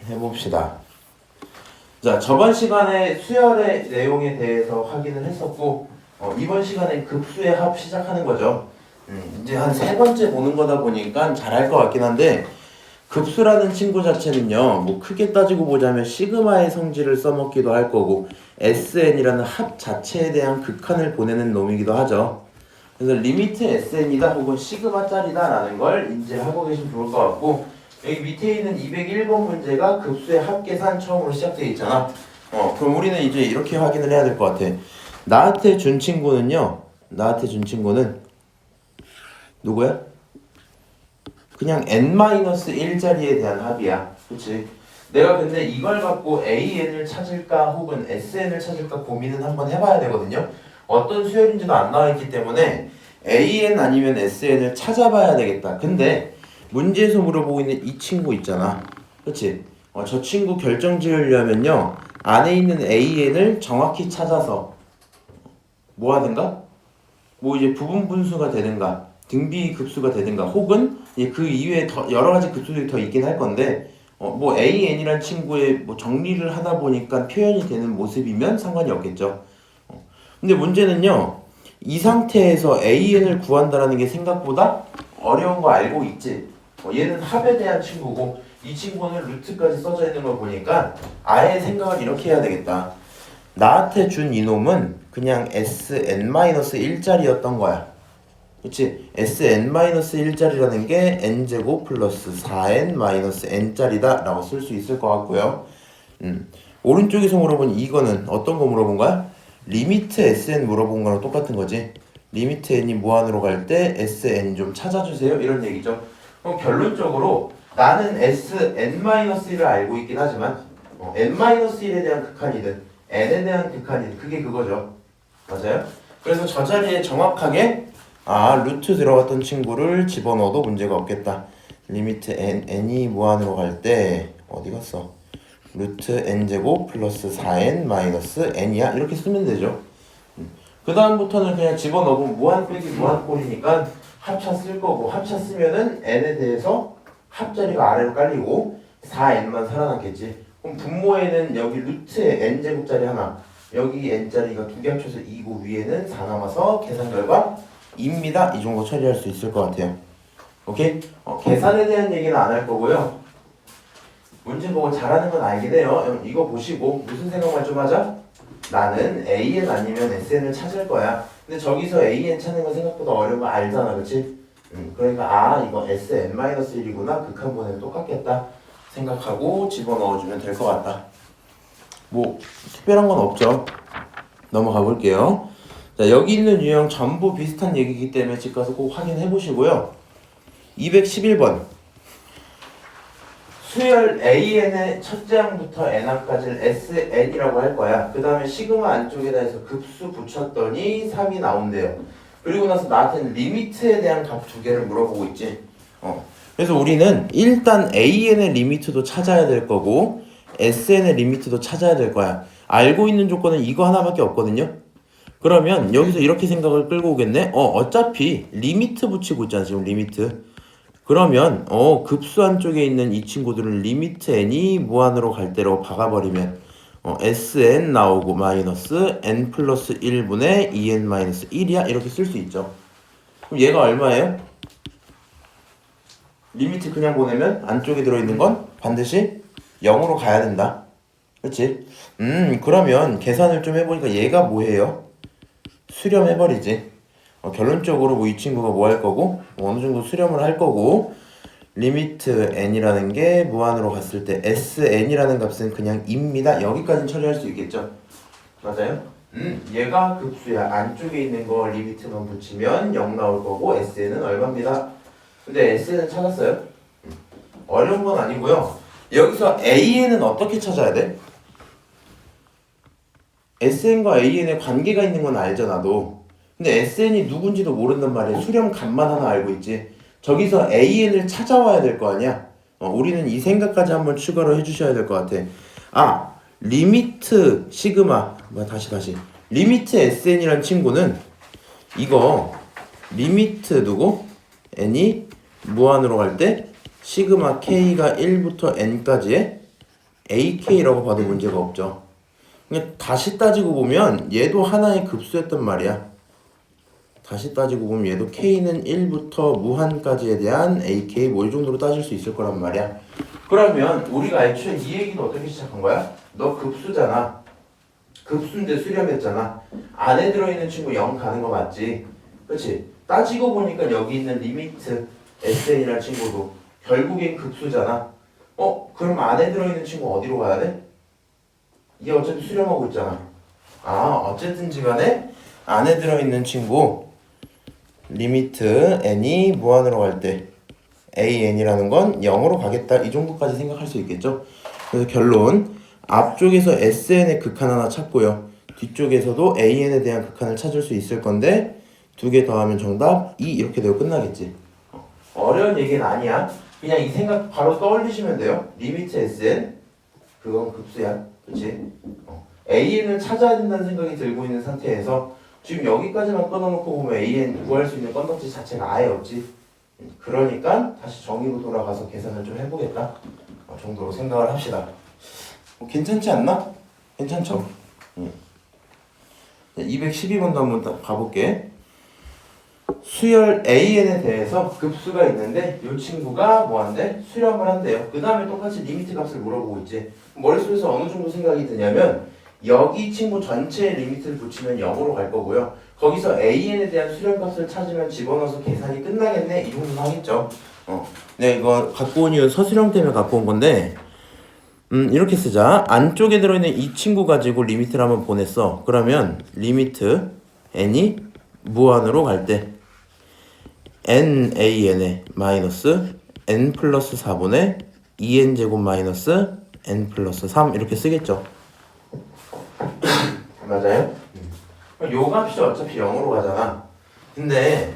해봅시다. 자, 저번 시간에 수열의 내용에 대해서 확인을 했었고 이번 시간에 급수의 합 시작하는 거죠. 이제 한 세 번째 보는 거다 보니까 잘할 것 같긴 한데 급수라는 친구 자체는요, 뭐 크게 따지고 보자면 시그마의 성질을 써먹기도 할 거고 SN이라는 합 자체에 대한 극한을 보내는 놈이기도 하죠. 그래서 리미트 SN이다 혹은 시그마짜리다 라는 걸 인지를 하고 계시면 좋을 것 같고, 여기 밑에 있는 201번 문제가 급수의 합계산 처음으로 시작되어 있잖아. 그럼 우리는 이제 이렇게 확인을 해야 될 것 같아. 나한테 준 친구는 누구야? 그냥 n-1자리에 대한 합이야. 그치? 내가 근데 이걸 갖고 AN을 찾을까 혹은 SN을 찾을까 고민은 한번 해봐야 되거든요. 어떤 수열인지도 안 나와있기 때문에 AN 아니면 SN을 찾아봐야 되겠다. 근데 문제에서 물어보고 있는 이 친구 있잖아. 그치? 저 친구 결정 지으려면요, 안에 있는 AN을 정확히 찾아서 뭐 하든가? 뭐 이제 부분 분수가 되든가 등비 급수가 되든가 혹은 그 이외에 더 여러 가지 급수들이 더 있긴 할 건데 뭐 AN이란 친구의 뭐 정리를 하다 보니까 표현이 되는 모습이면 상관이 없겠죠. 근데 문제는요, 이 상태에서 AN을 구한다라는 게 생각보다 어려운 거 알고 있지. 얘는 합에 대한 친구고 이 친구는 루트까지 써져 있는 걸 보니까 아예 생각을 이렇게 해야 되겠다. 나한테 준 이놈은 그냥 Sn-1자리였던 거야. 그치? Sn-1자리라는 게 n제곱 플러스 4n-n짜리다 라고 쓸 수 있을 것 같고요. 오른쪽에서 물어본 이거는 어떤 거 물어본 거야? 리미트 Sn 물어본 거랑 똑같은 거지. 리미트 n이 무한으로 갈 때 Sn 좀 찾아주세요 이런 얘기죠. 그럼 결론적으로 나는 Sn-1을 알고 있긴 하지만 n-1에 대한 극한이든 n에 대한 극한이든 그게 그거죠. 맞아요? 그래서 저 자리에 정확하게 루트 들어갔던 친구를 집어넣어도 문제가 없겠다. 리미트 n이 무한으로 갈 때 어디 갔어? 루트 n제곱 플러스 4n 마이너스 n이야 이렇게 쓰면 되죠. 그 다음부터는 그냥 집어넣으면 무한 빼기 무한 꼴이니까 합차 쓸 거고, 합차 쓰면은 n에 대해서 합자리가 아래로 깔리고 4n만 살아남겠지. 그럼 분모에는 여기 루트에 n제곱짜리 하나, 여기 n짜리가 두 개 합쳐서 2고 위에는 4 남아서 계산 결과 2입니다. 이 정도 처리할 수 있을 것 같아요. 오케이? 계산에 대한 얘기는 안 할 거고요. 문제 보고 잘하는 건 알긴 해요. 이거 보시고 무슨 생각만 좀 하자? 나는 AN 아니면 SN을 찾을 거야. 근데 저기서 AN 찾는 건 생각보다 어려운 거 알잖아. 그치? 그러니까 이거 Sn-1이구나. 극한분해는 똑같겠다 생각하고 집어넣어주면 될 것 같다. 뭐 특별한 건 없죠. 넘어가 볼게요. 자, 여기 있는 유형 전부 비슷한 얘기이기 때문에 집 가서 꼭 확인해 보시고요. 211번 수열 AN의 첫째 항부터 n항까지를 SN이라고 할 거야. 그 다음에 시그마 안쪽에다 해서 급수 붙였더니 3이 나온대요. 그리고 나서 나한테는 리미트에 대한 값 두 개를 물어보고 있지. 그래서 우리는 일단 AN의 리미트도 찾아야 될 거고 SN의 리미트도 찾아야 될 거야. 알고 있는 조건은 이거 하나밖에 없거든요. 그러면 여기서 이렇게 생각을 끌고 오겠네. 어차피 리미트 붙이고 있잖아 지금 리미트. 그러면 급수 안쪽에 있는 이 친구들은 리미트 n이 무한으로 갈 때로 박아버리면 sn 나오고 마이너스 n 플러스 1분의 2n 마이너스 1이야 이렇게 쓸 수 있죠. 그럼 얘가 얼마예요? 리미트 그냥 보내면 안쪽에 들어있는 건 반드시 0으로 가야 된다. 그렇지? 그러면 계산을 좀 해보니까 얘가 뭐예요? 수렴해버리지. 결론적으로 뭐 이 친구가 뭐 할 거고 어느 정도 수렴을 할 거고, 리미트 n이라는 게 무한으로 갔을 때 sn이라는 값은 그냥 2입니다. 여기까지는 처리할 수 있겠죠. 맞아요? 얘가 급수야. 안쪽에 있는 거 리미트만 붙이면 0 나올 거고 sn은 얼마입니다. 근데 sn은 찾았어요? 어려운 건 아니고요. 여기서 an은 어떻게 찾아야 돼? sn과 an의 관계가 있는 건 알잖아 너. 근데 SN이 누군지도 모른단 말이야. 수렴값만 하나 알고 있지. 저기서 AN을 찾아와야 될 거 아니야. 우리는 이 생각까지 한번 추가로 해주셔야 될 것 같아. 리미트 시그마 다시 리미트 SN이란 친구는 이거 리미트 누구? n이 무한으로 갈 때 시그마 k가 1부터 n까지의 AK라고 봐도 문제가 없죠. 그냥 다시 따지고 보면 얘도 하나의 급수였단 말이야. 다시 따지고 보면 얘도 K는 1부터 무한까지에 대한 AK 뭐 이 정도로 따질 수 있을 거란 말이야. 그러면 우리가 애초에 이 얘기도 어떻게 시작한 거야? 너 급수잖아. 급수인데 수렴했잖아. 안에 들어있는 친구 0 가는 거 맞지? 그치? 따지고 보니까 여기 있는 리미트 SN이라는 친구도 결국엔 급수잖아. 그럼 안에 들어있는 친구 어디로 가야 돼? 얘 어차피 수렴하고 있잖아. 어쨌든지 간에 안에 들어있는 친구 리미트 n이 무한으로 갈 때 an이라는 건 0으로 가겠다. 이 정도까지 생각할 수 있겠죠? 그래서 결론, 앞쪽에서 sn의 극한 하나 찾고요. 뒤쪽에서도 an에 대한 극한을 찾을 수 있을 건데 두 개 더하면 정답 2 이렇게 되고 끝나겠지. 어려운 얘기는 아니야. 그냥 이 생각 바로 떠올리시면 돼요. 리미트 sn 그건 급수야. 그치? an을 찾아야 된다는 생각이 들고 있는 상태에서 지금 여기까지만 끊어놓고 보면 an 구할 수 있는 건덕지 자체가 아예 없지. 그러니까 다시 정의로 돌아가서 계산을 좀 해보겠다 정도로 생각을 합시다. 괜찮지 않나? 괜찮죠? 212번도 한번 가볼게. 수열 an에 대해서 급수가 있는데 이 친구가 뭐한대? 수렴을 한대요. 그 다음에 똑같이 리미트 값을 물어보고 있지. 머릿속에서 어느 정도 생각이 드냐면 여기 친구 전체의 리미트를 붙이면 0으로 갈 거고요. 거기서 an에 대한 수렴값을 찾으면 집어넣어서 계산이 끝나겠네. 이 정도는 하겠죠. 네, 이거 갖고 온 이유 서술형 때문에 갖고 온 건데 이렇게 쓰자. 안쪽에 들어있는 이 친구 가지고 리미트를 한번 보냈어. 그러면 리미트 n이 무한으로 갈 때 nan에 마이너스 n 플러스 4분의 2n 제곱 마이너스 n 플러스 3 이렇게 쓰겠죠. 맞아요? 요 값이 어차피 0으로 가잖아. 근데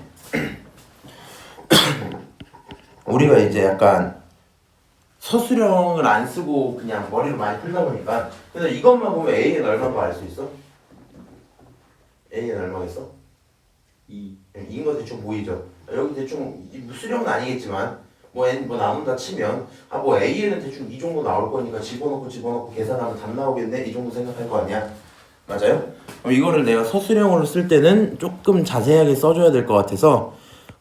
우리가 이제 약간 서술형을 안 쓰고 그냥 머리로 많이 풀다 보니까 그래서 이것만 보면 a는 얼마인가 알 수 있어? a는 얼마겠어? 2인 거 대충 보이죠? 여기 대충 수령은 아니겠지만 뭐 n 뭐 나눈다 치면 뭐 a는 대충 이 정도 나올 거니까 집어넣고 계산하면 답 나오겠네 이 정도 생각할 거 아니야? 맞아요? 그럼 이거를 내가 서술형으로 쓸 때는 조금 자세하게 써줘야 될 것 같아서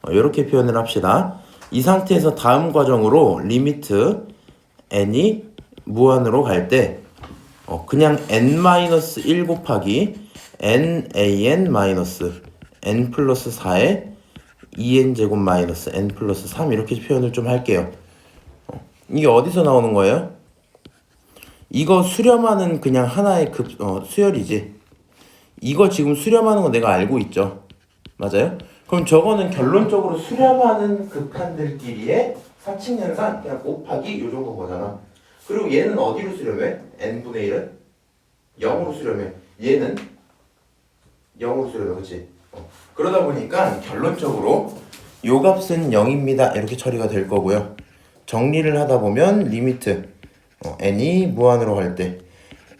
이렇게 표현을 합시다. 이 상태에서 다음 과정으로 리미트 n이 무한으로 갈 때 그냥 n-1 곱하기 nan 마이너스 n 플러스 4에 2n 제곱 마이너스 n 플러스 3 이렇게 표현을 좀 할게요. 이게 어디서 나오는 거예요? 이거 수렴하는 그냥 하나의 수열이지. 이거 지금 수렴하는 거 내가 알고 있죠. 맞아요? 그럼 저거는 결론적으로 수렴하는 극한들끼리의 사칙연산 그냥 곱하기 요 정도 거잖아. 그리고 얘는 어디로 수렴해? n분의 1은 0으로 수렴해. 얘는 0으로 수렴해. 그치? 그러다 보니까 결론적으로 요 값은 0입니다. 이렇게 처리가 될 거고요. 정리를 하다 보면 리미트 n이 무한으로 갈 때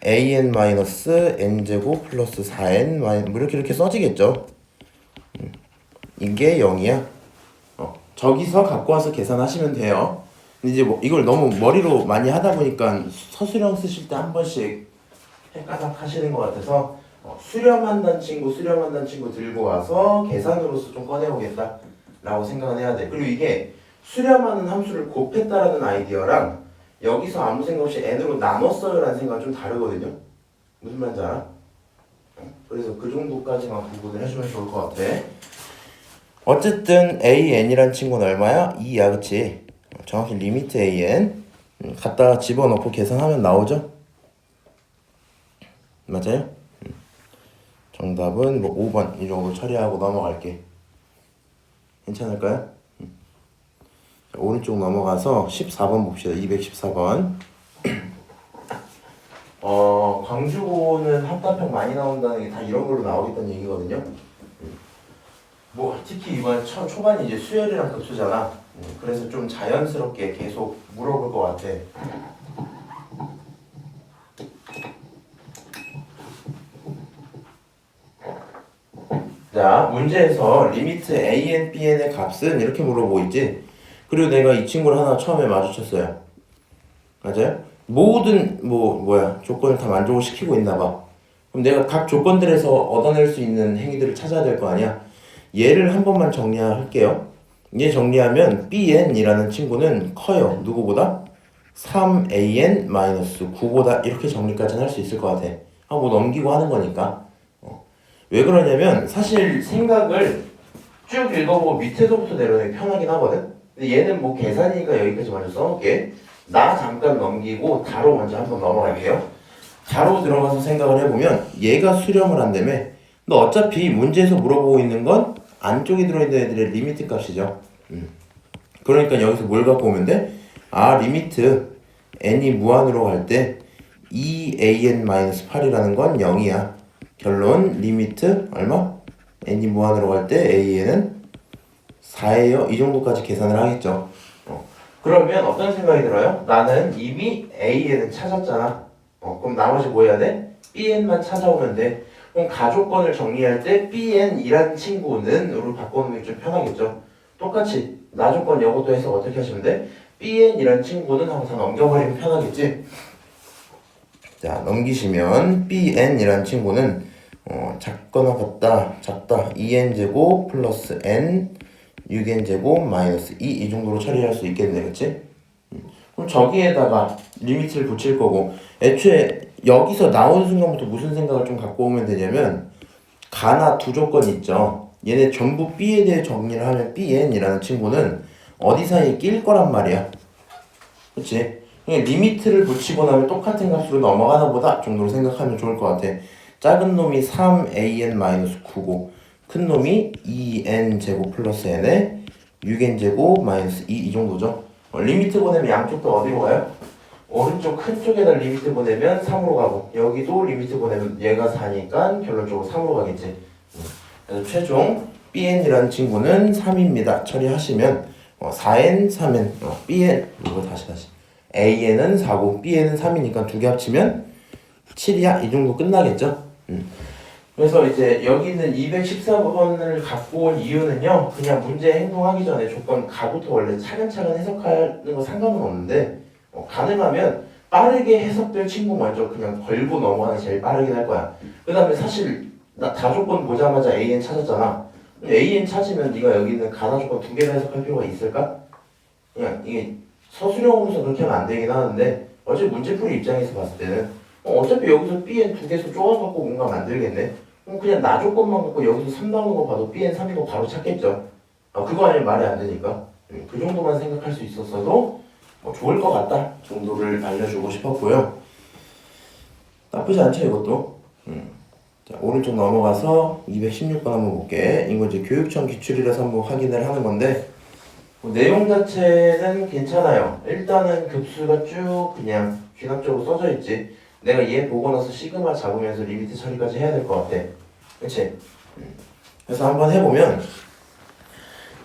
an-n제곱 플러스 4n 뭐 이렇게 써지겠죠. 이게 0이야. 저기서 갖고 와서 계산하시면 돼요. 근데 이제 뭐 이걸 너무 머리로 많이 하다 보니까 서술형 쓰실 때 한 번씩 헷가닥 하시는 것 같아서 수렴한다는 친구 들고 와서 계산으로서 좀 꺼내보겠다 라고 생각을 해야 돼. 그리고 이게 수렴하는 함수를 곱했다라는 아이디어랑 여기서 아무 생각 없이 n으로 나눴어요 라는 생각은 좀 다르거든요. 무슨 말인지 알아? 그래서 그 정도까지만 구분을 해주면 좋을 것 같아. 어쨌든 an이란 친구는 얼마야? 2야. 그치? 정확히 리미트 an 갖다가 집어넣고 계산하면 나오죠? 맞아요? 정답은 뭐 5번 이 정도 처리하고 넘어갈게. 괜찮을까요? 오른쪽 넘어가서 14번 봅시다. 214번. 광주고는 합답형 많이 나온다는 게 다 이런 걸로 나오겠다는 얘기거든요. 뭐 특히 이번 초반이 이제 수열이랑 급수잖아. 그래서 좀 자연스럽게 계속 물어볼 것 같아. 자, 문제에서 리미트 an, bn의 값은 이렇게 물어보고 있지. 그리고 내가 이 친구를 하나 처음에 마주쳤어요. 맞아요? 모든 조건을 다 만족을 시키고 있나 봐. 그럼 내가 각 조건들에서 얻어낼 수 있는 행위들을 찾아야 될 거 아니야. 얘를 한 번만 정리할게요. 얘 정리하면 bn이라는 친구는 커요. 누구보다? 3an-9보다 이렇게 정리까지는 할 수 있을 것 같아. 뭐 넘기고 하는 거니까. 왜 그러냐면 사실 생각을 쭉 읽어보고 밑에서부터 내려내기 편하긴 하거든. 근데 얘는 뭐 계산이니까 여기까지 먼저 써놓을게. 나 잠깐 넘기고 다로 먼저 한번 넘어갈게요. 다로 들어가서 생각을 해보면 얘가 수렴을 한다며. 근데 어차피 문제에서 물어보고 있는 건 안쪽에 들어있는 애들의 리미트 값이죠. 그러니까 여기서 뭘 갖고 오면 돼? 리미트 n이 무한으로 갈 때 2an-8이라는 건 0이야. 결론 리미트 얼마? n이 무한으로 갈 때 an은 4예요. 이 정도까지 계산을 하겠죠. 그러면 어떤 생각이 들어요? 나는 이미 an은 찾았잖아. 그럼 나머지 뭐 해야 돼? bn만 찾아오면 돼. 그럼 가족권을 정리할 때 bn이란 친구는으로 바꿔놓는 게 좀 편하겠죠. 똑같이 나조건 여고도 해서 어떻게 하시면 돼? bn이란 친구는 하고 다 넘겨버리면 편하겠지. 자, 넘기시면 bn이란 친구는 작거나 같다, 작다 2n제곱 플러스 n 6n제곱 마이너스 2 이 정도로 처리할 수 있겠네, 그치? 그럼 저기에다가 리미트를 붙일 거고, 애초에 여기서 나오는 순간부터 무슨 생각을 좀 갖고 오면 되냐면 가나 두 조건이 있죠. 얘네 전부 b에 대해 정리를 하면 bn이라는 친구는 어디 사이에 낄 거란 말이야. 그치? 리미트를 붙이고 나면 똑같은 값으로 넘어가나 보다 정도로 생각하면 좋을 것 같아. 작은 놈이 3an-9고 큰 놈이 2n제곱 플러스 n에 6n제곱 마이너스 2 이 정도죠. 리미트 보내면 양쪽도 어디로 가요? 오른쪽 큰 쪽에다 리미트 보내면 3으로 가고 여기도 리미트 보내면 얘가 4니까 결론적으로 3으로 가겠지. 그래서 최종 bn이라는 친구는 3입니다. 처리하시면 4n, 3n, bn 이거 다시 an은 4고 bn은 3이니까 두 개 합치면 7이야. 이 정도 끝나겠죠. 그래서 이제 여기 있는 214번을 갖고 온 이유는요, 그냥 문제 행동하기 전에 조건 가부터 원래 차근차근 해석하는 거 상관은 없는데 가능하면 빠르게 해석될 친구 먼저 그냥 걸고 넘어가는 게 제일 빠르긴 할 거야. 그 다음에 사실 나 다조건 보자마자 an 찾았잖아. an 찾으면 네가 여기 있는 가나 조건 두 개를 해석할 필요가 있을까? 그냥 이게 서술형으로서 그렇게 하면 안 되긴 하는데 어차피 문제풀이 입장에서 봤을 때는 어차피 여기서 bn 두 개에서 쪼아갖고 뭔가 만들겠네. 그냥 나 조건만 갖고 여기서 3 나오는 거 봐도 bn 3인 거 바로 찾겠죠. 그거 아니면 말이 안 되니까. 그 정도만 생각할 수 있었어도 좋을 것 같다 정도를 알려주고 싶었고요. 나쁘지 않죠 이것도. 자, 오른쪽 넘어가서 216번 한번 볼게. 이거 이제 교육청 기출이라서 한번 확인을 하는 건데 내용 자체는 괜찮아요. 일단은 급수가 쭉 그냥 귀납적으로 써져 있지. 내가 얘 보고 나서 시그마 잡으면서 리미트 처리까지 해야 될 것 같아. 그치? 그래서 한번 해보면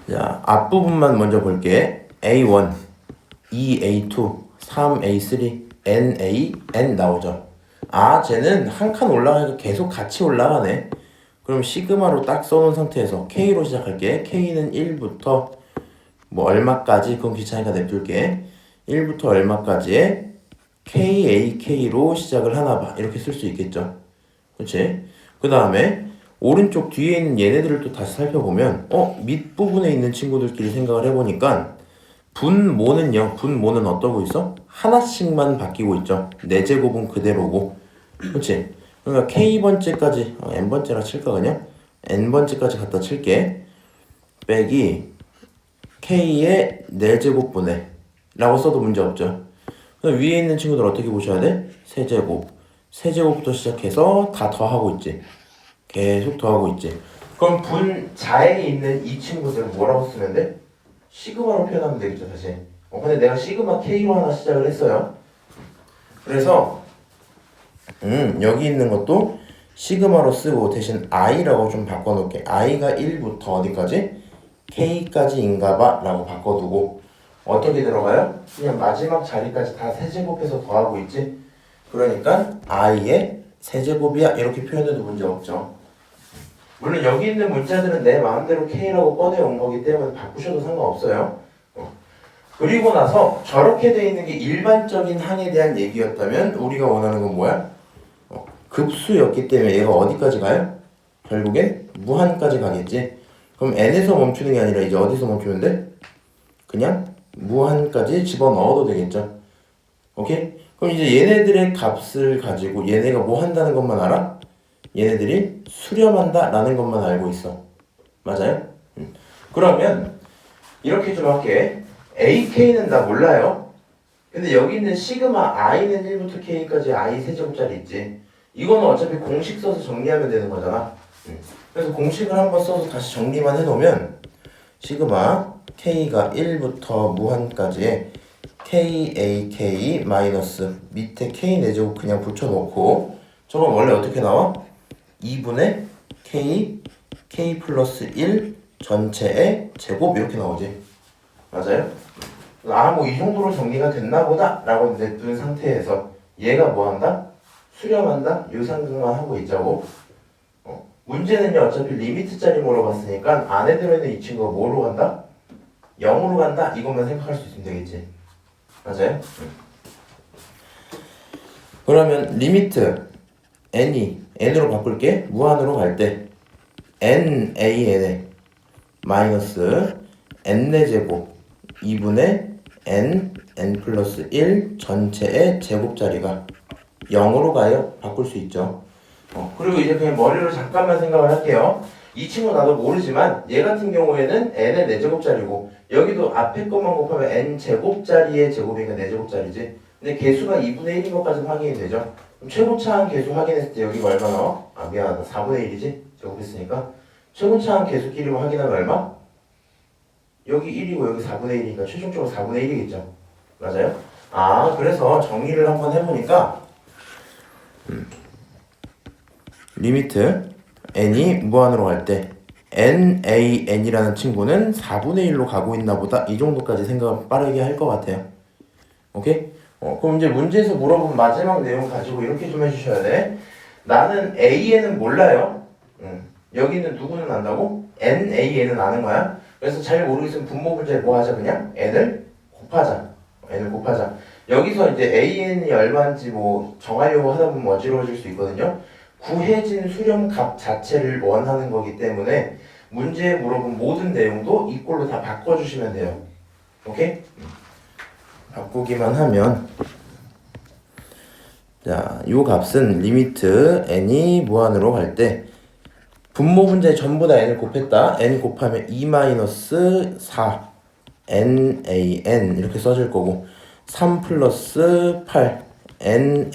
자, 앞부분만 먼저 볼게. A1, 2A2, 3A3, NA, N 나오죠. 쟤는 한 칸 올라가니까 계속 같이 올라가네. 그럼 시그마로 딱 써놓은 상태에서 K로 시작할게. K는 1부터 뭐 얼마까지, 그건 귀찮으니까 냅둘게. 1부터 얼마까지에 KAK로 시작을 하나봐. 이렇게 쓸 수 있겠죠. 그치? 그 다음에 오른쪽 뒤에 있는 얘네들을 또 다시 살펴보면 밑부분에 있는 친구들끼리 생각을 해보니까 분모는요. 분모는 어떠고 있어? 하나씩만 바뀌고 있죠. 4제곱은 그대로고. 그치? 그러니까 K번째까지 N번째라 칠까 그냥? N번째까지 갖다 칠게. 빼기 K의 4제곱분의 라고 써도 문제없죠. 위에 있는 친구들 어떻게 보셔야 돼? 세제곱. 세제곱부터 시작해서 다 더하고 있지. 계속 더하고 있지. 그럼 분자에 있는 이 친구들은 뭐라고 쓰면 돼? 시그마로 표현하면 되겠죠, 사실. 근데 내가 시그마 K로 하나 시작을 했어요. 그래서 여기 있는 것도 시그마로 쓰고 대신 i라고 좀 바꿔놓을게. i가 1부터 어디까지? K까지인가봐 라고 바꿔두고 어떻게 들어가요? 그냥 마지막 자리까지 다 세제곱해서 더하고 있지? 그러니까 i의 세제곱이야 이렇게 표현해도 문제없죠. 물론 여기 있는 문자들은 내 마음대로 K라고 꺼내온 거기 때문에 바꾸셔도 상관없어요. 그리고 나서 저렇게 돼 있는 게 일반적인 항에 대한 얘기였다면 우리가 원하는 건 뭐야? 급수였기 때문에 얘가 어디까지 가요? 결국엔 무한까지 가겠지. 그럼 n에서 멈추는 게 아니라 이제 어디서 멈추면 돼? 그냥 무한까지 집어넣어도 되겠죠. 오케이? 그럼 이제 얘네들의 값을 가지고 얘네가 뭐 한다는 것만 알아? 얘네들이 수렴한다 라는 것만 알고 있어. 맞아요? 그러면 이렇게 좀 할게. AK는 나 몰라요. 근데 여기 있는 시그마 i는 1부터 k까지 i 세제곱짜리 있지. 이거는 어차피 공식 써서 정리하면 되는 거잖아. 그래서 공식을 한번 써서 다시 정리만 해놓으면 시그마 k가 1부터 무한까지의 KAK 마이너스 밑에 K 내제곱 그냥 붙여놓고 저건 원래 어떻게 나와? 2분의 K 플러스 1 전체의 제곱 이렇게 나오지. 맞아요? 뭐 이 정도로 정리가 됐나 보다 라고 냅둔 상태에서 얘가 뭐 한다? 수렴한다? 요 상승만 하고 있자고. 문제는요 어차피 리미트짜리 물어봤으니까 안에 들어있는 이 친구가 뭐로 간다? 0으로 간다? 이것만 생각할 수 있으면 되겠지. 맞아요? 그러면 리미트 n이 n으로 바꿀게. 무한으로 갈 때 nan에 마이너스 n의 제곱 2분의 n 플러스 1 전체의 제곱자리가 0으로 가요. 바꿀 수 있죠. 그리고 이제 그냥 머리로 잠깐만 생각을 할게요. 이 친구 나도 모르지만 얘 같은 경우에는 n의 4제곱짜리고 여기도 앞에 것만 곱하면 n 제곱짜리의 제곱이니까 4제곱짜리지. 근데 개수가 2분의 1인 것까지 확인이 되죠. 그럼 최고차항 개수 확인했을 때 여기가 얼마 나와? 미안하다. 4분의 1이지? 제곱했으니까 최고차항 개수끼리만 확인하면 얼마? 여기 1이고 여기 4분의 1이니까 최종적으로 4분의 1이겠죠. 맞아요? 그래서 정리를 한번 해보니까 리미트 n이 무한으로 갈 때 nan이라는 친구는 4분의 1로 가고 있나 보다. 이 정도까지 생각을 빠르게 할 것 같아요. 오케이? 그럼 이제 문제에서 물어본 마지막 내용 가지고 이렇게 좀 해주셔야 돼. 나는 AN은 몰라요. 여기는 누구는 안다고? NAN은 아는 거야. 그래서 잘 모르겠으면 분모 문제 뭐 하자 그냥? n을 곱하자. 여기서 이제 AN이 얼마인지 뭐 정하려고 하다 보면 어지러워질 수 있거든요. 구해진 수렴값 자체를 원하는 거기 때문에 문제에 물어본 모든 내용도 이꼴로 다 바꿔주시면 돼요. 오케이? 바꾸기만 하면 자, 요 값은 리미트 n이 무한으로 갈 때 분모 문제 전부 다 n을 곱했다. n 곱하면 2-4 nan 이렇게 써질 거고 3 플러스 8 nan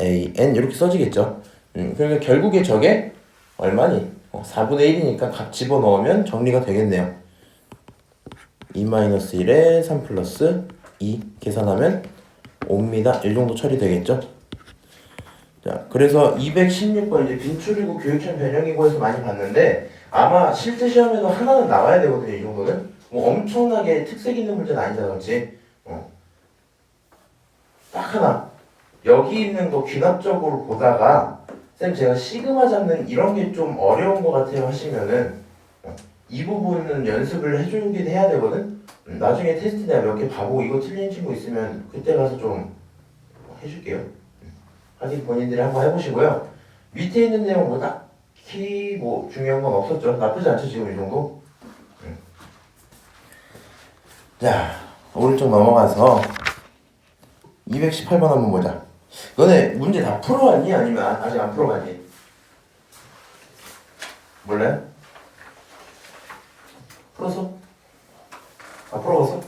이렇게 써지겠죠. 그러니까 결국에 저게 얼마니? 4분의 1이니까 각 집어넣으면 정리가 되겠네요. 2-1에 3 플러스 2 계산하면 옵니다. 이 정도 처리되겠죠? 자, 그래서 216번 이제 빈출이고 교육청 변형이고에서 많이 봤는데 아마 실제 시험에도 하나는 나와야 되거든요. 이 정도는 뭐 엄청나게 특색 있는 문제는 아니잖아, 그렇지? 딱 하나 여기 있는 거 귀납적으로 보다가 쌤 제가 시그마 잡는 이런 게 좀 어려운 것 같아요 하시면은 이 부분은 연습을 해주긴 해야 되거든. 나중에 테스트 내가 몇 개 봐보고 이거 틀린 친구 있으면 그때 가서 좀 해줄게요. 하긴 본인들이 한번 해보시고요. 밑에 있는 내용 뭐 딱히 뭐 중요한 건 없었죠. 나쁘지 않죠 지금 이 정도. 자, 오른쪽 넘어가서 218번 한번 보자. 너네 문제 다 풀어왔니? 아니면 아직 안 풀어갔니? 몰라요? 풀었어? 풀어봤어?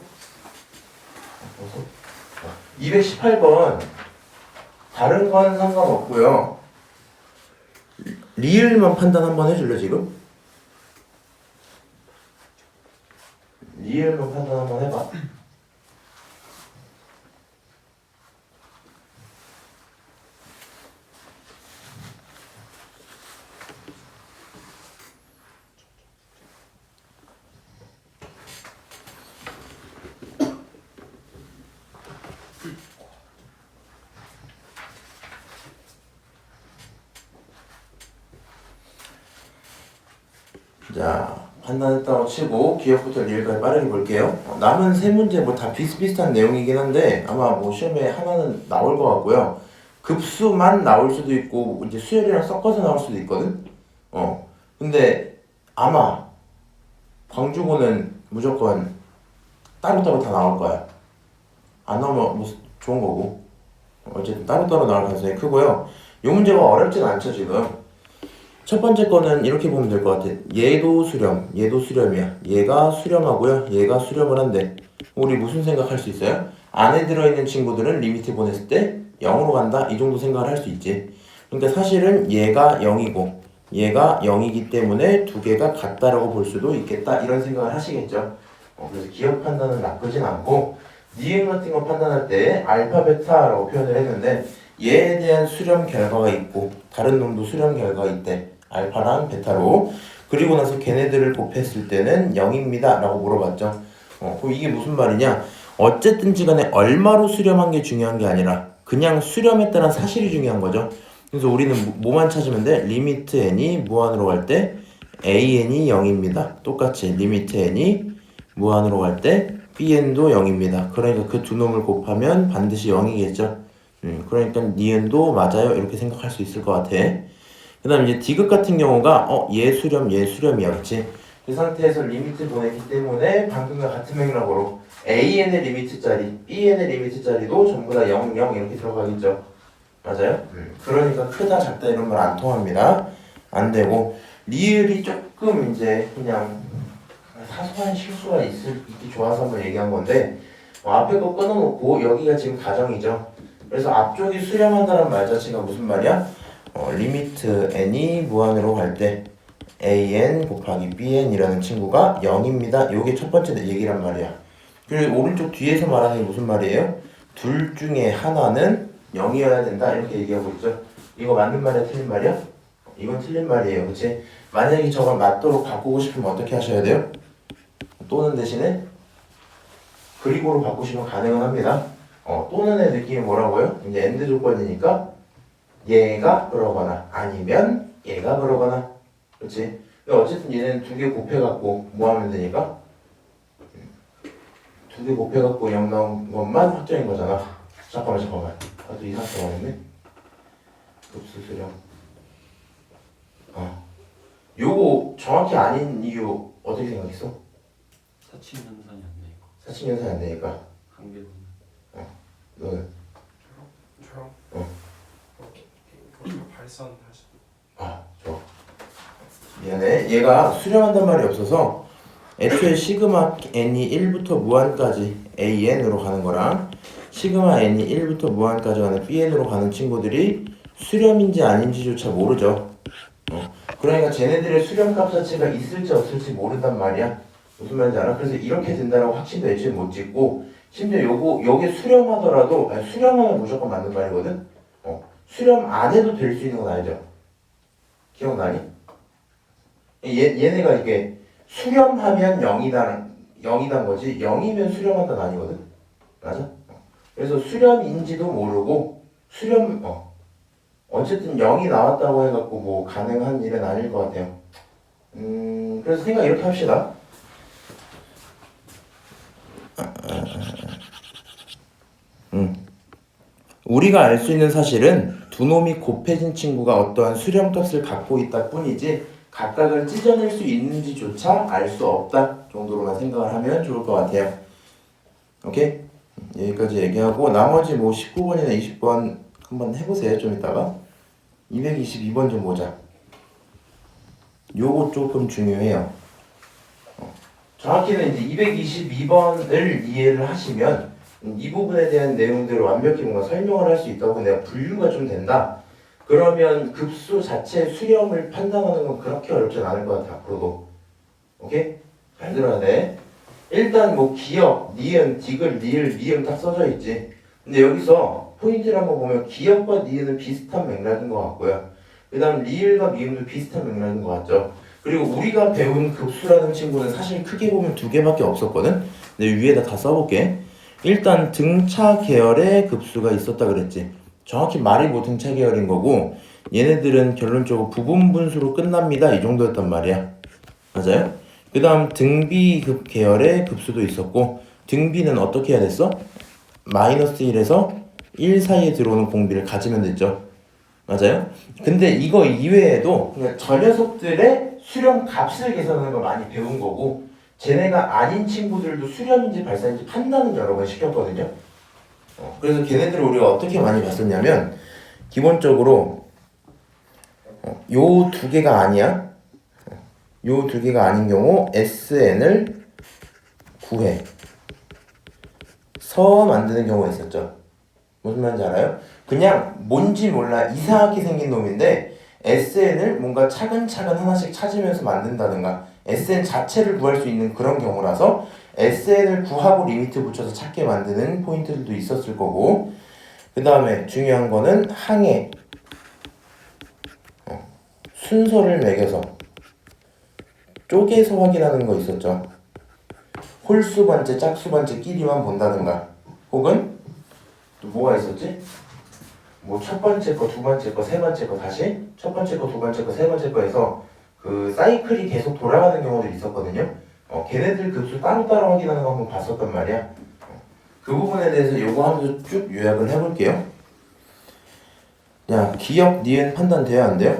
218번 다른 건 상관없고요. 리을만 판단 한번 해줄래 지금? 리을만 판단 한번 해봐. 자, 판단했다고 치고 기억부터 리을까지 빠르게 볼게요. 남은 세 문제 뭐 다 비슷비슷한 내용이긴 한데 아마 뭐 시험에 하나는 나올 것 같고요. 급수만 나올 수도 있고 이제 수열이랑 섞어서 나올 수도 있거든. 근데 아마 광주고는 무조건 따로따로 다 나올 거야. 안 나오면 뭐 좋은 거고. 어쨌든 따로따로 나올 가능성이 크고요. 이 문제가 어렵진 않죠 지금. 첫 번째 거는 이렇게 보면 될 것 같아. 얘도 수렴, 얘도 수렴이야. 얘가 수렴하고요. 얘가 수렴을 한대. 우리 무슨 생각할 수 있어요? 안에 들어있는 친구들은 리미트 보냈을 때 0으로 간다. 이 정도 생각을 할 수 있지. 그러니까 사실은 얘가 0이고 얘가 0이기 때문에 두 개가 같다라고 볼 수도 있겠다. 이런 생각을 하시겠죠. 그래서 기억 판단은 나쁘진 않고 니은 같은 거 판단할 때 알파, 베타라고 표현을 했는데 얘에 대한 수렴 결과가 있고 다른 놈도 수렴 결과가 있대. 알파랑 베타로. 그리고 나서 걔네들을 곱했을 때는 0입니다 라고 물어봤죠. 그럼 이게 무슨 말이냐? 어쨌든지 간에 얼마로 수렴한 게 중요한 게 아니라 그냥 수렴했다는 사실이 중요한 거죠. 그래서 우리는 뭐만 찾으면 돼? 리미트 n이 무한으로 갈 때 an이 0입니다. 똑같이 리미트 n이 무한으로 갈 때 bn도 0입니다. 그러니까 그 두 놈을 곱하면 반드시 0이겠죠. 그러니까 니은도 맞아요. 이렇게 생각할 수 있을 것 같아. 그 다음 이제 디귿 같은 경우가 얘 수렴, 얘 수렴이야. 그치? 그 상태에서 리미트 보냈기 때문에 방금과 같은 맥락으로 an의 리미트 자리, bn의 리미트 자리도 전부 다 0, 0 이렇게 들어가겠죠. 맞아요? 그러니까 크다, 작다 이런 말 안 통합니다. 안 되고 리을이 조금 이제 그냥 사소한 실수가 있기 좋아서 한번 얘기한 건데 앞에 거 끊어놓고 여기가 지금 가정이죠. 그래서 앞쪽이 수렴한다는 말 자체가 무슨 말이야? 리미트 n이 무한으로 갈 때 an 곱하기 bn이라는 친구가 0입니다. 요게 첫 번째 얘기란 말이야. 그리고 오른쪽 뒤에서 말하는 게 무슨 말이에요? 둘 중에 하나는 0이어야 된다 이렇게 얘기하고 있죠. 이거 맞는 말이야 틀린 말이야? 이건 틀린 말이에요. 그치? 만약에 저걸 맞도록 바꾸고 싶으면 어떻게 하셔야 돼요? 또는 대신에 그리고로 바꾸시면 가능은 합니다. 또는의 느낌이 뭐라고요? 이제 엔드 조건이니까 얘가 그러거나 아니면 얘가 그러거나. 그렇지? 어쨌든 얘는 두 개 곱해갖고 뭐 하면 되니까? 두 개 곱해갖고 0 나온 것만 확정인 거잖아. 잠깐만. 나도 이상하게 말했네. 급수 수렴. 요거 정확히 아닌 이유 어떻게 생각했어? 사칭연산이 안 되니까. 사칭연산이 안 되니까. 한계로. 너는? 저요? 발산하시. 좋아. 미안해. 얘가 수렴한단 말이 없어서 애초에 시그마 n이 1부터 무한까지 an으로 가는 거랑 시그마 n이 1부터 무한까지 가는 bn으로 가는 친구들이 수렴인지 아닌지조차 모르죠. 그러니까 쟤네들의 수렴값 자체가 있을지 없을지 모른단 말이야. 무슨 말인지 알아? 그래서 이렇게 된다라고 확신도 애초에 못 짓고 심지어 요게 수렴하더라도 수렴하면 무조건 맞는 말이거든. 수렴 안 해도 될 수 있는 건 알죠? 기억나니? 얘네가 이게 수렴하면 0이단 거지 0이면 수렴한다는 아니거든. 맞아? 그래서 수렴인지도 모르고 수렴 어쨌든 0이 나왔다고 해갖고 뭐 가능한 일은 아닐 것 같아요. 그래서 생각 이렇게 합시다. 우리가 알 수 있는 사실은 두 놈이 곱해진 친구가 어떠한 수렴값을 갖고 있다 뿐이지 각각을 찢어낼 수 있는지조차 알 수 없다 정도로만 생각을 하면 좋을 것 같아요. 오케이? 여기까지 얘기하고 나머지 뭐 19번이나 20번 한번 해보세요. 좀 이따가 222번 좀 보자. 요거 조금 중요해요. 정확히는 이제 222번을 이해를 하시면 이 부분에 대한 내용들을 완벽히 뭔가 설명을 할 수 있다고 내가 분류가 좀 된다. 그러면 급수 자체 수렴을 판단하는 건 그렇게 어렵진 않을 것 같아. 앞으로도. 오케이? 잘 들어야 돼. 일단 뭐 기역, 니은, 디귿, 리을, 미음 딱 써져 있지. 근데 여기서 포인트를 한번 보면 기역과 니은은 비슷한 맥락인 것 같고요. 그 다음 리을과 미음도 비슷한 맥락인 것 같죠. 그리고 우리가 배운 급수라는 친구는 사실 크게 보면 두 개밖에 없었거든. 근데 위에다 다 써볼게. 일단 등차 계열의 급수가 있었다 그랬지. 정확히 말이 뭐 등차 계열인 거고 얘네들은 결론적으로 부분 분수로 끝납니다. 이 정도였단 말이야. 맞아요? 그 다음 등비급 계열의 급수도 있었고, 등비는 어떻게 해야 됐어? 마이너스 1에서 1 사이에 들어오는 공비를 가지면 됐죠. 맞아요? 근데 이거 이외에도 그냥 저 녀석들의 수렴 값을 계산하는 거 많이 배운 거고, 쟤네가 아닌 친구들도 수렴인지 발사인지 판단은 여러 번 시켰거든요. 그래서 걔네들을 우리가 어떻게 많이 봤었냐면, 기본적으로 요 두 개가 아니야. 요 두 개가 아닌 경우 SN을 구해 서 만드는 경우가 있었죠. 무슨 말인지 알아요? 그냥 뭔지 몰라 이상하게 생긴 놈인데 SN을 뭔가 차근차근 하나씩 찾으면서 만든다든가 SN 자체를 구할 수 있는 그런 경우라서 SN을 구하고 리미트 붙여서 찾게 만드는 포인트들도 있었을 거고, 그 다음에 중요한 거는 항에 순서를 매겨서 쪼개서 확인하는 거 있었죠. 홀수 번째, 짝수 번째끼리만 본다든가, 혹은 또 뭐가 있었지? 뭐 첫 번째 거, 두 번째 거, 세 번째 거 다시 첫 번째 거, 두 번째 거, 세 번째 거에서 그 사이클이 계속 돌아가는 경우들이 있었거든요. 걔네들 급수 따로따로 확인하는 거 한번 봤었단 말이야. 그 부분에 대해서 요거 하면서 쭉 요약을 해볼게요. 야, 기억, 니은 판단 돼야 안 돼요?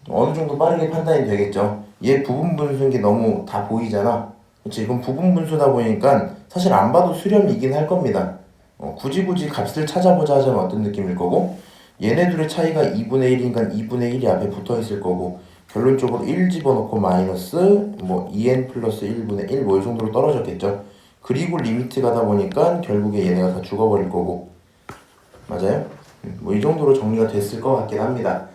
어느 정도 빠르게 판단이 되겠죠. 얘 부분 분수인 게 너무 다 보이잖아. 그치? 이건 부분 분수다 보니까 사실 안 봐도 수렴이긴 할 겁니다. 굳이 값을 찾아보자 하자면 어떤 느낌일 거고, 얘네들의 차이가 2분의 1이니까 2분의 1이 앞에 붙어 있을 거고, 결론적으로 1 집어넣고 마이너스 뭐 2n 플러스 1분의 1 뭐 이 정도로 떨어졌겠죠. 그리고 리미트 가다 보니까 결국에 얘네가 다 죽어버릴 거고, 맞아요? 뭐 이 정도로 정리가 됐을 것 같긴 합니다.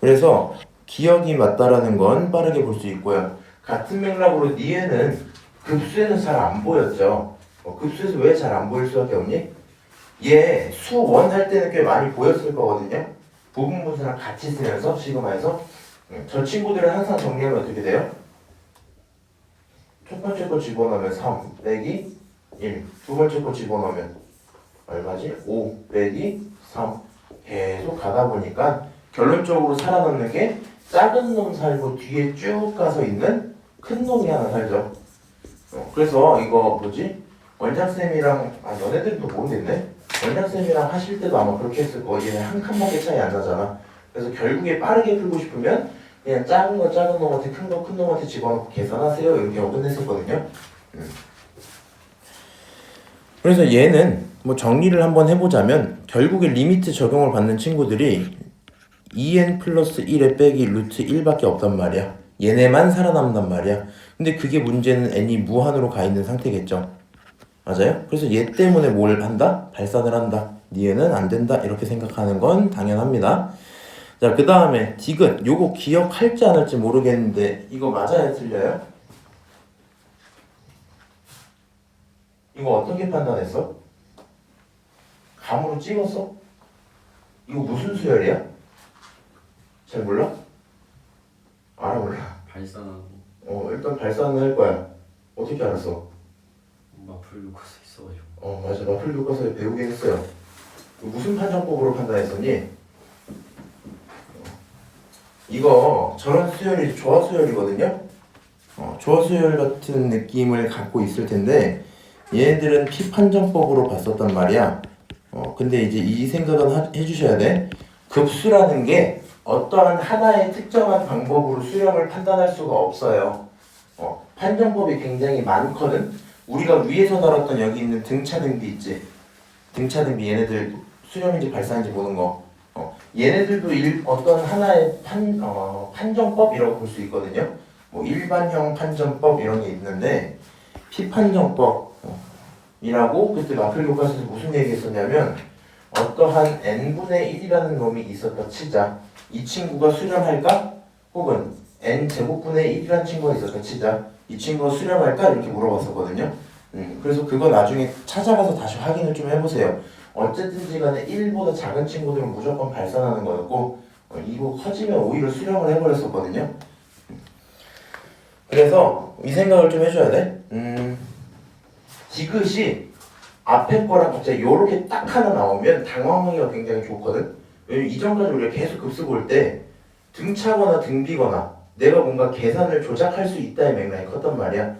그래서 기억이 맞다라는 건 빠르게 볼 수 있고요. 같은 맥락으로 니에는 급수에는 잘 안 보였죠. 급수에서 왜 잘 안 보일 수밖에 없니? 얘 수1 할 때는 꽤 많이 보였을 거거든요. 부분 분수랑 같이 쓰면서 시그마에서 저 친구들은 항상 정리하면 어떻게 돼요? 첫 번째 거 집어넣으면 3 빼기 1, 두 번째 거 집어넣으면 얼마지? 5 빼기 3 계속 가다 보니까 결론적으로 살아남는 게 작은 놈 살고 뒤에 쭉 가서 있는 큰 놈이 하나 살죠. 그래서 이거 뭐지? 원장쌤이랑 너네들도 모르겠네? 원장쌤이랑 하실 때도 아마 그렇게 했을 거고, 얘네 한 칸밖에 차이 안 나잖아. 그래서 결국에 빠르게 풀고 싶으면 그냥 작은 놈한테 큰 놈한테 집어넣고 계산하세요 이렇게 끝냈었거든요. 그래서 얘는 뭐 정리를 한번 해보자면 결국에 리미트 적용을 받는 친구들이 2n 플러스 1에 빼기 루트 1밖에 없단 말이야. 얘네만 살아남단 말이야. 근데 그게 문제는 n이 무한으로 가 있는 상태겠죠. 맞아요? 그래서 얘 때문에 뭘 한다? 발산을 한다. 얘는 안 된다. 이렇게 생각하는 건 당연합니다. 자, 그 다음에 디귿. 요거 기억할지 안 할지 모르겠는데 이거 맞아요? 틀려요? 이거 어떻게 판단했어? 감으로 찍었어? 이거 무슨 수열이야? 잘 몰라? 알아 몰라? 발산하고 일단 발산을 할 거야. 어떻게 알았어? 마플 교과서 있어가지고. 맞아. 마플 교과서에 배우긴 했어요. 무슨 판정법으로 판단했었니? 이거 저런 수열이 조화 수열이거든요. 조화 수열 같은 느낌을 갖고 있을 텐데 얘네들은 피 판정법으로 봤었단 말이야. 근데 이제 이 생각은 해주셔야 돼. 급수라는 게 어떠한 하나의 특정한 방법으로 수렴을 판단할 수가 없어요. 판정법이 굉장히 많거든. 우리가 위에서 다뤘던 여기 있는 등차등비 있지. 등차등비 얘네들 수렴인지 발산인지 보는 거. 얘네들도 어떤 하나의 판정법이라고 볼 수 있거든요. 뭐 일반형 판정법 이런 게 있는데 피판정법이라고 그때 마플 교과서에서 무슨 얘기했었냐면 어떠한 n분의 1이라는 놈이 있었다 치자. 이 친구가 수렴할까? 혹은 n제곱분의 1이라는 친구가 있었다 치자. 이 친구가 수렴할까? 이렇게 물어봤었거든요. 그래서 그거 나중에 찾아가서 다시 확인을 좀 해보세요. 어쨌든지 간에 1보다 작은 친구들은 무조건 발산하는 거였고 이거 커지면 오히려 수렴을 해버렸었거든요. 그래서 이 생각을 좀 해줘야 돼. 디귿이 앞에 거랑 갑자기 요렇게 딱 하나 나오면 당황하기가 굉장히 좋거든. 왜냐면 이전까지 우리가 계속 급수 볼 때 등차거나 등비거나 내가 뭔가 계산을 조작할 수 있다의 맥락이 컸단 말이야.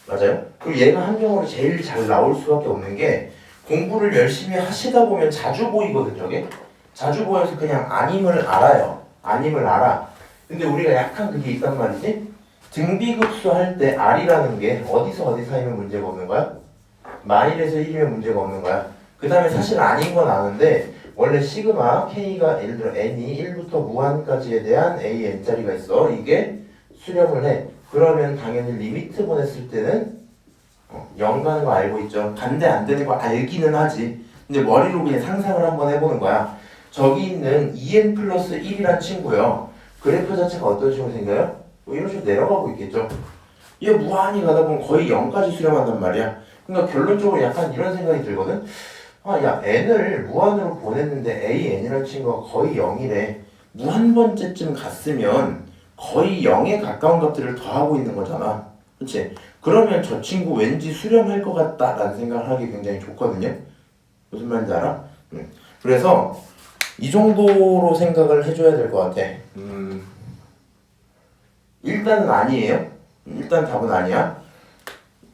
맞아요? 그리고 얘가 함정으로 제일 잘 나올 수밖에 없는 게 공부를 열심히 하시다 보면 자주 보이거든 저게. 자주 보여서 그냥 아님을 알아요. 아님을 알아. 근데 우리가 약간 그게 있단 말이지. 등비급수 할 때 R이라는 게 어디서 어디 사이면 문제가 없는 거야? 만일에서 1이면 문제가 없는 거야. 그 다음에 사실 아닌 건 아는데 원래 시그마 K가 예를 들어 N이 1부터 무한까지에 대한 A N짜리가 있어. 이게 수렴을 해. 그러면 당연히 리미트 보냈을 때는 0 가는 거 알고 있죠. 반대 안 되는 거 알기는 하지. 근데 머리로 그냥 상상을 한번 해보는 거야. 저기 있는 2n 플러스 1이란 친구요. 그래프 자체가 어떤 식으로 생겨요? 뭐 이런 식으로 내려가고 있겠죠. 얘 무한히 가다 보면 거의 0까지 수렴한단 말이야. 그러니까 결론적으로 약간 이런 생각이 들거든. 아, 야, n을 무한으로 보냈는데 a,n이라는 친구가 거의 0이래. 무한 번째쯤 갔으면 거의 0에 가까운 값들을 더하고 있는 거잖아. 그치? 그러면 저 친구 왠지 수렴할 것 같다라는 생각을 하기 굉장히 좋거든요. 무슨 말인지 알아? 그래서 이 정도로 생각을 해줘야 될 것 같아. 일단은 아니에요. 일단 답은 아니야.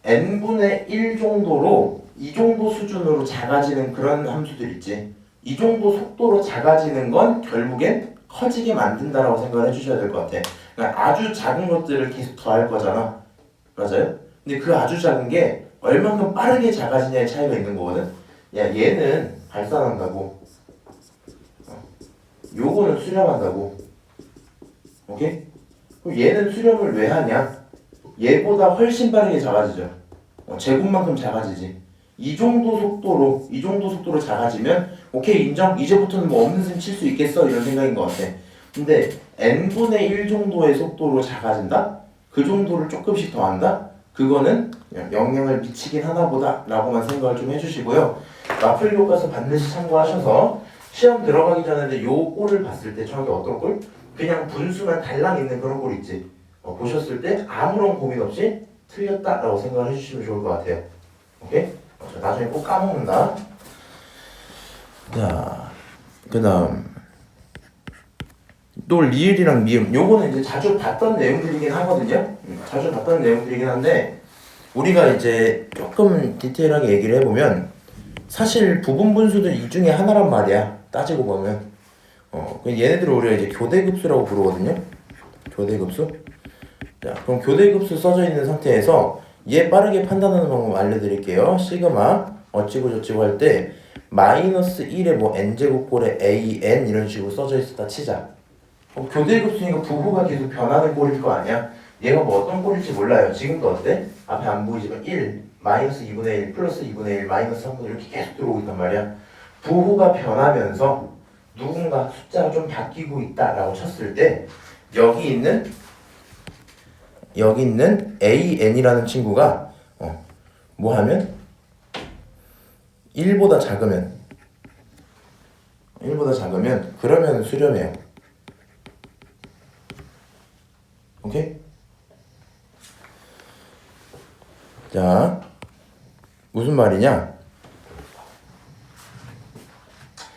n분의 1 정도로 이 정도 수준으로 작아지는 그런 함수들 있지. 이 정도 속도로 작아지는 건 결국엔 커지게 만든다라고 생각을 해주셔야 될 것 같아. 그러니까 아주 작은 것들을 계속 더할 거잖아. 맞아요? 근데 그 아주 작은 게 얼만큼 빠르게 작아지냐의 차이가 있는 거거든. 야, 얘는 발산한다고. 요거는 수렴한다고. 오케이? 그럼 얘는 수렴을 왜 하냐? 얘보다 훨씬 빠르게 작아지죠. 제곱만큼 작아지지. 이 정도 속도로 작아지면 오케이 인정? 이제부터는 뭐 없는 셈 칠 수 있겠어? 이런 생각인 것 같아. 근데 n분의 1 정도의 속도로 작아진다? 그 정도를 조금씩 더한다? 그거는 영향을 미치긴 하나보다 라고만 생각을 좀 해주시고요. 마플 교과서 반드시 참고하셔서 시험 들어가기 전에 요 꼴을 봤을 때 정확히 어떤 꼴? 그냥 분수만 달랑 있는 그런 꼴 있지. 보셨을 때 아무런 고민 없이 틀렸다라고 생각을 해주시면 좋을 것 같아요. 오케이? 나중에 꼭 까먹는다. 자, 그 다음 또 리을이랑 미음, 요거는 이제 자주 봤던 내용들이긴 하거든요. 자주 봤던 내용들이긴 한데 우리가 이제 조금 디테일하게 얘기를 해보면 사실 부분 분수들 이 중에 하나란 말이야. 따지고 보면 얘네들을 우리가 이제 교대급수라고 부르거든요. 교대급수. 자, 그럼 교대급수 써져 있는 상태에서 얘 빠르게 판단하는 방법 알려드릴게요. 시그마 어찌고 저찌고 할 때 마이너스 1에 뭐 n제곱꼴에 an 이런 식으로 써져 있었다 치자. 교대급수니까 부호가 계속 변하는 꼴일 거 아니야. 얘가 뭐 어떤 꼴일지 몰라요. 지금도 어때? 앞에 안 보이지만 1, 마이너스 2분의 1, 플러스 2분의 1, 마이너스 3분의 1 이렇게 계속 들어오고 있단 말이야. 부호가 변하면서 누군가 숫자가 좀 바뀌고 있다라고 쳤을 때 여기 있는 AN이라는 친구가 뭐 하면 1보다 작으면 그러면 수렴해요. 오케이? 자, 무슨 말이냐?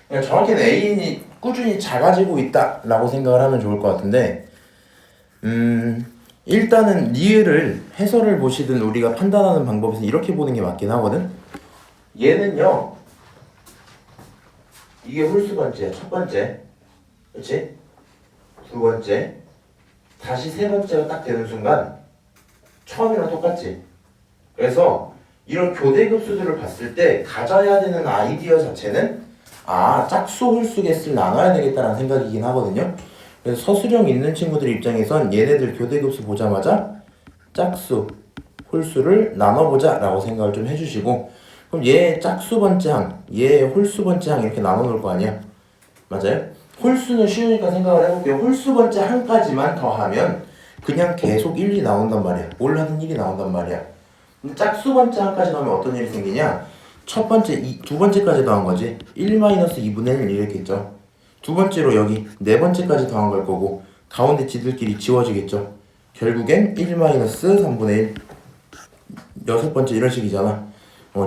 그냥 정확히는 AN이 꾸준히 작아지고 있다라고 생각을 하면 좋을 것 같은데 일단은 리을을 해설을 보시든 우리가 판단하는 방법에서 이렇게 보는 게 맞긴 하거든. 얘는요 이게 홀수 번째야. 첫 번째, 그렇지? 두 번째, 다시 세 번째가 딱 되는 순간 처음이랑 똑같지. 그래서 이런 교대급수들을 봤을 때 가져야 되는 아이디어 자체는 짝수 홀수 개수를 나눠야 되겠다는 생각이긴 하거든요. 그래서 서술형 있는 친구들 입장에선 얘네들 교대급수 보자마자 짝수, 홀수를 나눠보자 라고 생각을 좀 해주시고 그럼 얘 짝수 번째 항, 얘 홀수 번째 항 이렇게 나눠 놓을 거 아니야? 맞아요? 홀수는 쉬우니까 생각을 해볼게요. 홀수 번째 항까지만 더하면 그냥 계속 1이 나온단 말이야. 뭘 하든 1이 나온단 말이야. 근데 짝수 번째 항까지 넣으면 어떤 일이 생기냐? 첫 번째, 두 번째까지 더한 거지. 1-2분의 1 이렇게 있죠. 두 번째로 여기 네 번째까지 더한 걸 거고 가운데 지들끼리 지워지겠죠. 결국엔 1-3분의 1 여섯 번째 이런 식이잖아.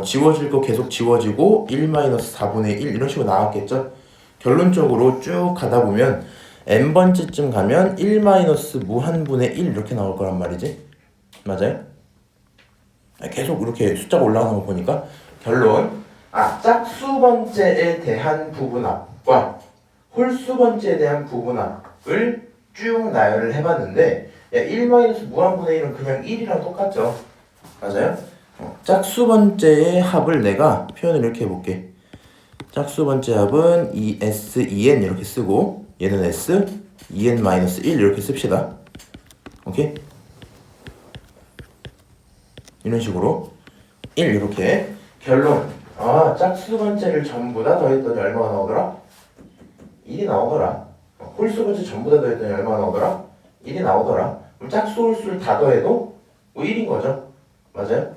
지워질 거 계속 지워지고 1-4분의 1 이런 식으로 나왔겠죠. 결론적으로 쭉 가다 보면 n번째쯤 가면 1 마이너스 무한분의 1 이렇게 나올 거란 말이지. 맞아요? 계속 이렇게 숫자가 올라가는 거 보니까 결론 짝수번째에 대한 부분합과 홀수번째에 대한 부분합을 쭉 나열을 해봤는데 1 마이너스 무한분의 1은 그냥 1이랑 똑같죠. 맞아요? 짝수번째의 합을 내가 표현을 이렇게 해볼게. 짝수번째 합은 S, 2n 이렇게 쓰고 얘는 S, 2n-1 이렇게 씁시다. 오케이? 이런 식으로 1 이렇게 결론 짝수번째를 전부 다 더했더니 얼마가 나오더라? 1이 나오더라. 홀수번째 전부 다 더했더니 얼마가 나오더라? 1이 나오더라. 그럼 짝수 홀수를 다 더해도 뭐 1인 거죠. 맞아요?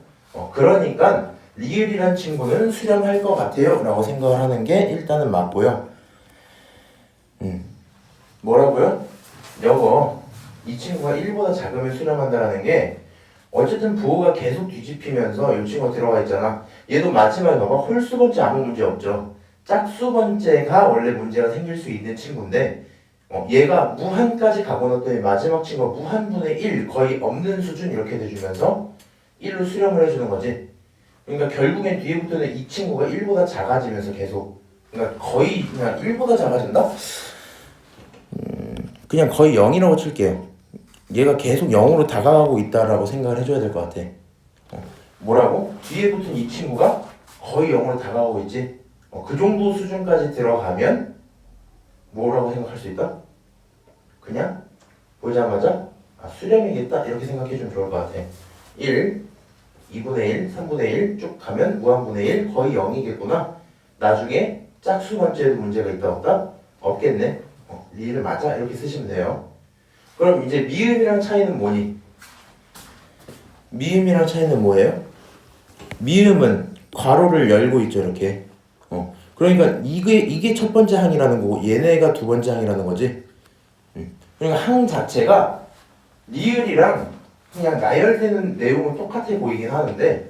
그러니까 리을이란 친구는 수렴할 것 같아요 라고 생각을 하는 게 일단은 맞고요. 뭐라고요? 여거 이 친구가 1보다 작으면 수렴한다는 게 어쨌든 부호가 계속 뒤집히면서 이 친구가 들어가 있잖아. 얘도 마지막에 봐봐. 홀수번째 아무 문제 없죠. 짝수번째가 원래 문제가 생길 수 있는 친구인데 얘가 무한까지 가고 났더니 마지막 친구가 무한분의 1 거의 없는 수준 이렇게 돼주면서 1로 수렴을 해주는 거지. 그러니까 결국엔 뒤에부터는 이 친구가 1보다 작아지면서 계속 그러니까 거의 그냥 1보다 작아진다? 그냥 거의 0이라고 칠게요. 얘가 계속 0으로 다가가고 있다라고 생각을 해줘야 될 것 같아. 뭐라고? 뒤에 붙은 이 친구가 거의 0으로 다가가고 있지. 그 정도 수준까지 들어가면 뭐라고 생각할 수 있다? 그냥 보자마자 수렴이겠다 이렇게 생각해주면 좋을 것 같아. 1, 2분의 1, 3분의 1 쭉 가면 무한분의 1 거의 0이겠구나. 나중에 짝수번째에도 문제가 있다 없다? 없겠네. 리을 맞아 이렇게 쓰시면 돼요. 그럼 이제 미음이랑 차이는 뭐니? 미음이랑 차이는 뭐예요? 미음은 괄호를 열고 있죠 이렇게. 그러니까 이게 첫 번째 항이라는 거고 얘네가 두 번째 항이라는 거지. 그러니까 항 자체가 리을이랑 그냥 나열되는 내용은 똑같아 보이긴 하는데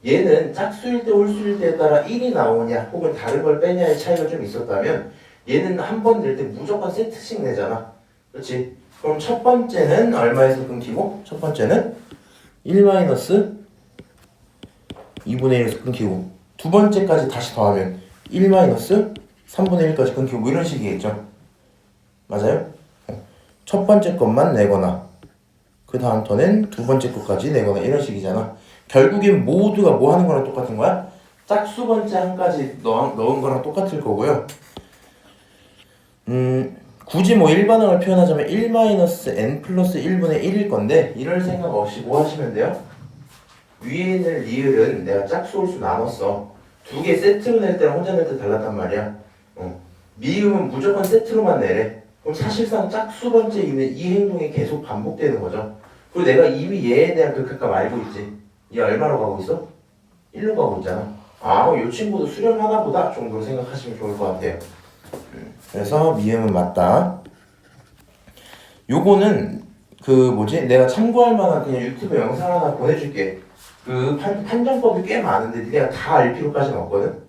얘는 짝수일 때 홀수일 때에 따라 1이 나오냐 혹은 다른 걸 빼냐의 차이가 좀 있었다면 얘는 한 번 낼 때 무조건 세트씩 내잖아. 그렇지? 그럼 첫 번째는 얼마에서 끊기고 첫 번째는 1 마이너스 2분의 1에서 끊기고 두 번째까지 다시 더하면 1 마이너스 3분의 1까지 끊기고 뭐 이런 식이겠죠. 맞아요? 첫 번째 것만 내거나 그 다음 턴엔 두 번째 것까지 내거나 이런 식이잖아. 결국엔 모두가 뭐 하는 거랑 똑같은 거야? 짝수 번째 한까지 넣은 거랑 똑같을 거고요. 굳이 뭐 일반항을 표현하자면 1 마이너스 n 플러스 1분의 1일 건데 이럴 생각 없이 뭐 하시면 돼요? 위에 있는 리을은 내가 짝수 홀수 나눴어. 두 개 세트로 낼 때랑 혼자 낼 때 달랐단 말이야. 미음은 무조건 세트로만 내래. 그럼 사실상 짝수 번째 있는 이 행동이 계속 반복되는 거죠. 그리고 내가 이미 얘에 대한 극합값 알고 있지. 얘 얼마로 가고 있어? 1로 가고 있잖아. 이 친구도 수렴하나 보다 정도로 생각하시면 좋을 것 같아요. 그래서 미음은 맞다. 요거는 내가 참고할 만한 그냥 유튜브 영상 하나 보내줄게. 판정법이 꽤 많은데 니네가 다 알 필요까지는 없거든.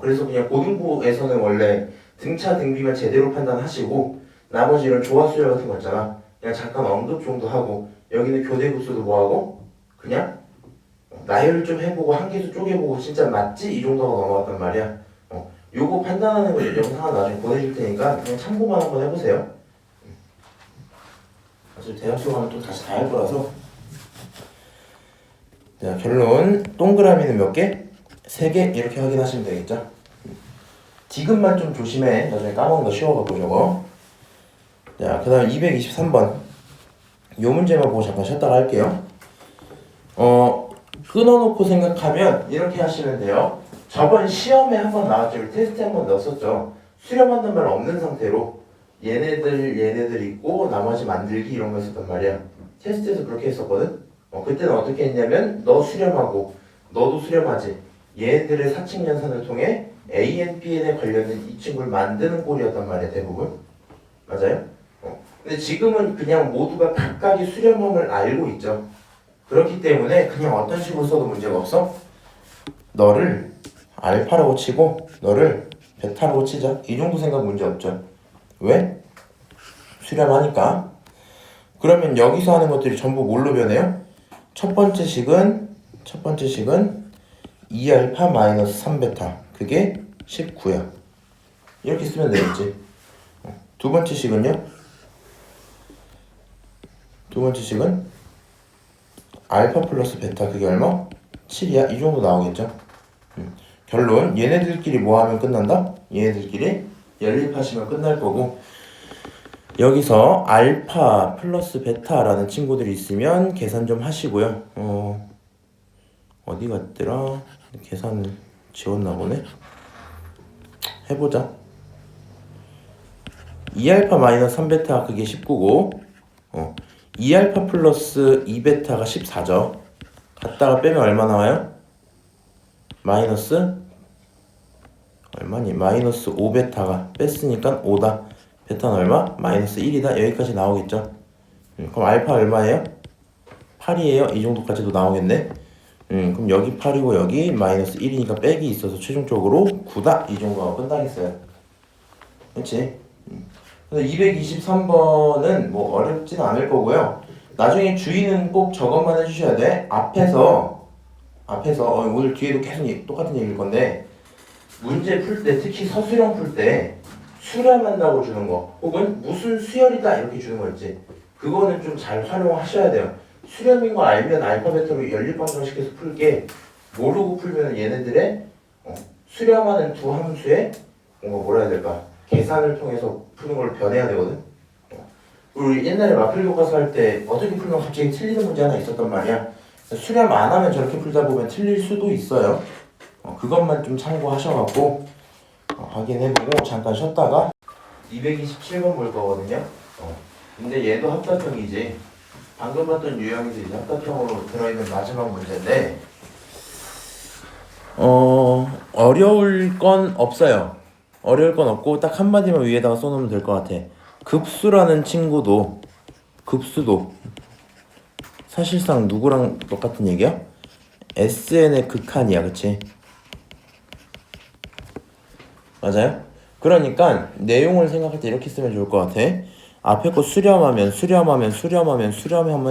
그래서 그냥 고등부에서는 원래 등차 등비만 제대로 판단하시고 나머지 이런 조합수열 같은 거 있잖아. 그냥 잠깐 언급 정도 하고 여기는 교대급수도 뭐하고 그냥 나열 좀 해보고 한계수 쪼개보고 진짜 맞지? 이 정도가 넘어갔단 말이야. 요거 판단하는 거 영상 하나 나중에 보내줄 테니까 그냥 참고만 한번 해보세요. 어차피 대학교 가면 또 다시 다 할 거라서. 자, 결론 동그라미는 몇 개? 3개 이렇게 확인하시면 되겠죠. 디귿만 좀 조심해. 나중에 까먹는 거 쉬워갖고 저거. 자, 그 다음 223번 요 문제만 보고 잠깐 쉬었다가 할게요. 끊어놓고 생각하면 이렇게 하시면 돼요. 저번 시험에 한번 나왔죠. 테스트에 한번 넣었었죠. 수렴한단 말 없는 상태로 얘네들 있고 나머지 만들기 이런 거 했었단 말이야. 테스트에서 그렇게 했었거든. 그때는 어떻게 했냐면 너 수렴하고 너도 수렴하지. 얘네들의 사칙 연산을 통해 AN, BN에 관련된 이 친구를 만드는 꼴이었단 말이야 대부분. 맞아요? 근데 지금은 그냥 모두가 각각의 수렴함을 알고 있죠. 그렇기 때문에 그냥 어떤 식으로 써도 문제가 없어. 너를 알파라고 치고 너를 베타라고 치자. 이 정도 생각 문제 없죠. 왜? 수렴하니까. 그러면 여기서 하는 것들이 전부 뭘로 변해요? 첫 번째 식은 2알파 마이너스 3베타. 그게 19야. 이렇게 쓰면 되겠지. 두 번째 식은요? 두 번째 식은 알파 플러스 베타. 그게 얼마? 7이야. 이 정도 나오겠죠. 결론 얘네들끼리 뭐 하면 끝난다? 얘네들끼리 연립하시면 끝날 거고, 여기서 알파 플러스 베타라는 친구들이 있으면 계산 좀 하시고요. 어디 갔더라? 계산을 지웠나 보네. 해보자. 2알파 마이너스 3베타 그게 19고 2알파 플러스 2베타가 14죠. 갖다가 빼면 얼마 나와요? 마이너스 얼마니? 마이너스 5베타가 뺐으니까 5다. 베타는 얼마? 마이너스 1이다. 여기까지 나오겠죠. 그럼 알파 얼마예요? 8이에요. 이 정도까지도 나오겠네. 그럼 여기 8이고 여기 마이너스 1이니까 빼기 있어서 최종적으로 9다. 이 정도가 끝나겠어요. 그렇지? 그래서 223번은 뭐 어렵진 않을 거고요. 나중에 주의는 꼭 저것만 해주셔야 돼. 앞에서 오늘 뒤에도 계속 똑같은 얘기일 건데, 문제 풀 때, 특히 서술형 풀 때 수렴한다고 주는 거, 혹은 무슨 수열이다 이렇게 주는 거 있지. 그거는 좀 잘 활용하셔야 돼요. 수렴인 거 알면 알파벳으로 연립방정식해서 풀게, 모르고 풀면 얘네들의 수렴하는 두 함수의 뭔가 뭐라 해야 될까, 계산을 통해서 푸는 걸 변해야 되거든. 우리 옛날에 마플 교과서 할 때 어떻게 풀면 갑자기 틀리는 문제 하나 있었단 말이야. 수렴 안 하면 저렇게 풀다 보면 틀릴 수도 있어요. 그것만 좀 참고하셔갖고 확인해보고 잠깐 쉬었다가 227번 볼 거거든요. 근데 얘도 합답형이지. 방금 봤던 유형에서 이제 합답형으로 들어있는 마지막 문제인데, 어려울 건 없어요. 어려울 건 없고 딱 한마디만 위에다가 써놓으면 될 것 같아. 급수라는 친구도, 급수도 사실상 누구랑 똑같은 얘기야? SN의 극한이야, 그치? 맞아요? 그러니까 내용을 생각할 때 이렇게 쓰면 좋을 것 같아. 앞에 거 수렴하면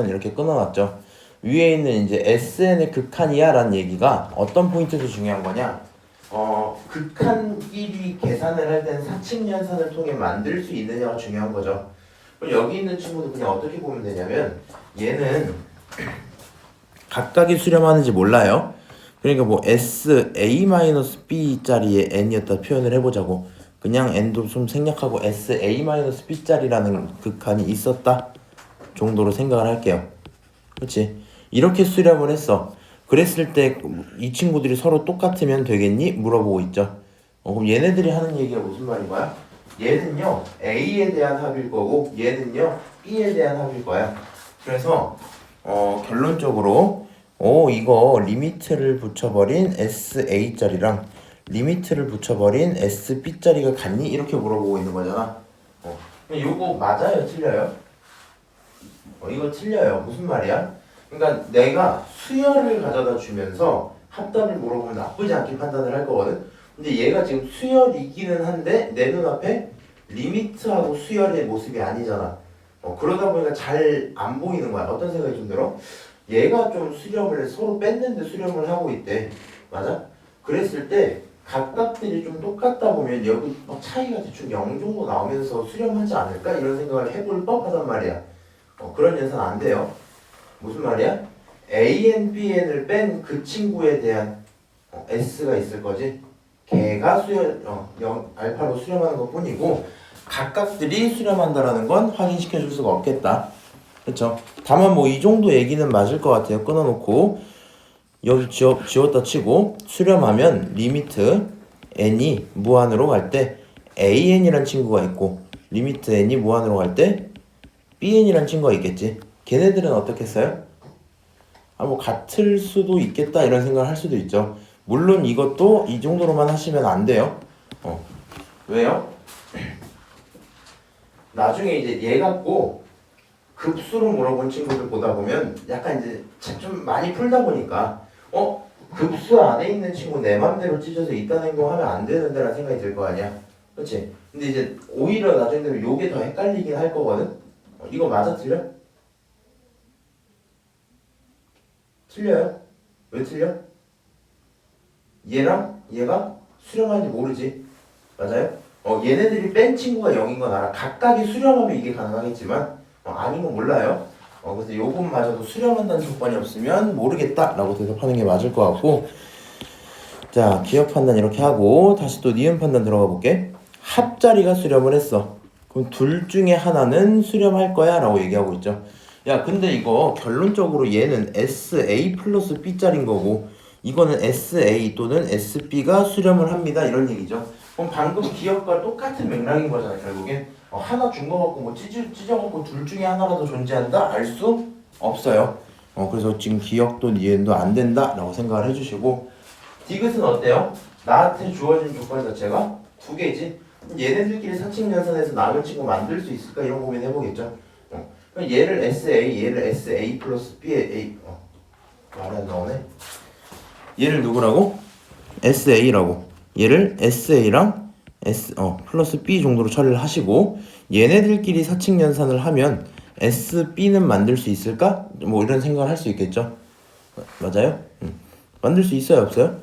이렇게 끊어놨죠. 위에 있는 이제 SN의 극한이야 라는 얘기가 어떤 포인트에서 중요한 거냐, 극한끼리 계산을 할 때는 사칙연산을 통해 만들 수 있느냐가 중요한 거죠. 그럼 여기 있는 친구도 그냥 어떻게 보면 되냐면, 얘는 각각이 수렴하는지 몰라요. 그러니까 뭐 SA-B 짜리의 n이었다 표현을 해보자고. 그냥 n도 좀 생략하고 SA-B 짜리라는 극한이 있었다 정도로 생각을 할게요. 그렇지? 이렇게 수렴을 했어. 그랬을 때 이 친구들이 서로 똑같으면 되겠니? 물어보고 있죠. 그럼 얘네들이 하는 얘기가 무슨 말인 거야? 얘는요 A에 대한 합일 거고 얘는요 B에 대한 합일 거야. 그래서 결론적으로 이거 리미트를 붙여버린 SA 짜리랑 리미트를 붙여버린 SB짜리가 같니? 이렇게 물어보고 있는 거잖아. 요거 맞아요? 틀려요? 이거 틀려요. 무슨 말이야? 그러니까 내가 수열을 가져다 주면서 합답을 물어보면 나쁘지 않게 판단을 할 거거든. 근데 얘가 지금 수열이기는 한데 내 눈앞에 리미트하고 수열의 모습이 아니잖아. 그러다 보니까 잘 안 보이는 거야. 어떤 생각이 좀 들어? 얘가 좀 수렴을 해, 서로 뺐는데 수렴을 하고 있대. 맞아? 그랬을 때 각각들이 좀 똑같다 보면 여기 차이가 대충 0 정도 나오면서 수렴하지 않을까? 이런 생각을 해볼 법하단 말이야. 그런 연산 안 돼요. 무슨 말이야? AN, BN을 뺀 그 친구에 대한 S가 있을 거지. 걔가 알파로 수렴하는 것 뿐이고 각각들이 수렴한다라는 건 확인시켜 줄 수가 없겠다. 그렇죠? 다만 뭐 이 정도 얘기는 맞을 것 같아요. 끊어놓고 여기 지웠다 치고 수렴하면 리미트 n이 무한으로 갈 때 an이란 친구가 있고 리미트 n이 무한으로 갈 때 bn이란 친구가 있겠지. 걔네들은 어떻게 써요? 뭐 같을 수도 있겠다 이런 생각을 할 수도 있죠. 물론 이것도 이 정도로만 하시면 안 돼요. 왜요? 나중에 이제 얘 갖고 급수로 물어본 친구들 보다 보면 약간 이제 좀 많이 풀다 보니까 급수 안에 있는 친구 내 맘대로 찢어서 이딴 행동 하면 안 되는데 라는 생각이 들 거 아니야. 그렇지? 근데 이제 오히려 나중에 되면 요게 더 헷갈리긴 할 거거든. 이거 맞아 틀려? 틀려요? 왜 틀려? 얘랑 얘가 수렴하는지 모르지. 맞아요? 얘네들이 뺀 친구가 0인 건 알아. 각각이 수렴하면 이게 가능하겠지만 아닌 건 몰라요. 그래서 요것마저도 수렴한다는 조건이 없으면 모르겠다 라고 대답하는 게 맞을 것 같고, 자 기억 판단 이렇게 하고 다시 또 니은 판단 들어가 볼게. 합자리가 수렴을 했어. 그럼 둘 중에 하나는 수렴할 거야 라고 얘기하고 있죠. 야 근데 이거 결론적으로 얘는 SA 플러스 B짜리인 거고 이거는 SA 또는 SB가 수렴을 합니다 이런 얘기죠. 그럼 방금 기억과 똑같은 맥락인 거잖아 결국엔. 하나 준 거 갖고 뭐 찢어갖고 둘 중에 하나라도 존재한다? 알 수 없어요. 그래서 지금 기억도 니은도 안 된다 라고 생각을 해주시고, 디귿은 어때요? 나한테 주어진 조건 자체가 두 개지. 얘네들끼리 사칙연산에서 남은 친구 만들 수 있을까? 이런 고민 해보겠죠. 그럼 얘를 SA, 얘를 SA 플러스 B에 A, 말이 안 나오네. 얘를 누구라고? SA라고. 얘를 SA랑 플러스 B 정도로 처리를 하시고, 얘네들끼리 사칙연산을 하면 SB는 만들 수 있을까? 뭐 이런 생각을 할 수 있겠죠. 맞아요? 만들 수 있어요, 없어요?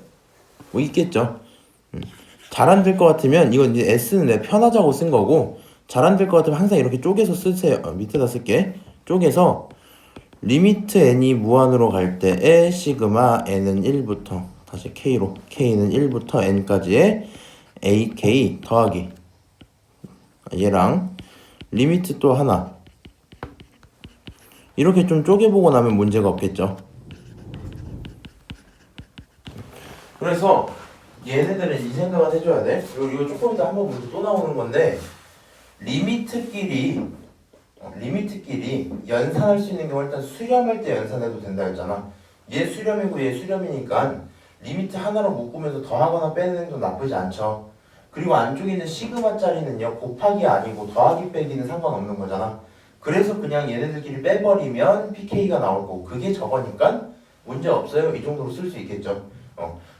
뭐 있겠죠. 잘 안 될 것 같으면 이건 이제 S는 내 편하자고 쓴 거고, 잘 안 될 것 같으면 항상 이렇게 쪼개서 쓰세요. 밑에다 쓸게. 쪼개서 리미트 n이 무한으로 갈 때에 시그마 n은 1부터 다시 k로, k는 1부터 n까지의 ak 더하기 얘랑 리미트 또 하나, 이렇게 좀 쪼개보고 나면 문제가 없겠죠. 그래서 얘네들은 이 생각을 해줘야 돼. 이거 조금 이따 한번 문제 또 나오는 건데, 리미트끼리 연산할 수 있는 경우 일단 수렴할 때 연산해도 된다 했잖아. 얘 수렴이고 얘 수렴이니까 리미트 하나로 묶으면서 더하거나 빼는 행동 나쁘지 않죠. 그리고 안쪽에 있는 시그마짜리는요 곱하기 아니고 더하기 빼기는 상관없는 거잖아. 그래서 그냥 얘네들끼리 빼버리면 pk가 나올 거고, 그게 저거니까 문제 없어요. 이 정도로 쓸 수 있겠죠.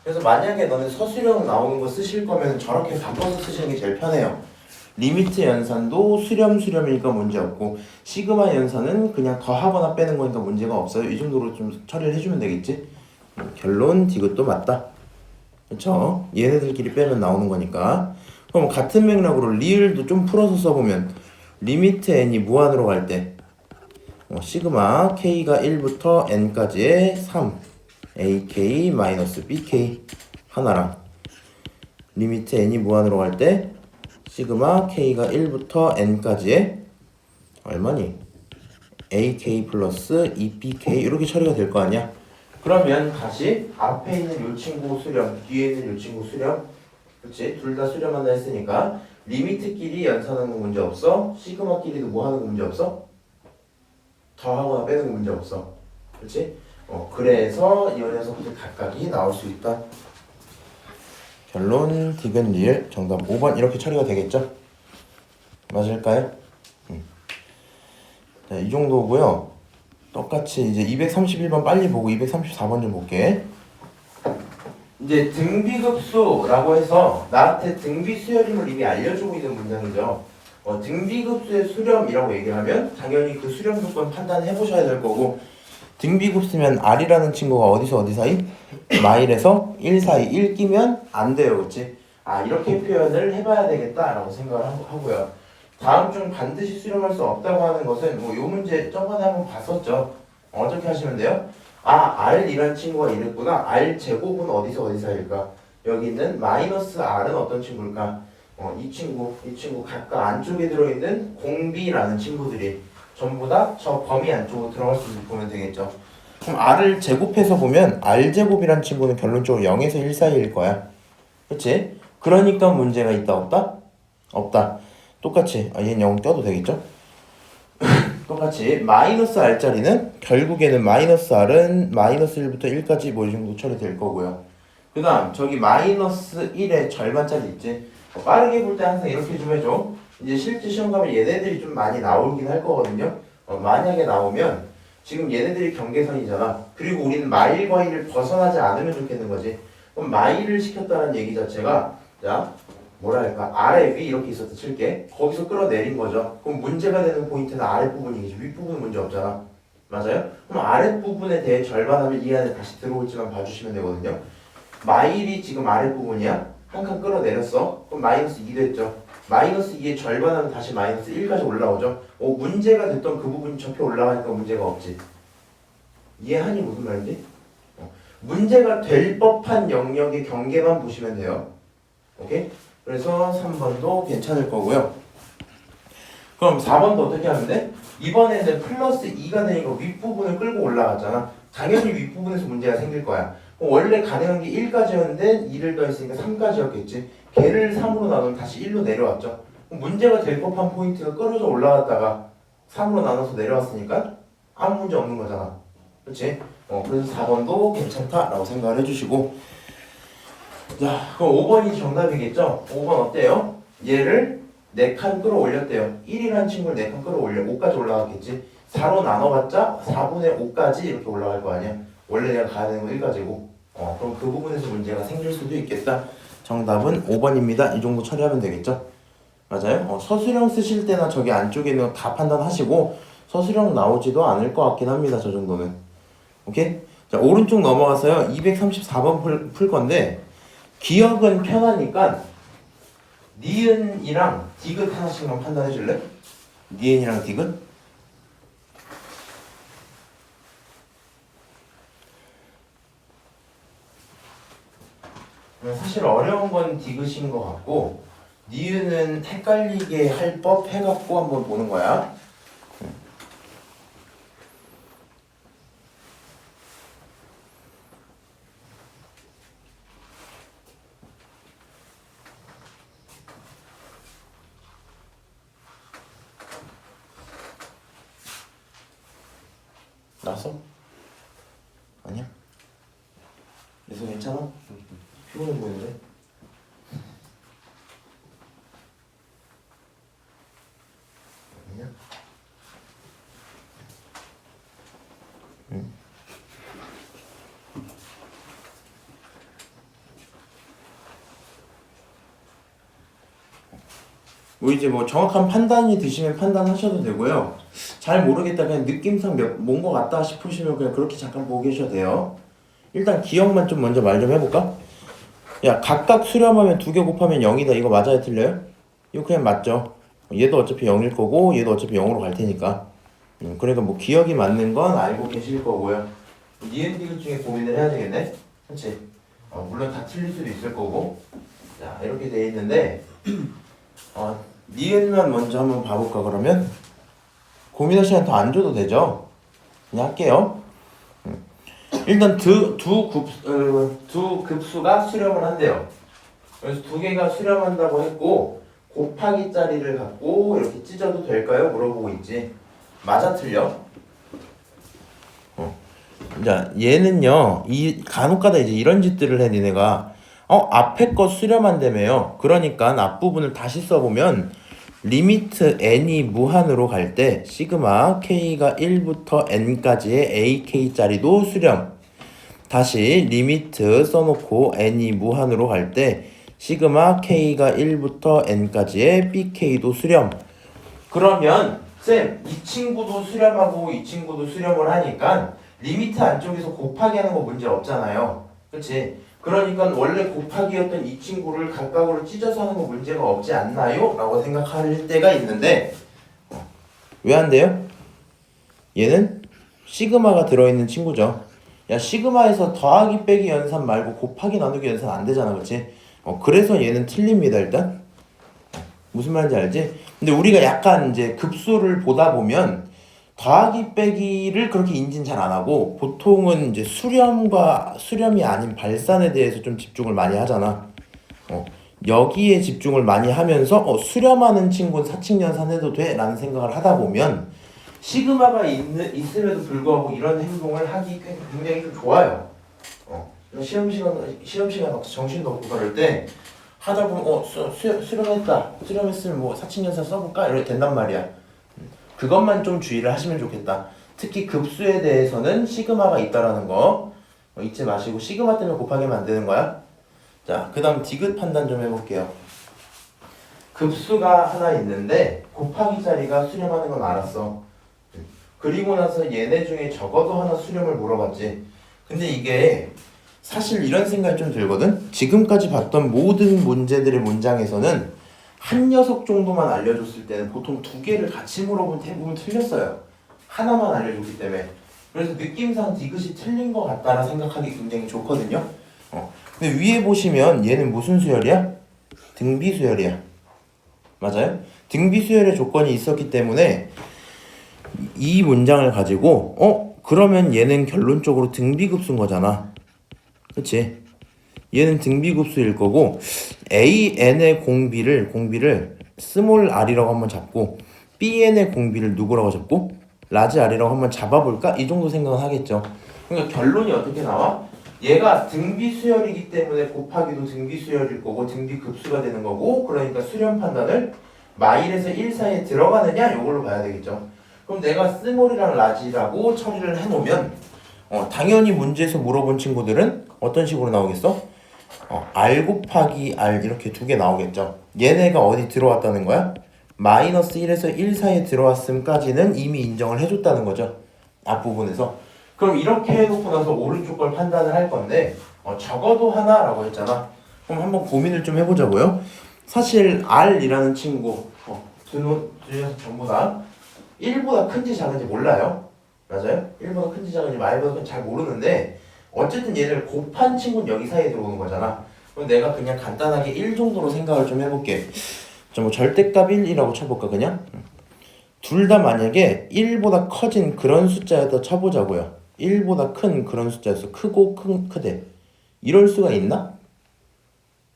그래서 만약에 너네 서수령 나오는 거 쓰실 거면 저렇게 바꿔서 쓰시는 게 제일 편해요. 리미트 연산도 수렴이니까 문제 없고, 시그마 연산은 그냥 더하거나 빼는 거니까 문제가 없어요. 이 정도로 좀 처리를 해주면 되겠지. 결론 디귿도 맞다. 그쵸? 얘네들끼리 빼면 나오는 거니까. 그럼 같은 맥락으로 리을도 좀 풀어서 써보면, 리미트 n이 무한으로 갈 때 시그마 k가 1부터 n까지의 3 ak 마이너스 bk 하나랑, 리미트 n이 무한으로 갈 때 시그마 k가 1부터 n까지의 얼마니? ak 플러스 2bk 이렇게 처리가 될 거 아니야? 그러면 다시 앞에 있는 요 친구 수렴, 뒤에 있는 요 친구 수렴, 그렇지? 둘 다 수렴한다 했으니까 리미트끼리 연산하는 거 문제 없어. 시그마끼리도 뭐 하는 거 문제 없어? 더하거나 빼는 거 문제 없어. 그렇지? 그래서 이 녀석들 각각이 나올 수 있다. 결론 디귿 리을 정답 5번 이렇게 처리가 되겠죠? 맞을까요? 자, 이 정도고요. 똑같이 이제 231번 빨리 보고 234번 좀 볼게. 이제 등비급수라고 해서 나한테 등비 수열임을 이미 알려주고 있는 문장이죠. 등비급수의 수렴이라고 얘기하면 당연히 그 수렴 조건 판단해 보셔야 될 거고, 등비급수면 R이라는 친구가 어디서 어디 사이? 마일에서 1 사이 1 끼면 안 돼요. 그치? 이렇게 표현을 해봐야 되겠다라고 생각을 하고요. 다음 중 반드시 수렴할 수 없다고 하는 것은 요 문제 저번에 한번 봤었죠. 어떻게 하시면 돼요? R이란 친구가 이랬구나. R 제곱은 어디서 어디 사이일까? 여기 있는 마이너스 R은 어떤 친구일까? 이 친구 각각 안쪽에 들어있는 공비라는 친구들이 전부 다 저 범위 안쪽으로 들어갈 수 있게 보면 되겠죠. 그럼 R을 제곱해서 보면 R제곱이란 친구는 결론적으로 0에서 1 사이일 거야. 그치? 그러니까 문제가 있다 없다? 없다. 똑같이 얘는 0 껴도 되겠죠? 똑같이 마이너스 R짜리는 결국에는 마이너스 R은 마이너스 1부터 1까지 뭐 이 정도 처리될 거고요. 그 다음 저기 마이너스 1의 절반짜리 있지? 빠르게 볼 때 항상 이렇게 좀 해줘. 이제 실제 시험 가면 얘네들이 좀 많이 나오긴 할 거거든요. 만약에 나오면 지금 얘네들이 경계선이잖아. 그리고 우리는 마일과 1을 벗어나지 않으면 좋겠는 거지. 그럼 마일을 시켰다는 얘기 자체가 자 뭐랄까 아래 위 이렇게 있었다 칠게. 거기서 끌어내린 거죠. 그럼 문제가 되는 포인트는 아랫부분이겠지. 윗부분은 문제 없잖아. 맞아요? 그럼 아랫부분에 대해 절반하면 이 안에 다시 들어올지만 봐주시면 되거든요. 마일이 지금 아랫부분이야. 한 칸 끌어내렸어. 그럼 마이너스 2 됐죠. 마이너스 2의 절반하면 다시 마이너스 1까지 올라오죠. 문제가 됐던 그 부분이 접혀 올라가니까 문제가 없지. 이해하니 무슨 말인지? 문제가 될 법한 영역의 경계만 보시면 돼요. 오케이? 그래서 3번도 괜찮을 거고요. 그럼 4번도 어떻게 하면 돼? 이번에는 플러스 2가 되니까 윗부분을 끌고 올라갔잖아. 당연히 윗부분에서 문제가 생길 거야. 원래 가능한 게 1까지였는데 2를 더했으니까 3까지였겠지. 걔를 3으로 나누면 다시 1로 내려왔죠. 문제가 될 법한 포인트가 끌어져 올라갔다가 3으로 나눠서 내려왔으니까 아무 문제 없는 거잖아. 그렇지? 그래서 4번도 괜찮다라고 생각을 해주시고, 자, 그럼 5번이 정답이겠죠? 5번 어때요? 얘를 4칸 끌어올렸대요. 1이라는 친구를 4칸 끌어올려 5까지 올라갔겠지. 4로 나눠봤자 4분의 5까지 이렇게 올라갈 거 아니야. 원래 내가 가야 되는 건 1까지고. 그럼 그 부분에서 문제가 생길 수도 있겠다. 정답은 5번입니다. 이 정도 처리하면 되겠죠? 맞아요? 서술형 쓰실 때나 저기 안쪽에 있는 거 다 판단하시고 서술형 나오지도 않을 것 같긴 합니다. 저 정도는. 오케이? 자, 오른쪽 넘어가서요. 234번 풀 건데 기억은 편하니까 니은이랑 디귿 하나씩만 판단해 줄래? 니은이랑 디귿? 사실 어려운 건 디귿인 것 같고 니은은 헷갈리게 할 법 해갖고 한번 보는 거야. 났어? 아니야? 그래서 괜찮아? 피곤해 보이는데? 아니야? 응. 이제 정확한 판단이 드시면 판단하셔도 되고요. 잘 모르겠다 그냥 느낌상 뭔 거 같다 싶으시면 그냥 그렇게 잠깐 보고 계셔도 돼요. 일단 기억만 좀 먼저 말 좀 해볼까? 야, 각각 수렴하면 2개 곱하면 0이다. 이거 맞아요? 틀려요? 이거 그냥 맞죠? 얘도 어차피 0일 거고 얘도 어차피 0으로 갈 테니까. 그러니까 기억이 맞는 건 알고 계실 거고요. 니은 디귿 중에 고민을 해야 되겠네? 그치? 물론 다 틀릴 수도 있을 거고. 자, 이렇게 돼 있는데 니은만 먼저 한번 봐볼까 그러면? 고민할 시간 더 안 줘도 되죠? 그냥 할게요. 일단 두 급수가 수렴을 한대요. 그래서 2개가 수렴한다고 했고 곱하기 자리를 갖고 이렇게 찢어도 될까요? 물어보고 있지. 맞아 틀려? 자, 얘는요 이 간혹가다 이제 이런 짓들을 해. 니네가 앞에 거 수렴한다며요. 그러니까 앞부분을 다시 써보면 리미트 n이 무한으로 갈 때 시그마 k가 1부터 n까지의 ak짜리도 수렴. 다시 리미트 써놓고 n이 무한으로 갈 때 시그마 k가 1부터 n까지의 bk도 수렴. 그러면 쌤, 이 친구도 수렴하고 이 친구도 수렴을 하니까 리미트 안쪽에서 곱하기 하는 거 문제 없잖아요. 그치? 그러니까 원래 곱하기였던 이 친구를 각각으로 찢어서 하는 거 문제가 없지 않나요? 라고 생각할 때가 있는데 왜 안 돼요? 얘는 시그마가 들어있는 친구죠. 야, 시그마에서 더하기 빼기 연산 말고 곱하기 나누기 연산 안 되잖아. 그치? 그래서 얘는 틀립니다. 일단 무슨 말인지 알지? 근데 우리가 약간 이제 급수를 보다 보면 더하기 빼기를 그렇게 인지는 잘 안 하고 보통은 이제 수렴이 아닌 발산에 대해서 좀 집중을 많이 하잖아. 여기에 집중을 많이 하면서 수렴하는 친구는 사칙연산해도 돼? 라는 생각을 하다 보면 시그마가 있음에도 불구하고 이런 행동을 하기 굉장히 좀 좋아요. 시험 시간 정신도 없고 그럴 때 하다 보면 수렴했으면 사칙연산 써볼까? 이렇게 된단 말이야. 그것만 좀 주의를 하시면 좋겠다. 특히 급수에 대해서는 시그마가 있다라는 거 잊지 마시고 시그마 때문에 곱하기면 안 되는 거야. 자, 그 다음 디귿 판단 좀 해볼게요. 급수가 하나 있는데 곱하기 자리가 수렴하는 건 알았어. 그리고 나서 얘네 중에 적어도 하나 수렴을 물어봤지. 근데 이게 사실 이런 생각이 좀 들거든. 지금까지 봤던 모든 문제들의 문장에서는 한 녀석 정도만 알려줬을 때는 보통 두 개를 같이 물어보면 대부분 틀렸어요. 하나만 알려줬기 때문에. 그래서 느낌상 디귿이 틀린 것 같다라 생각하기 굉장히 좋거든요. 근데 위에 보시면 얘는 무슨 수열이야? 등비 수열이야. 맞아요? 등비 수열의 조건이 있었기 때문에 이 문장을 가지고 그러면 얘는 결론적으로 등비급수인 거잖아. 그치? 얘는 등비급수일 거고 AN의 공비를 스몰 r이라고 한번 잡고 BN의 공비를 누구라고 잡고 라지 r이라고 한번 잡아볼까? 이 정도 생각은 하겠죠. 그러니까 결론이 어떻게 나와? 얘가 등비수열이기 때문에 곱하기도 등비수열일 거고 등비급수가 되는 거고 그러니까 수렴 판단을 마일에서 1 사이에 들어가느냐 이걸로 봐야 되겠죠. 그럼 내가 스몰이랑 라지라고 처리를 해놓으면 당연히 문제에서 물어본 친구들은 어떤 식으로 나오겠어? R 곱하기 R 이렇게 두 개 나오겠죠. 얘네가 어디 들어왔다는 거야? 마이너스 1에서 1 사이에 들어왔음까지는 이미 인정을 해줬다는 거죠. 앞부분에서. 그럼 이렇게 해놓고 나서 오른쪽 걸 판단을 할 건데 적어도 하나라고 했잖아. 그럼 한번 고민을 좀 해보자고요. 사실 R이라는 친구 두 녀석 전부 다 1보다 큰지 작은지 몰라요. 맞아요? 1보다 큰지 작은지 R보다 큰지 잘 모르는데 어쨌든 얘를 곱한 친구는 여기 사이에 들어오는 거잖아. 그럼 내가 그냥 간단하게 1 정도로 생각을 좀 해볼게. 뭐 절대값 1이라고 쳐볼까 그냥? 둘 다 만약에 1보다 커진 그런 숫자였다 쳐보자고요. 1보다 큰 그런 숫자였어. 크고 크대. 이럴 수가 있나?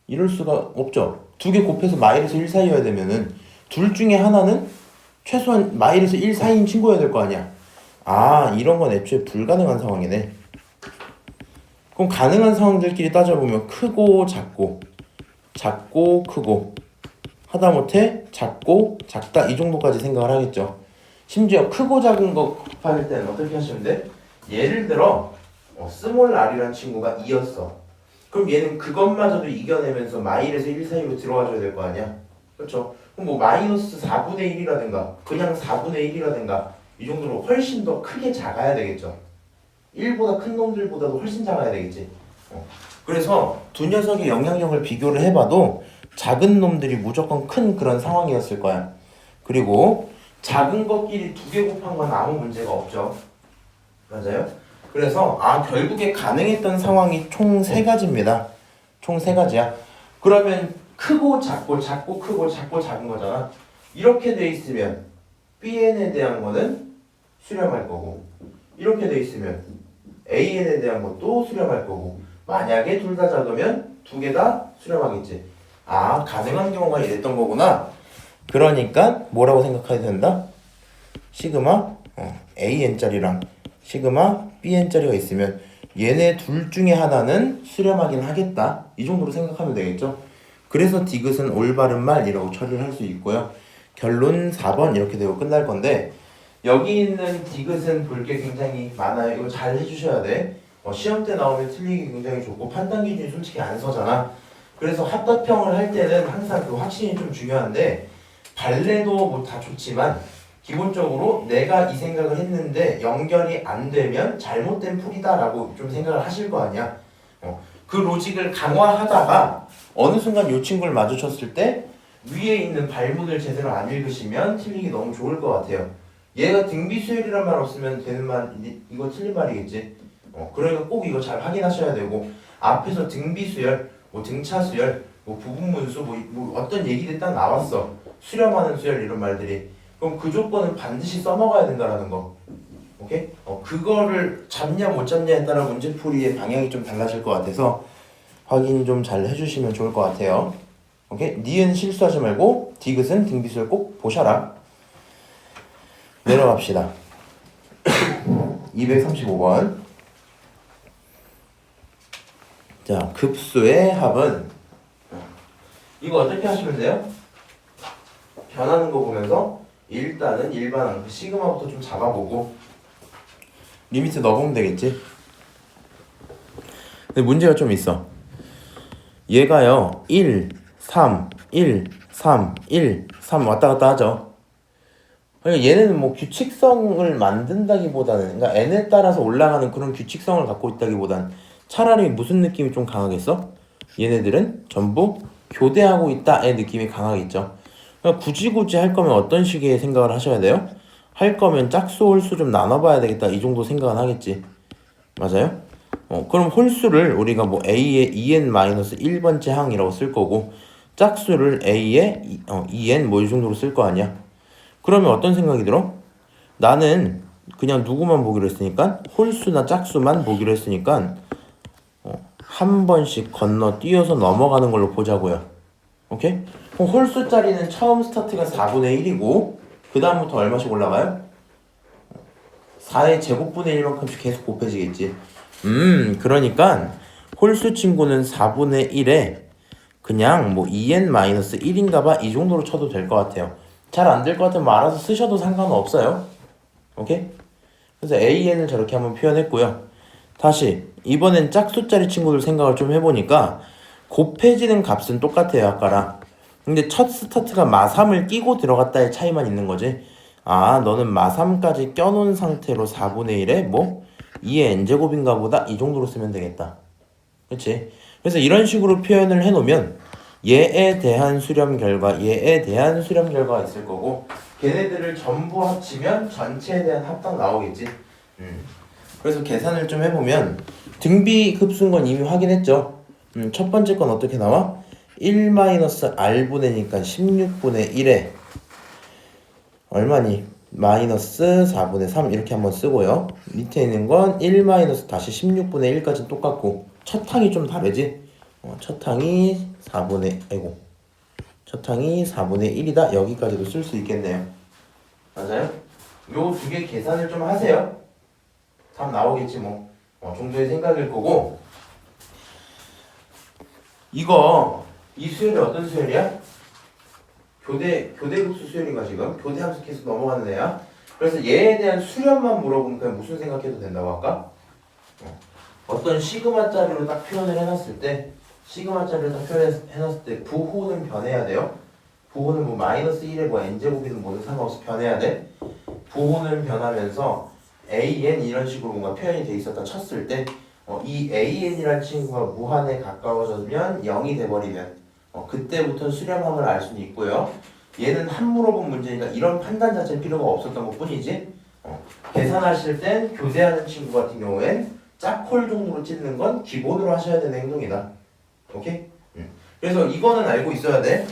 이럴 수가 없죠. 두 개 곱해서 마일에서 1 사이여야 되면은 둘 중에 하나는 최소한 마일에서 1 사이인 친구여야 될 거 아니야. 이런 건 애초에 불가능한 상황이네. 그럼 가능한 상황들끼리 따져보면 크고 작고 작고 크고 하다못해 작고 작다 이 정도까지 생각을 하겠죠. 심지어 크고 작은 거 곱할 때는 어떻게 하시면 돼? 예를 들어 스몰 r이라는 친구가 2였어. 그럼 얘는 그것마저도 이겨내면서 마일에서 1 사이로 들어와줘야 될 거 아니야. 그렇죠? 그럼 뭐 마이너스 4분의 1이라든가 그냥 4분의 1이라든가 이 정도로 훨씬 더 크게 작아야 되겠죠. 1보다 큰 놈들보다도 훨씬 작아야 되겠지. 그래서 두 녀석의 영향력을 비교를 해봐도 작은 놈들이 무조건 큰 그런 상황이었을 거야. 그리고 작은 것끼리 두 개 곱한 건 아무 문제가 없죠. 맞아요? 그래서 결국에 가능했던 상황이 총 3가지입니다. 총 3가지야. 그러면 크고 작고 작고 크고 작고 작은 거잖아. 이렇게 돼 있으면 BN에 대한 거는 수렴할 거고 이렇게 돼 있으면 AN에 대한 것도 수렴할 거고 만약에 둘 다 작으면 두 개 다 수렴하겠지. 가능한 경우가 이랬던 거구나. 그러니까 뭐라고 생각해야 된다? 시그마 AN짜리랑 시그마 BN짜리가 있으면 얘네 둘 중에 하나는 수렴하긴 하겠다. 이 정도로 생각하면 되겠죠. 그래서 디귿은 올바른 말이라고 처리를 할 수 있고요. 결론 4번 이렇게 되고 끝날 건데 여기 있는 디귿은 볼 게 굉장히 많아요. 이거 잘 해주셔야 돼. 시험 때 나오면 틀리기 굉장히 좋고 판단 기준이 솔직히 안 서잖아. 그래서 합답형을 할 때는 항상 그 확신이 좀 중요한데 발레도 뭐 다 좋지만 기본적으로 내가 이 생각을 했는데 연결이 안 되면 잘못된 풀이다라고 좀 생각을 하실 거 아니야. 그 로직을 강화하다가 어느 순간 이 친구를 마주쳤을 때 위에 있는 발문을 제대로 안 읽으시면 틀리기 너무 좋을 것 같아요. 얘가 등비수열이란 말 없으면 되는 말 이거 틀린 말이겠지. 그러니까 꼭 이거 잘 확인하셔야 되고 앞에서 등비수열, 뭐 등차수열, 뭐 부분문수 뭐 어떤 얘기들이 딱 나왔어. 수렴하는 수열 이런 말들이. 그럼 그 조건은 반드시 써먹어야 된다라는 거. 오케이? 그거를 잡냐 못 잡냐에 따라 문제풀이의 방향이 좀 달라질 것 같아서 확인 좀 잘 해주시면 좋을 것 같아요. 오케이? 니은 실수하지 말고 디귿은 등비수열 꼭 보셔라. 내려갑시다. 235번. 자, 급수의 합은 이거 어떻게 하시면 돼요? 변하는 거 보면서 일단은 일반항 시그마부터 좀 잡아보고 리미트 넣어보면 되겠지. 근데 문제가 좀 있어. 얘가요 1, 3, 1, 3, 1, 3 왔다 갔다 하죠. 그러니까 얘네는 뭐 규칙성을 만든다기보다는, 그러니까 n에 따라서 올라가는 그런 규칙성을 갖고 있다기보단 차라리 무슨 느낌이 좀 강하겠어? 얘네들은 전부 교대하고 있다의 느낌이 강하겠죠. 그러니까 굳이 할 거면 어떤 식의 생각을 하셔야 돼요? 할 거면 짝수 홀수 좀 나눠봐야 되겠다, 이 정도 생각은 하겠지. 맞아요? 그럼 홀수를 우리가 뭐 a의 2n-1번째 항이라고 쓸 거고, 짝수를 a의 2n 뭐 이 정도로 쓸 거 아니야. 그러면 어떤 생각이 들어? 나는 그냥 누구만 보기로 했으니까, 홀수나 짝수만 보기로 했으니까 한 번씩 건너뛰어서 넘어가는 걸로 보자고요. 오케이? 그럼 홀수짜리는 처음 스타트가 4분의 1이고 그 다음부터 얼마씩 올라가요? 4의 제곱분의 1만큼씩 계속 곱해지겠지. 그러니까 홀수 친구는 4분의 1에 그냥 뭐 2n-1인가봐 이 정도로 쳐도 될 것 같아요. 잘 안 될 것 같으면 뭐 알아서 쓰셔도 상관은 없어요. 오케이? 그래서 an을 저렇게 한번 표현했고요. 다시 이번엔 짝수짜리 친구들 생각을 좀 해보니까 곱해지는 값은 똑같아요, 아까랑. 근데 첫 스타트가 마3을 끼고 들어갔다의 차이만 있는 거지. 아, 너는 마3까지 껴놓은 상태로 4분의 1에 뭐 2의 n제곱인가 보다 이 정도로 쓰면 되겠다. 그치? 그래서 이런 식으로 표현을 해놓으면 얘에 대한 수렴 결과, 얘에 대한 수렴 결과가 있을 거고, 걔네들을 전부 합치면 전체에 대한 합당 나오겠지. 그래서 계산을 좀 해보면 등비 급수인 건 이미 확인했죠. 첫 번째 건 어떻게 나와? 1-r분의니까 16분의 1에 얼마니? 마이너스 4분의 3 이렇게 한번 쓰고요. 밑에 있는 건 1 마이너스 다시 16분의 1까지 똑같고, 첫 항이 좀 다르지? 첫 항이 4분의 1이다. 여기까지도 쓸 수 있겠네요. 맞아요? 요 두 개 계산을 좀 하세요. 답 나오겠지 뭐. 정도의 생각일 거고, 이 수열이 어떤 수열이야? 교대급수 수열인가 지금? 교대함수 계속 넘어가는 애야. 그래서 얘에 대한 수렴만 물어보면 그냥 무슨 생각해도 된다고 할까? 어떤 시그마짜리로 딱 표현을 해놨을 때, 부호는 변해야 돼요. 부호는 뭐 마이너스 1에 뭐 n제곱이든 뭐든 상관없이 변해야 돼. 부호는 변하면서 an 이런 식으로 뭔가 표현이 돼 있었다 쳤을 때, 이 an이라는 친구가 무한에 가까워지면 0이 돼버리면 그때부터 수렴함을 알 수는 있고요. 얘는 한 물어본 문제니까 이런 판단 자체는 필요가 없었던 것 뿐이지, 계산하실 땐 교대하는 친구 같은 경우엔 짝홀 정도로 찢는 건 기본으로 하셔야 되는 행동이다. 오케이? 그래서 이거는 알고 있어야 돼.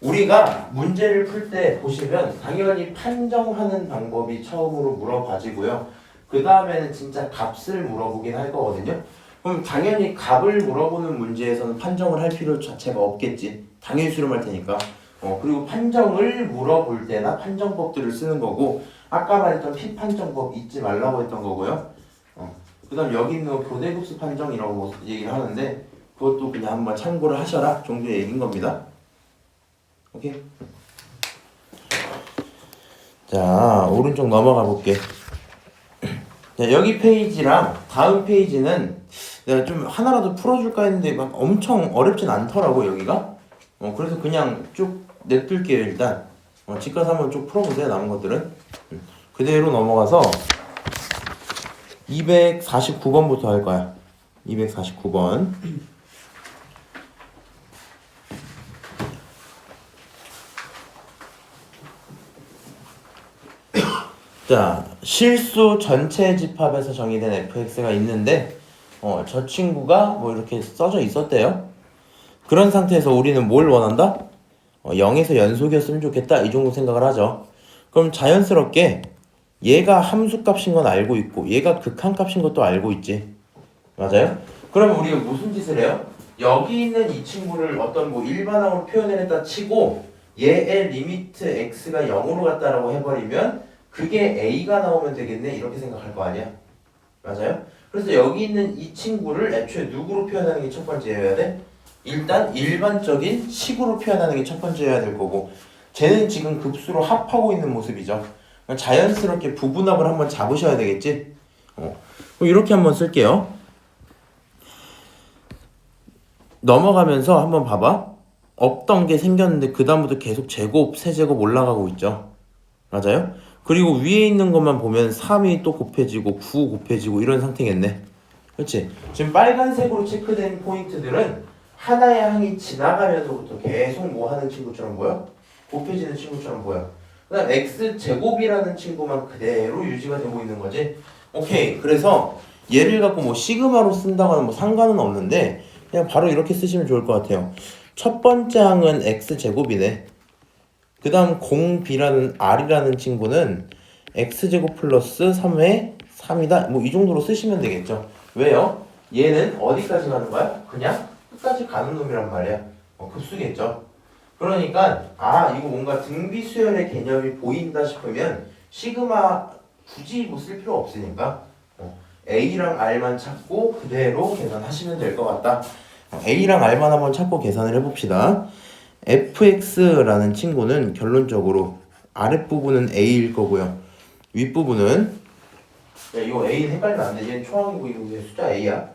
우리가 문제를 풀 때 보시면 당연히 판정하는 방법이 처음으로 물어봐지고요. 그 다음에는 진짜 값을 물어보긴 할 거거든요. 그럼 당연히 값을 물어보는 문제에서는 판정을 할 필요 자체가 없겠지. 당연히 수렴할 테니까. 그리고 판정을 물어볼 때나 판정법들을 쓰는 거고, 아까 말했던 피판정법 잊지 말라고 했던 거고요. 그 다음 여기 있는 거 교대급수 판정이라고 얘기를 하는데, 그것도 그냥 한번 참고를 하셔라 정도의 얘기인 겁니다. 오케이? 자, 오른쪽 넘어가 볼게. 자, 여기 페이지랑 다음 페이지는 내가 좀 하나라도 풀어줄까 했는데 막 엄청 어렵진 않더라고 여기가. 그래서 그냥 쭉 냅둘게요 일단. 집 가서 한번 쭉 풀어보세요 남은 것들은. 그대로 넘어가서 249번부터 할 거야. 249번. 자, 실수 전체 집합에서 정의된 fx가 있는데 저 친구가 뭐 이렇게 써져 있었대요. 그런 상태에서 우리는 뭘 원한다? 0에서 연속이었으면 좋겠다 이 정도 생각을 하죠. 그럼 자연스럽게 얘가 함수값인 건 알고 있고 얘가 극한값인 것도 알고 있지. 맞아요? 그러면 우리가 무슨 짓을 해요? 여기 있는 이 친구를 어떤 뭐 일반항으로 표현을 했다 치고 얘의 리미트 x가 0으로 갔다라고 해버리면 그게 a가 나오면 되겠네 이렇게 생각할 거 아니야. 맞아요? 그래서 여기 있는 이 친구를 애초에 누구로 표현하는 게 첫 번째여야 돼? 일단 일반적인 식으로 표현하는 게 첫 번째여야 될 거고, 쟤는 지금 급수로 합하고 있는 모습이죠. 자연스럽게 부분합을 한번 잡으셔야 되겠지. 그럼 이렇게 한번 쓸게요. 넘어가면서 한번 봐봐. 없던 게 생겼는데 그 다음부터 계속 제곱, 세제곱 올라가고 있죠. 맞아요? 그리고 위에 있는 것만 보면 3이 또 곱해지고 9 곱해지고 이런 상태겠네. 그렇지? 지금 빨간색으로 체크된 포인트들은 하나의 항이 지나가면서부터 계속 뭐 하는 친구처럼 보여? 곱해지는 친구처럼 보여. 그 다음 x제곱이라는 친구만 그대로 유지가 되고 있는 거지. 오케이. 그래서 얘를 갖고 뭐 시그마로 쓴다거나 뭐 상관은 없는데 그냥 바로 이렇게 쓰시면 좋을 것 같아요. 첫 번째 항은 x제곱이네. 그 다음 0b라는 r이라는 친구는 x제곱 플러스 3의 3이다. 뭐 이 정도로 쓰시면 되겠죠. 왜요? 얘는 어디까지 가는 거야? 그냥 끝까지 가는 놈이란 말이야. 급수겠죠. 그러니까 이거 뭔가 등비수열의 개념이 보인다 싶으면 시그마 굳이 뭐 쓸 필요 없으니까 A랑 R만 찾고 그대로 계산하시면 될 것 같다. A랑 R만 한번 찾고 계산을 해봅시다. fx라는 친구는 결론적으로 아랫부분은 A일 거고요. 윗부분은 이거 A는 헷갈리면 안 돼. 얘는 초항이고 이거 숫자 A야.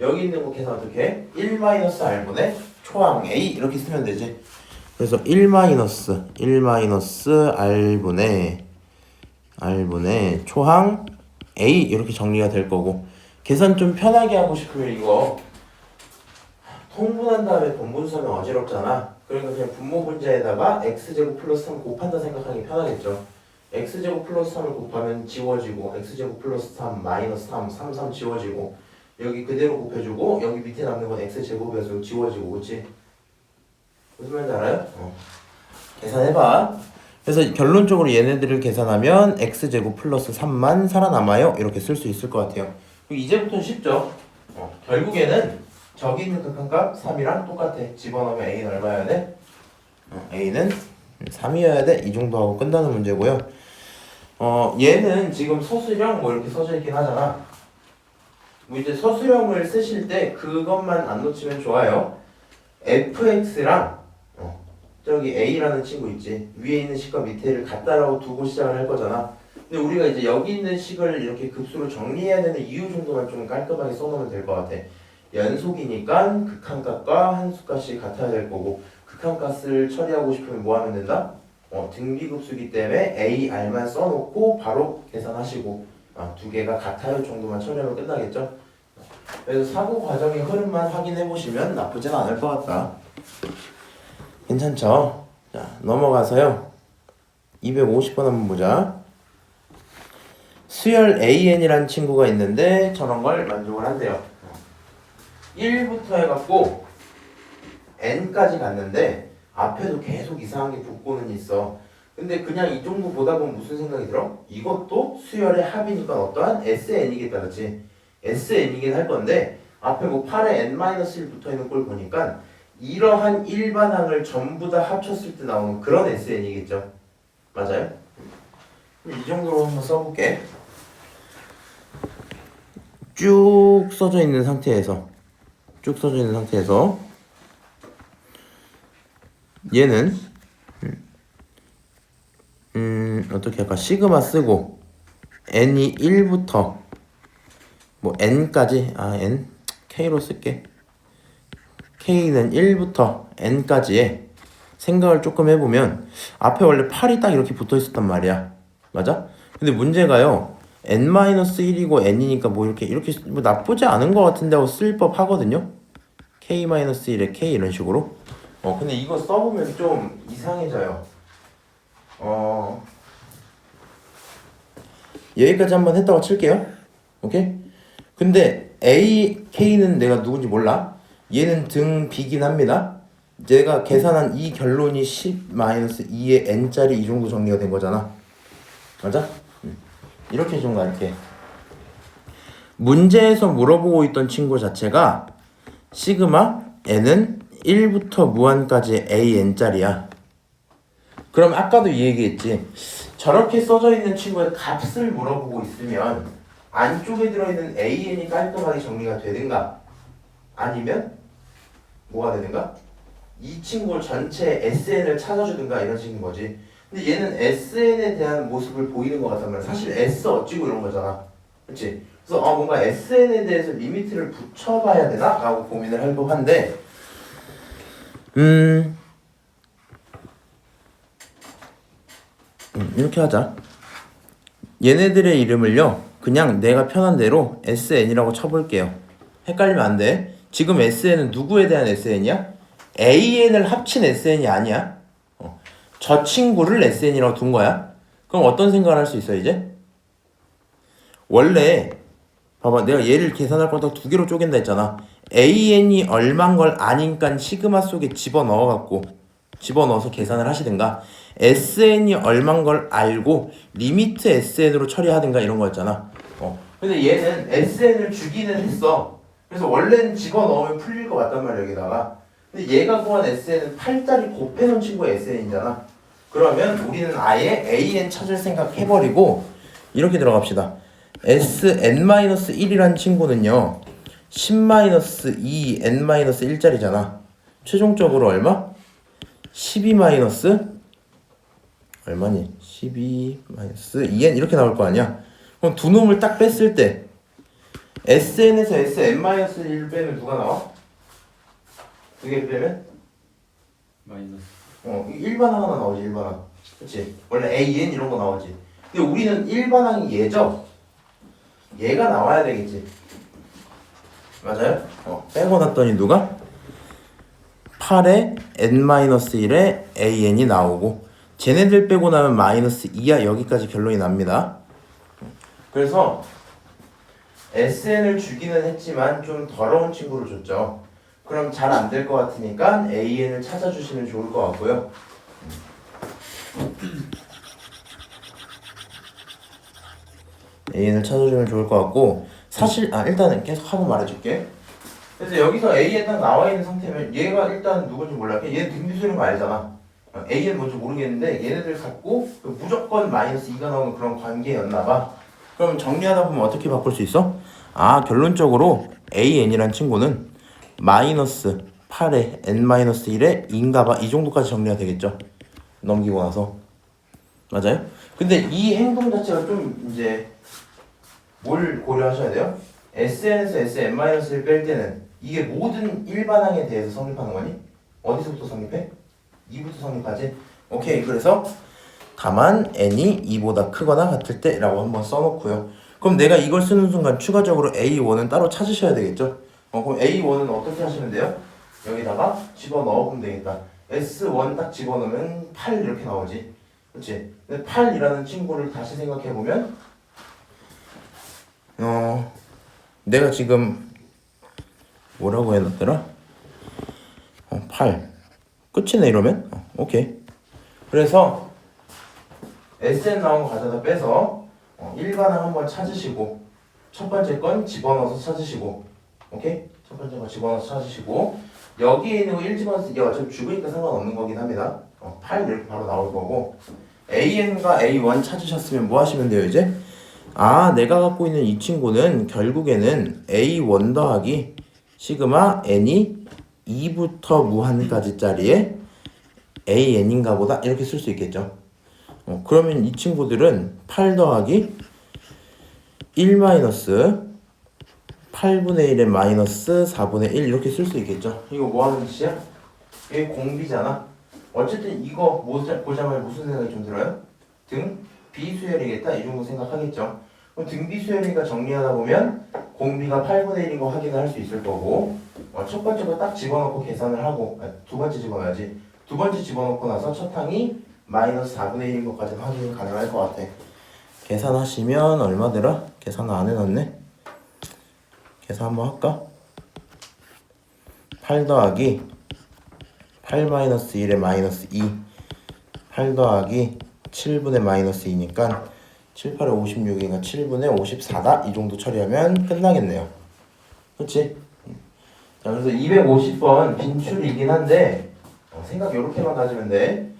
여기 있는 거 계산 어떻게 해? 1-R분의 초항 A 이렇게 쓰면 되지. 그래서 1-R분의 초항 A 이렇게 정리가 될 거고, 계산 좀 편하게 하고 싶으면 이거 통분한 다음에 본분수하면 어지럽잖아. 그러니까 그냥 분모분자에다가 x제곱 플러스 3 곱한다 생각하기 편하겠죠. x제곱 플러스 3을 곱하면 지워지고 x제곱 플러스 3 마이너스 3 3 지워지고 여기 그대로 곱해주고 여기 밑에 남는 건 x제곱이어서 지워지고. 그치? 무슨 말인지 알아요? 계산해봐. 그래서 결론적으로 얘네들을 계산하면 x제곱 플러스 3만 살아남아요. 이렇게 쓸 수 있을 것 같아요. 이제부터는 쉽죠. 결국에는 저기 있는 극한값 3이랑 똑같아. 집어넣으면 a는 얼마여야 돼? a는 3이어야 돼. 이 정도 하고 끝나는 문제고요. 얘는 지금 서술형 뭐 이렇게 써져 있긴 하잖아. 뭐 이제 서술형을 쓰실 때 그것만 안 놓치면 좋아요. fx랑 저기 a라는 친구 있지. 위에 있는 식과 밑에를 같다라고 두고 시작을 할 거잖아. 근데 우리가 이제 여기 있는 식을 이렇게 급수로 정리해야 되는 이유 정도만 좀 깔끔하게 써놓으면 될 것 같아. 연속이니까 극한값과 한수값이 같아야 될 거고, 극한값을 처리하고 싶으면 뭐 하면 된다? 등비급수기 때문에 a, r만 써놓고 바로 계산하시고 두 개가 같아요 정도만 처리하면 끝나겠죠? 그래서 사고 과정의 흐름만 확인해 보시면 나쁘진 않을 것 같다. 괜찮죠? 자, 넘어가서요. 250번 한번 보자. 수열 AN이라는 친구가 있는데 저런 걸 만족을 한대요. 1부터 해갖고 N까지 갔는데 앞에도 계속 이상한 게 붙고는 있어. 근데 그냥 이 정도 보다 보면 무슨 생각이 들어? 이것도 수열의 합이니까 어떠한 SN이겠다, 그치? SN이긴 할 건데 앞에 뭐 8에 N-1 붙어있는 걸 보니까 이러한 일반항을 전부 다 합쳤을 때 나오는 그런 SN이겠죠? 맞아요? 이 정도로 한번 써볼게. 쭉 써져 있는 상태에서 얘는 어떻게 할까? 시그마 쓰고 n이 1부터 뭐 n까지 n k로 쓸게. k는 1부터 n까지의 생각을 조금 해보면 앞에 원래 8이 딱 이렇게 붙어 있었단 말이야. 맞아? 근데 문제가요, n-1이고 n이니까 뭐 이렇게 뭐 나쁘지 않은 것 같은데 하고 쓸 법 하거든요. k-1에 k 이런 식으로. 근데 이거 써보면 좀 이상해져요. 여기까지 한번 했다고 칠게요. 오케이? 근데 a, k는 내가 누군지 몰라. 얘는 등 b긴 합니다. 제가 계산한 이 결론이 10-2의 n짜리 이 정도 정리가 된 거잖아. 맞아? 이렇게 좀 갈게. 문제에서 물어보고 있던 친구 자체가 시그마 n은 1부터 무한까지 an짜리야. 그럼 아까도 이 얘기했지. 저렇게 써져 있는 친구의 값을 물어보고 있으면 안쪽에 들어있는 an이 깔끔하게 정리가 되든가 아니면 뭐가 되든가 이 친구 전체 sn을 찾아주든가 이런 식인 거지. 근데 얘는 sn에 대한 모습을 보이는 것 같단 말이야. 사실 s 어찌고 이런 거잖아. 그치? 그래서 뭔가 sn에 대해서 리미트를 붙여봐야 되나? 라고 고민을 할 법한데 이렇게 하자. 얘네들의 이름을요 그냥 내가 편한 대로 SN이라고 쳐볼게요. 헷갈리면 안 돼. 지금 SN은 누구에 대한 SN이야? AN을 합친 SN이 아니야. 저 친구를 SN이라고 둔 거야. 그럼 어떤 생각을 할 수 있어 이제? 원래 봐봐, 내가 얘를 계산할 걸 딱 두 개로 쪼갠다 했잖아. AN이 얼만 걸 아니까 시그마 속에 집어넣어서 계산을 하시든가, SN이 얼만 걸 알고 리미트 SN으로 처리하든가 이런 거였잖아. 근데 얘는 SN을 주기는 했어. 그래서 원래는 집어넣으면 풀릴 것 같단 말이야 여기다가. 근데 얘가 구한 SN은 8짜리 곱해놓은 친구의 SN이잖아. 그러면 우리는 아예 AN 찾을 생각 해버리고 이렇게 들어갑시다. SN-1이라는 친구는요 10-2 N-1짜리잖아. 최종적으로 얼마? 12 마이너스 얼마니? 12 마이너스 2N 이렇게 나올 거 아니야. 그럼 두 놈을 딱 뺐을 때 SN에서 SN-1 빼면 누가 나와? 두 개 빼면? 마이너스. 일반항 하나 나오지. 일반항. 그치? 원래 AN 이런 거 나오지. 근데 우리는 일반항이 얘죠? 얘가 나와야 되겠지. 맞아요? 빼고 났더니 누가? 8에 N-1에 AN이 나오고, 쟤네들 빼고 나면 마이너스 2야. 여기까지 결론이 납니다. 그래서 SN을 주기는 했지만 좀 더러운 친구를 줬죠. 그럼 잘 안 될 것 같으니까 AN을 찾아주시면 좋을 것 같고요. AN을 찾아주면 좋을 것 같고, 사실 일단은 계속 하고 말해줄게. 그래서 여기서 AN 딱 나와 있는 상태면 얘가 일단 누군지 몰라. 얘는 등비수열인 거 알잖아. AN 뭔지 모르겠는데 얘네들 갖고 무조건 마이너스 2가 나오는 그런 관계였나봐. 그럼 정리하다 보면 어떻게 바꿀 수 있어? 결론적으로 AN이란 친구는 마이너스 8에 N-1에 2인가봐. 이 정도까지 정리가 되겠죠. 넘기고 나서. 맞아요? 근데 이 행동 자체가 좀 이제 뭘 고려하셔야 돼요? SN에서 SN-1을 뺄 때는 이게 모든 일반항에 대해서 성립하는 거니? 어디서부터 성립해? 2부터 성립하지? 오케이. 그래서 다만 n이 2보다 크거나 같을 때 라고 한번 써놓고요. 그럼 내가 이걸 쓰는 순간 추가적으로 A1은 따로 찾으셔야 되겠죠? 그럼 A1은 어떻게 하시면 돼요? 여기다가 집어넣으면 되겠다. S1 딱 집어넣으면 8 이렇게 나오지. 그치? 근데 8이라는 친구를 다시 생각해보면 내가 지금 뭐라고 해놨더라? 8 끝이네 이러면? 오케이. 그래서 SN 나온 거 가져다 빼서 일반항 한번 찾으시고, 첫 번째 건 집어넣어서 찾으시고, 오케이? 첫 번째 건 집어넣어서 찾으시고, 여기에 있는 거 1 집어넣어서 이게 어차피 죽으니까 상관없는 거긴 합니다. 8 이렇게 바로 나올 거고, AN과 A1 찾으셨으면 뭐 하시면 돼요 이제? 내가 갖고 있는 이 친구는 결국에는 A1 더하기 시그마 n이 2부터 무한까지 짜리의 AN인가 보다 이렇게 쓸 수 있겠죠. 그러면 이 친구들은 8 더하기 1 마이너스 8분의 1에 마이너스 4분의 1 이렇게 쓸 수 있겠죠. 이거 뭐 하는 짓이야? 이게 공비잖아. 어쨌든 이거 보자마자 무슨 생각이 좀 들어요? 등 비수열이겠다 이 정도 생각하겠죠. 그럼 등 비수열이니까 정리하다 보면 공비가 8분의 1인 거 확인을 할 수 있을 거고, 첫 번째 거 딱 집어넣고 계산을 하고, 두 번째 집어넣어야지. 두 번째 집어넣고 나서 첫 항이 마이너스 4분의 1인 것까지는 확인이 가능할 것 같아. 계산하시면 얼마더라? 계산 안 해놨네. 계산 한번 할까? 8 더하기 8 마이너스 1에 마이너스 2 8 더하기 7분의 마이너스 2니까 7, 8에 56이니까 7분의 54다 이 정도 처리하면 끝나겠네요. 그치? 자, 그래서 250번 빈출이긴 한데 생각 요렇게만 가지면 돼.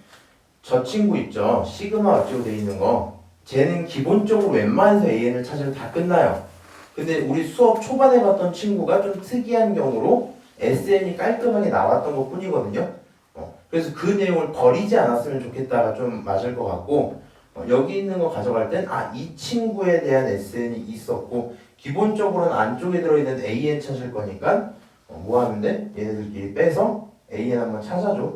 저 친구 있죠? 시그마 어쩌고 돼 있는 거, 쟤는 기본적으로 웬만해서 AN을 찾으면 다 끝나요. 근데 우리 수업 초반에 봤던 친구가 좀 특이한 경우로 SN이 깔끔하게 나왔던 것 뿐이거든요. 그래서 그 내용을 버리지 않았으면 좋겠다가 좀 맞을 것 같고, 여기 있는 거 가져갈 땐 이 친구에 대한 SN이 있었고 기본적으로는 안쪽에 들어있는 AN 찾을 거니까 뭐 하면 돼? 얘네들끼리 빼서 AN 한번 찾아줘.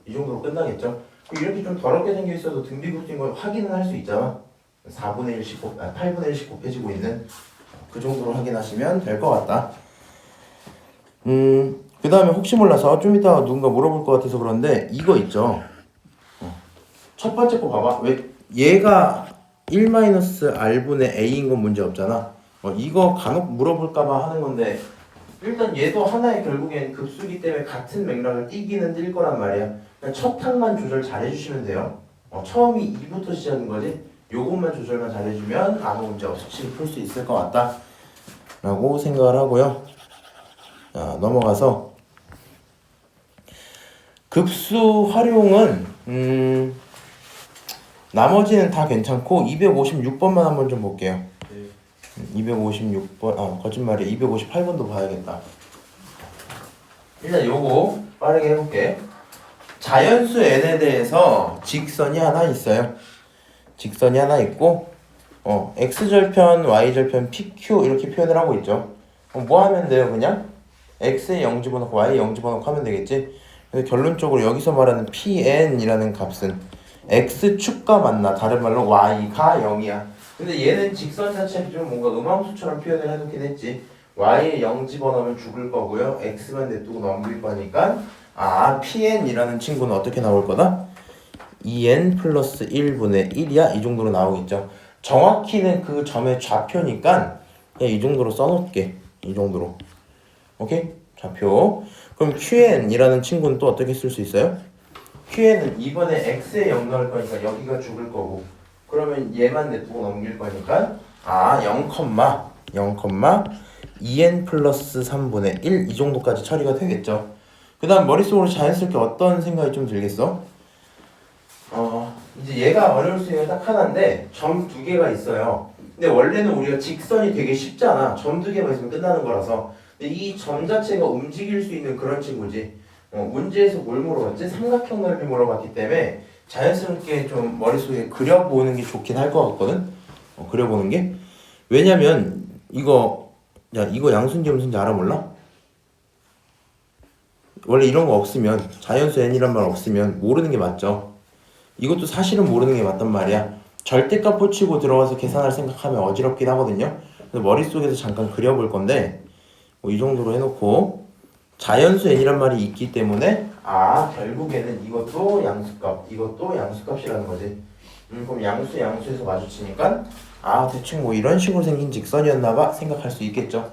이 정도로 끝나겠죠. 이렇게 좀 더럽게 생겨 있어도 등비급수인 걸 확인은 할 수 있잖아. 8분의 1씩 곱해지고 있는 그 정도로 확인하시면 될 것 같다. 그 다음에 혹시 몰라서 좀 이따 누군가 물어볼 것 같아서 그런데 이거 있죠. 첫 번째 거 봐봐. 왜 얘가 1-r분의 a인 건 문제 없잖아. 이거 간혹 물어볼까봐 하는 건데 일단 얘도 하나의 결국엔 급수기 때문에 같은 맥락을 띄기는 뛸 거란 말이야. 그냥 첫 항만 조절 잘 해주시면 돼요. 처음이 2부터 시작인 거지. 요것만 조절만 잘 해주면 아무 문제 없이 풀 수 있을 것 같다 라고 생각을 하고요. 자, 넘어가서 급수 활용은 나머지는 다 괜찮고 256번만 한번 좀 볼게요. 256번 거짓말이야. 258번도 봐야겠다. 일단 요거 빠르게 해볼게. 자연수 n에 대해서 직선이 하나 있어요. 직선이 하나 있고 x절편, y절편, pq 이렇게 표현을 하고 있죠. 뭐 하면 돼요? 그냥 x에 0 집어넣고 y에 0 집어넣고 하면 되겠지. 그래서 결론적으로 여기서 말하는 pn이라는 값은 x축과 만나. 다른 말로 y가 0이야. 근데 얘는 직선 자체를 좀 뭔가 음함수처럼 표현을 해놓긴 했지. y에 0 집어넣으면 죽을 거고요. x만 냅두고 넘길 거니까 pn이라는 친구는 어떻게 나올 거다? 2n 플러스 1분의 1이야? 이 정도로 나오겠죠. 정확히는 그 점의 좌표니까 그냥 이 정도로 써놓을게. 이 정도로. 오케이? 좌표. 그럼 qn이라는 친구는 또 어떻게 쓸 수 있어요? qn은 이번에 x에 0 넣을 거니까 여기가 죽을 거고 그러면 얘만 냅두고 넘길 거니까 0,2n 플러스 3분의 1 이 정도까지 처리가 되겠죠. 그 다음 머릿속으로 자연스럽게 어떤 생각이 좀 들겠어? 이제 얘가 어려울 수 있는 게 딱 하나인데 점 두 개가 있어요. 근데 원래는 우리가 직선이 되게 쉽잖아. 점 두 개만 있으면 끝나는 거라서. 근데 이 점 자체가 움직일 수 있는 그런 친구지. 문제에서 뭘 물어봤지? 삼각형 넓이 물어봤기 때문에 자연스럽게 좀 머릿속에 그려보는 게 좋긴 할 것 같거든? 그려보는 게. 왜냐면 이거 양수인지 음수인지 알아 몰라? 원래 이런 거 없으면 자연수 n이란 말 없으면 모르는 게 맞죠. 이것도 사실은 모르는 게 맞단 말이야. 절대값 붙이고 들어가서 계산할 생각하면 어지럽긴 하거든요. 그래서 머릿속에서 잠깐 그려볼 건데 이 정도로 해놓고 자연수 n이란 말이 있기 때문에 결국에는 이것도 양수값, 이것도 양수값이라는 거지. 그럼 양수에서 마주치니까 대충 뭐 이런 식으로 생긴 직선이었나봐 생각할 수 있겠죠.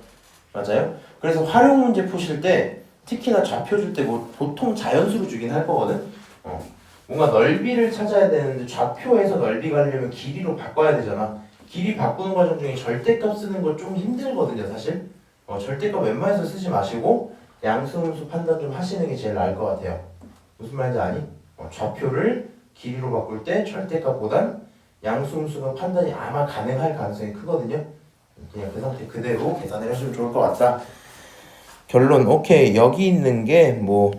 맞아요? 그래서 활용 문제 푸실 때 특히나 좌표 줄 때 뭐 보통 자연수로 주긴 할 거거든. 뭔가 넓이를 찾아야 되는데 좌표에서 넓이 가려면 길이로 바꿔야 되잖아. 길이 바꾸는 과정 중에 절대값 쓰는 거 좀 힘들거든요, 사실. 절대값 웬만해서 쓰지 마시고 양수음수 판단 좀 하시는 게 제일 나을 것 같아요. 무슨 말인지 아니? 좌표를 길이로 바꿀 때 절대값보단 양수음수가 판단이 아마 가능할 가능성이 크거든요. 그냥 그 상태 그대로 계산을 해주면 좋을 것 같다. 결론 오케이. 여기 있는 게 뭐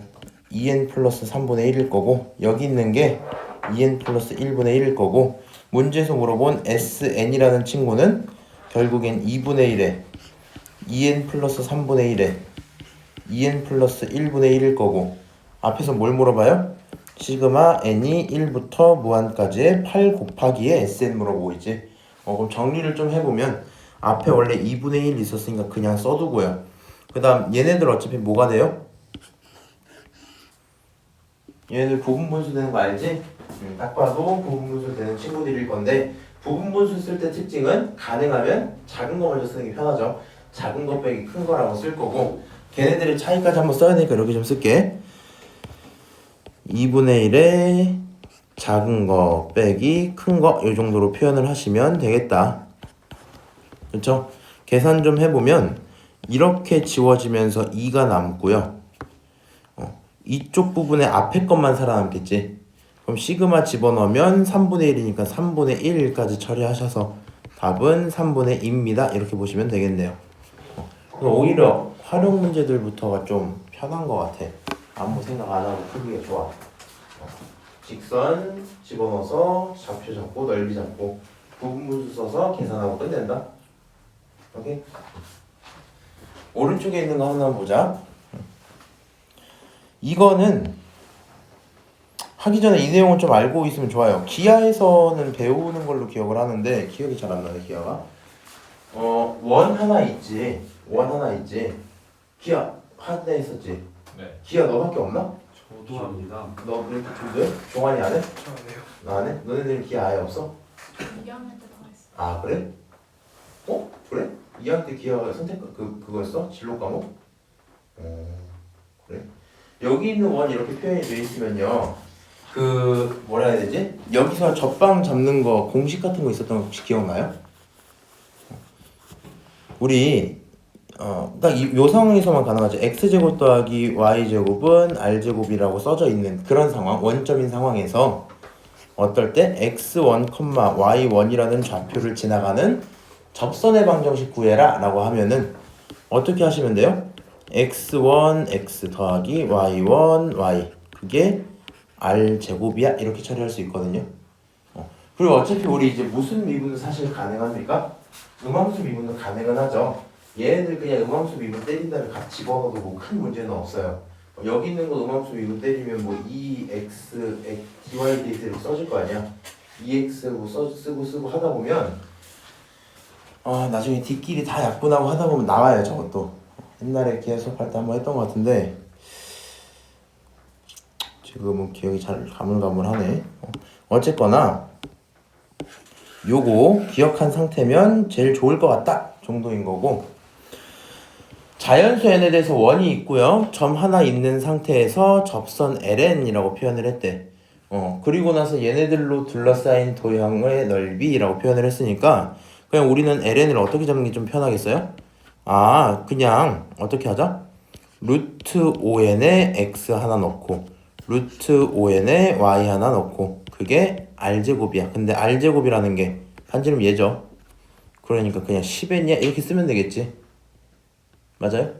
2n 플러스 3분의 1일 거고 여기 있는 게 2n 플러스 1분의 1일 거고 문제에서 물어본 sn이라는 친구는 결국엔 2분의 1에 2n 플러스 3분의 1에 2n 플러스 1분의 1일 거고 앞에서 뭘 물어봐요? 시그마 n이 1부터 무한까지의 8 곱하기의 sn 물어보고 있지. 그럼 정리를 좀 해보면 앞에 원래 2분의 1 있었으니까 그냥 써두고요. 그 다음 얘네들 어차피 뭐가 돼요? 얘네들 부분분수 되는 거 알지? 딱 봐도 부분분수 되는 친구들일 건데 부분분수 쓸 때 특징은 가능하면 작은 거 먼저 쓰는 게 편하죠. 작은 거 빼기 큰 거라고 쓸 거고 걔네들의 차이까지 한번 써야 되니까 이렇게 좀 쓸게. 2분의 1에 작은 거 빼기 큰 거 이 정도로 표현을 하시면 되겠다. 그렇죠? 계산 좀 해보면 이렇게 지워지면서 2가 남고요. 이쪽 부분에 앞에 것만 살아남겠지. 그럼 시그마 집어넣으면 3분의 1이니까 3분의 1까지 처리하셔서 답은 3분의 2입니다. 이렇게 보시면 되겠네요. 오히려 활용 문제들부터가 좀 편한 것 같아. 아무 생각 안 하고 풀기가 좋아. 직선 집어넣어서 좌표 잡고 넓이 잡고 부분분수 써서 계산하고 끝낸다. 오케이? 오른쪽에 있는 거 하나 보자. 이거는 하기 전에 이 내용은 좀 알고 있으면 좋아요. 기하에서는 배우는 걸로 기억을 하는데 기억이 잘 안 나네 기하가. 원 하나 있지. 원 하나 있지. 기하 하나 있었지. 네. 기하 너밖에 없나? 저도 합니다. 너 이렇게 둘들? 종환이 안 해? 저 안 해요. 나 안 해? 너네들은 기하 아예 없어? 2학년 때 더 했어. 아 그래? 그래? 2학년 때 기하 선택 그거였어? 진로 과목? 그래? 여기 있는 원 이렇게 표현이 돼 있으면요. 그 뭐라 해야 되지? 여기서 적방 잡는 거 공식 같은 거 있었던 거 혹시 기억나요? 우리 딱 요 상황에서만 가능하죠. x제곱 더하기 y제곱은 r제곱이라고 써져 있는 그런 상황, 원점인 상황에서 어떨 때 x1, y1이라는 좌표를 지나가는 접선의 방정식 구해라 라고 하면은 어떻게 하시면 돼요? x1, x 더하기 y1, y 그게 r제곱이야 이렇게 처리할 수 있거든요. 그리고 어차피 우리 이제 무슨 미분은 사실 가능합니까? 음함수 미분은 가능은 하죠. 얘네들 그냥 음함수 미분 때린 다음에 같이 집어넣어도 뭐 큰 문제는 없어요. 여기 있는 거 음함수 미분 때리면 뭐 2x dy dx 이렇게 써질 거 아니야. 2x 뭐 쓰고 하다 보면 나중에 뒷길이 다 약분하고 하다 보면 나와요 저것도. 옛날에 계속할 때 한번 했던 것 같은데 지금은 기억이 잘 가물가물하네. 어쨌거나 요거 기억한 상태면 제일 좋을 것 같다 정도인 거고, 자연수 n에 대해서 원이 있고요. 점 하나 있는 상태에서 접선 ln이라고 표현을 했대. 그리고 나서 얘네들로 둘러싸인 도형의 넓이라고 표현을 했으니까 그냥 우리는 ln을 어떻게 잡는 게 좀 편하겠어요? 그냥 어떻게 하자? 루트 5n에 x 하나 넣고 루트 5n에 y 하나 넣고 그게 r제곱이야. 근데 r제곱이라는 게 반지름 얘죠. 그러니까 그냥 10n이야 이렇게 쓰면 되겠지. 맞아요?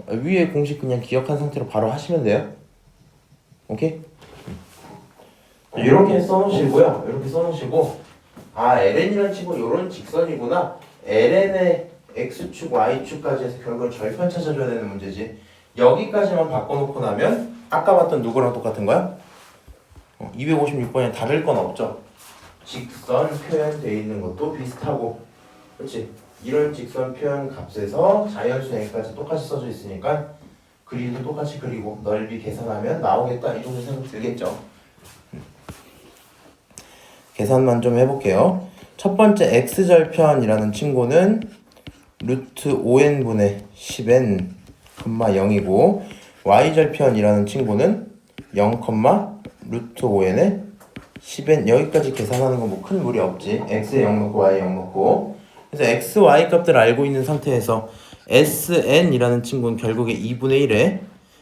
위에 공식 그냥 기억한 상태로 바로 하시면 돼요. 오케이? 이렇게 써놓으시고요. 이렇게 써놓으시고 ln이라는 친구는 이런 직선이구나. ln의 x축, y축까지 해서 결국은 절편 찾아줘야 되는 문제지. 여기까지만 바꿔놓고 나면 아까 봤던 누구랑 똑같은 거야? 256번에 다를 건 없죠. 직선 표현되어 있는 것도 비슷하고, 그렇지? 이런 직선 표현 값에서 자연수 n까지 똑같이 써져 있으니까 그림도 똑같이 그리고 넓이 계산하면 나오겠다 이 정도 생각 들겠죠. 계산만 좀 해볼게요. 첫 번째 x절편이라는 친구는 루트 5n분의 10n, 0이고 y절편이라는 친구는 0, 루트 5n에 10n. 여기까지 계산하는 건 뭐 큰 무리 없지. x에 0 넣고 y에 0 넣고. 그래서 x, y 값들을 알고 있는 상태에서 sn이라는 친구는 결국에 2분의 1에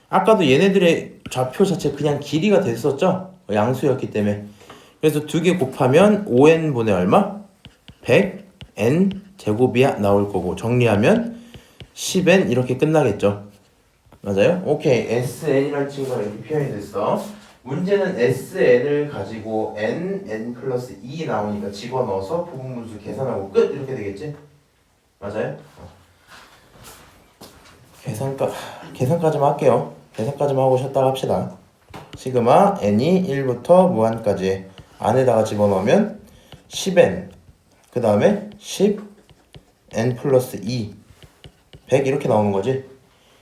아까도 얘네들의 좌표 자체 그냥 길이가 됐었죠. 양수였기 때문에. 그래서 두 개 곱하면 5n분의 얼마? 100n 제곱이야 나올 거고, 정리하면 10n 이렇게 끝나겠죠. 맞아요? 오케이. sn이라는 친구가 이렇게 표현이 됐어. 문제는 sn을 가지고 n 플러스 2 나오니까 집어넣어서 부분분수 계산하고 끝 이렇게 되겠지? 맞아요? 계산까지만 할게요. 계산까지만 하고 쉬었다가 합시다. 시그마 n이 1부터 무한까지 안에다가 집어넣으면 10n 그 다음에 10n 플러스 2 100 이렇게 나오는 거지.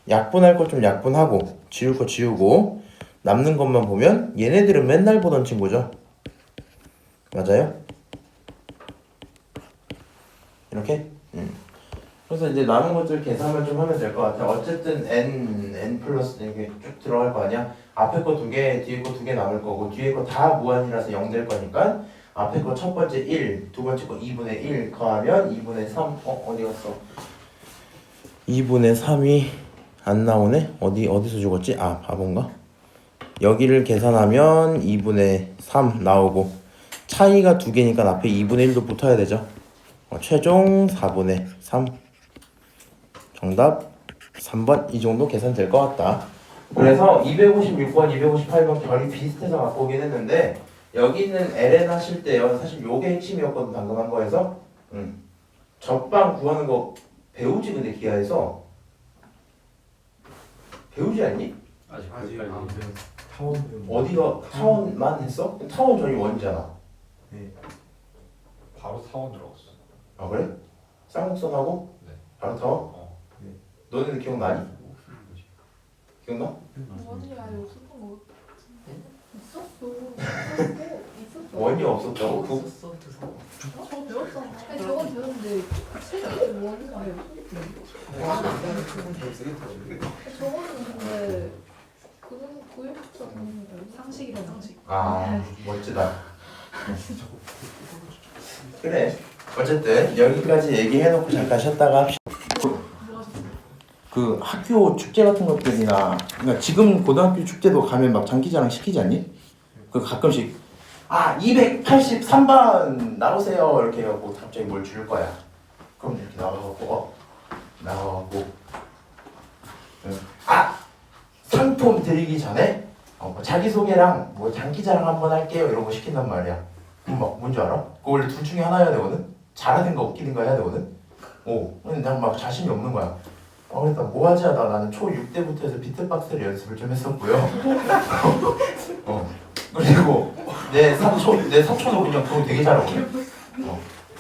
약분할 거 좀 약분하고 지울 거 지우고 남는 것만 보면 얘네들은 맨날 보던 친구죠. 맞아요? 이렇게? 그래서 이제 남은 것들 계산만 좀 하면 될 것 같아. 어쨌든 n 플러스 이렇게 쭉 들어갈 거 아니야. 앞에 거 2개, 뒤에 거 2개 남을 거고 뒤에 거 다 무한이라서 0 될 거니까 앞에 거 첫 번째 1, 두 번째 거 2분의 1 더하면 2분의 3. 어디 갔어? 2분의 3이 안 나오네? 어디서 죽었지? 바본가? 여기를 계산하면 2분의 3 나오고 차이가 2개니까 앞에 2분의 1도 붙어야 되죠. 최종 4분의 3. 정답 3번. 이 정도 계산될 것 같다. 그래서 256번, 258번 결이 비슷해서 갖고 오긴 했는데 여기 있는 ln 하실 때요. 사실 요게 핵심이었거든 방금 한 거에서. 접방 구하는 거 배우지 근데 기하에서 배우지 않니? 아직 아직 거기까지. 안 돼요. 타원 배운. 어디가 타원만 했어? 타원 전이 원이잖아. 네. 바로 타원 들어갔어. 아 그래? 쌍곡선하고? 네. 바로 타원? 어. 네. 너네는 기억나니? 기억나? 원이 아예 없었던 거 있었어. 있었어. 원이 없었다고? 그 저 배웠어. 아니 저건 배웠는데 책에 원이 아예 없었어. 저거는 근데 그건 고유학적인 상식이라 상식. 아 멋지다. 그래. 어쨌든 여기까지 얘기해놓고 잠깐 쉬었다가 합시다. 그 학교 축제 같은 것들이나 그러니까 지금 고등학교 축제도 가면 막 장기자랑 시키지 않니? 그 가끔씩 283번 나오세요 이렇게 해갖고 갑자기 뭘 줄 거야. 그럼 이렇게 나가갖고 상품 드리기 전에 자기소개랑 뭐 장기자랑 한번 할게요 이런 거 시킨단 말이야. 그럼 막 뭔지 알아? 그거 원래 둘 중에 하나 해야 되거든? 잘하는 거 웃기는 거 해야 되거든? 근데 난 막 자신이 없는 거야. 그래서 뭐 하지 하다 나는 초6 때부터 해서 비트박스를 연습을 좀 했었고요. 그리고 내 사촌도 그냥 그거 되게 잘하거든.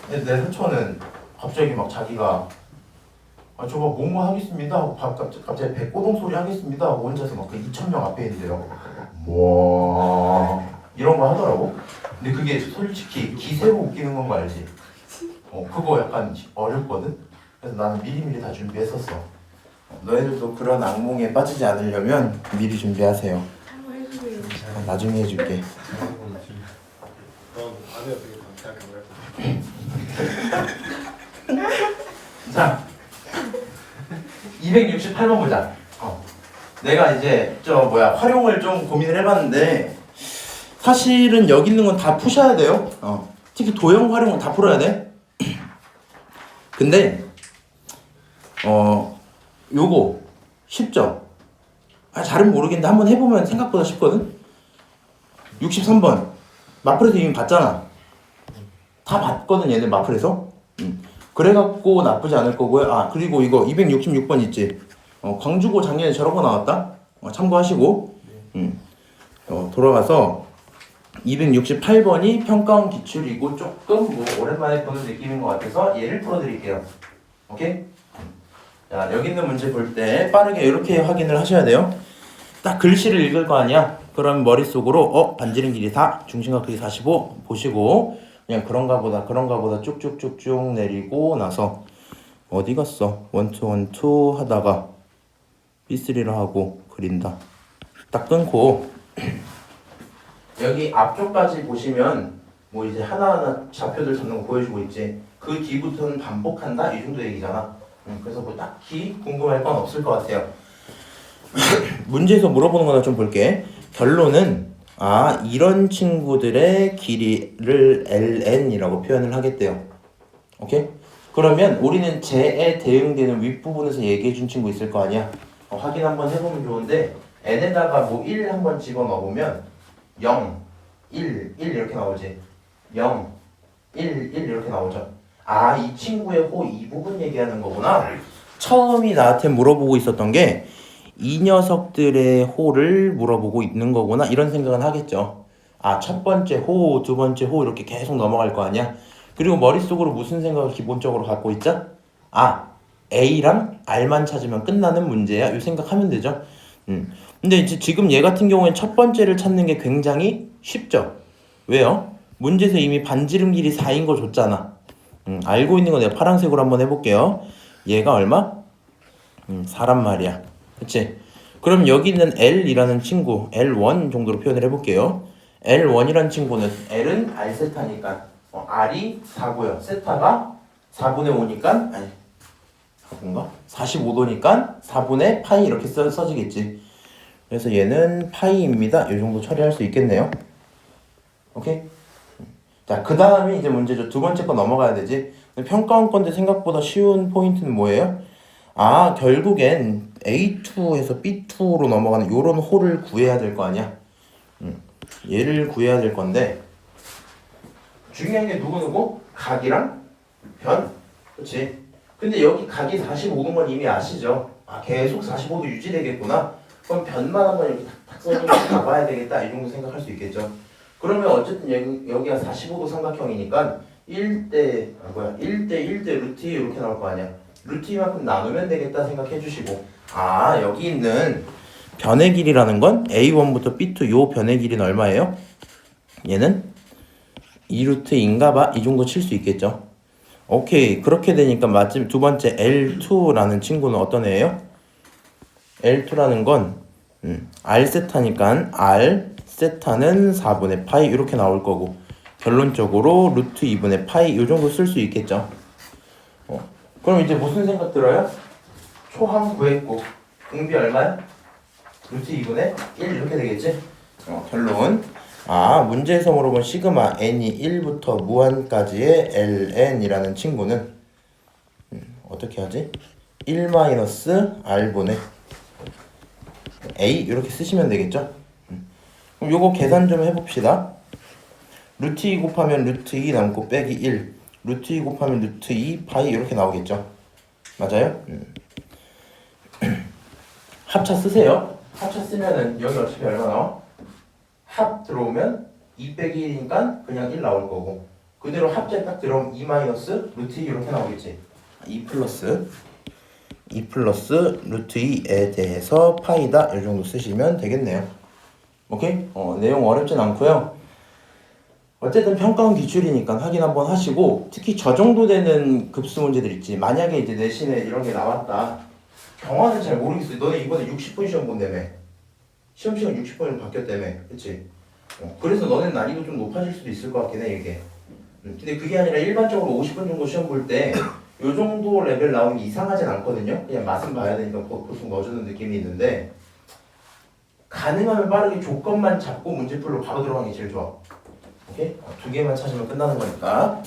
내 사촌은 갑자기 막 자기가 저거 뭐뭐 하겠습니다 하고 갑자기 백고동 소리 하겠습니다 하고 혼자서 막 그 2,000명 앞에 있는데요. 뭐 이런 거 하더라고. 근데 그게 솔직히 기세로 웃기는 건 거 알지? 그거 약간 어렵거든. 그래서 나는 미리미리 다 준비했었어. 너희들도 그런 악몽에 빠지지 않으려면 미리 준비하세요. 한번 해주세요. 나중에 해줄게. 그럼 안 해도 되겠다. 생각해봐요. 자, 268번 보자. 내가 이제 활용을 좀 고민을 해봤는데 사실은 여기 있는 건 다 푸셔야 돼요. 특히 도형 활용은 다 풀어야 돼. 근데 요거 쉽죠? 잘은 모르겠는데 한번 해보면 생각보다 쉽거든? 63번 마플에서 이미 봤잖아. 다 봤거든 얘들 마플에서. 그래갖고 나쁘지 않을 거고요. 그리고 이거 266번 있지? 광주고 작년에 저런 거 나왔다? 참고하시고. 돌아가서 268번이 평가원 기출이고 조금 오랜만에 보는 느낌인 것 같아서 얘를 풀어드릴게요. 오케이? 자, 여기 있는 문제 볼 때 빠르게 이렇게 확인을 하셔야 돼요. 딱 글씨를 읽을 거 아니야? 그럼 머릿속으로 반지름 길이 4, 중심각 크기 45 보시고 그냥 그런가 보다 쭉쭉쭉쭉 내리고 나서 어디 갔어? 1, 2, 1, 2 하다가 B3를 하고 그린다. 딱 끊고 여기 앞쪽까지 보시면 뭐 이제 하나하나 좌표들 잡는 거 보여주고 있지. 그 뒤부터는 반복한다 이 정도 얘기잖아. 그래서 뭐 딱히 궁금할 건 없을 것 같아요. 문제에서 물어보는 거나 좀 볼게. 결론은 이런 친구들의 길이를 ln이라고 표현을 하겠대요. 오케이? 그러면 우리는 쟤에 대응되는 윗부분에서 얘기해준 친구 있을 거 아니야? 확인 한번 해보면 좋은데 n에다가 뭐 1 한번 집어넣어보면 0, 1 이렇게 나오지. 0, 1 이렇게 나오죠. 이 친구의 호 이 부분 얘기하는 거구나. 처음이 나한테 물어보고 있었던 게 이 녀석들의 호를 물어보고 있는 거구나 이런 생각은 하겠죠. 첫 번째 호, 두 번째 호 이렇게 계속 넘어갈 거 아니야. 그리고 머릿속으로 무슨 생각을 기본적으로 갖고 있자? A랑 R만 찾으면 끝나는 문제야. 이 생각하면 되죠. 근데 이제 지금 얘 같은 경우엔 첫 번째를 찾는 게 굉장히 쉽죠. 왜요? 문제에서 이미 반지름 길이 4인 거 줬잖아. 알고 있는 거 내가 파란색으로 한번 해볼게요. 얘가 얼마? 4란 말이야. 그치? 그럼 여기 있는 L이라는 친구, L1 정도로 표현을 해볼게요. L1이라는 친구는 L은 R세타니까 R이 4고요. 세타가 4분의 5니까 45도니까 4분의 파이 이렇게 써지겠지. 그래서 얘는 파이입니다. 이 정도 처리할 수 있겠네요. 오케이? 자, 그 다음에 이제 문제죠. 두 번째 거 넘어가야 되지. 평가원 건데 생각보다 쉬운 포인트는 뭐예요? 결국엔 A2에서 B2로 넘어가는 요런 호를 구해야 될 거 아니야. 얘를 구해야 될 건데 중요한 게 누구? 각이랑 변. 그치? 근데 여기 각이 45도인 건 이미 아시죠? 계속 45도 유지되겠구나. 그럼 변만 한번 이렇게 탁탁 써주고 가봐야 되겠다 이 정도 생각할 수 있겠죠. 그러면 어쨌든 여기가 45도 삼각형이니까 1대 1대 루트 2 이렇게 나올 거 아니야. 루트 2만큼 나누면 되겠다 생각해 주시고, 아 여기 있는 변의 길이라는 건 A1부터 B2 요 변의 길이는 얼마예요? 얘는 2루트인가봐 이 정도 칠 수 있겠죠. 오케이, 그렇게 되니까 마침 두 번째 L2라는 친구는 어떤 애예요? L2라는 건 R 세타니까 R 세타는 4분의 파이 이렇게 나올 거고, 결론적으로 루트 2분의 파이 이 정도 쓸 수 있겠죠. 그럼 이제 무슨 생각 들어요? 초항 구했고 응비 얼마야? 루트 2분의 1 이렇게 되겠지? 결론, 문제에서 물어본 시그마 n이 1부터 무한까지의 ln이라는 친구는 어떻게 하지? 1-r분의 a 이렇게 쓰시면 되겠죠? 그럼 요거 계산 좀 해봅시다. 루트 2 곱하면 루트 2 남고 빼기 1, 루트 2 곱하면 루트 2 파이 이렇게 나오겠죠? 맞아요? 합차 쓰세요. 합차 쓰면은 여기 어차피 얼마 나와? 합 들어오면 2 빼기 1이니까 그냥 1 나올 거고, 그대로 합제 딱 들어오면 2 마이너스 루트 2 이렇게 나오겠지. 2 플러스 루트 2에 대해서 파이다 이 정도 쓰시면 되겠네요. 오케이? 내용 어렵진 않고요. 어쨌든 평가원 기출이니까 확인 한번 하시고, 특히 저 정도 되는 급수 문제들 있지. 만약에 이제 내신에 이런 게 나왔다. 경화는 잘 모르겠어. 너네 이번에 60분 시험 본다며. 시험 시간 60분으로 바뀌었다며. 그치? 그래서 너네 난이도 좀 높아질 수도 있을 것 같긴 해 이게. 근데 그게 아니라 일반적으로 50분 정도 시험 볼 때 요 정도 레벨 나오는 게 이상하진 않거든요. 그냥 맛은 봐야 되니까 보통 넣어주는 느낌이 있는데, 가능하면 빠르게 조건만 잡고 문제풀로 바로 들어가는 게 제일 좋아. 오케이? 두 개만 찾으면 끝나는 거니까.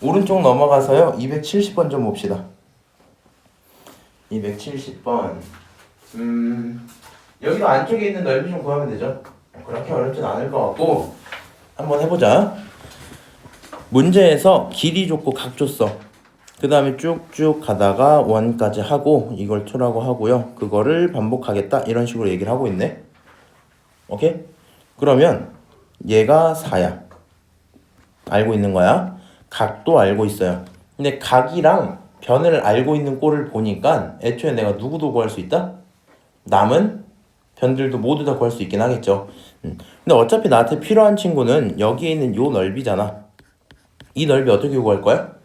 오른쪽 넘어가서요 270번 좀 봅시다. 270번. 여기도 안쪽에 있는 넓이 좀 구하면 되죠. 그렇게 어렵진 않을 것 같고 한번 해보자. 문제에서 길이 줬고 각 줬어. 그 다음에 쭉쭉 가다가 원까지 하고 이걸 2라고 하고요. 그거를 반복하겠다 이런 식으로 얘기를 하고 있네. 오케이? 그러면 얘가 4야. 알고 있는 거야. 각도 알고 있어요. 근데 각이랑 변을 알고 있는 꼴을 보니까 애초에 내가 누구도 구할 수 있다? 남은 변들도 모두 다 구할 수 있긴 하겠죠. 근데 어차피 나한테 필요한 친구는 여기에 있는 요 넓이잖아. 이 넓이 어떻게 구할 거야?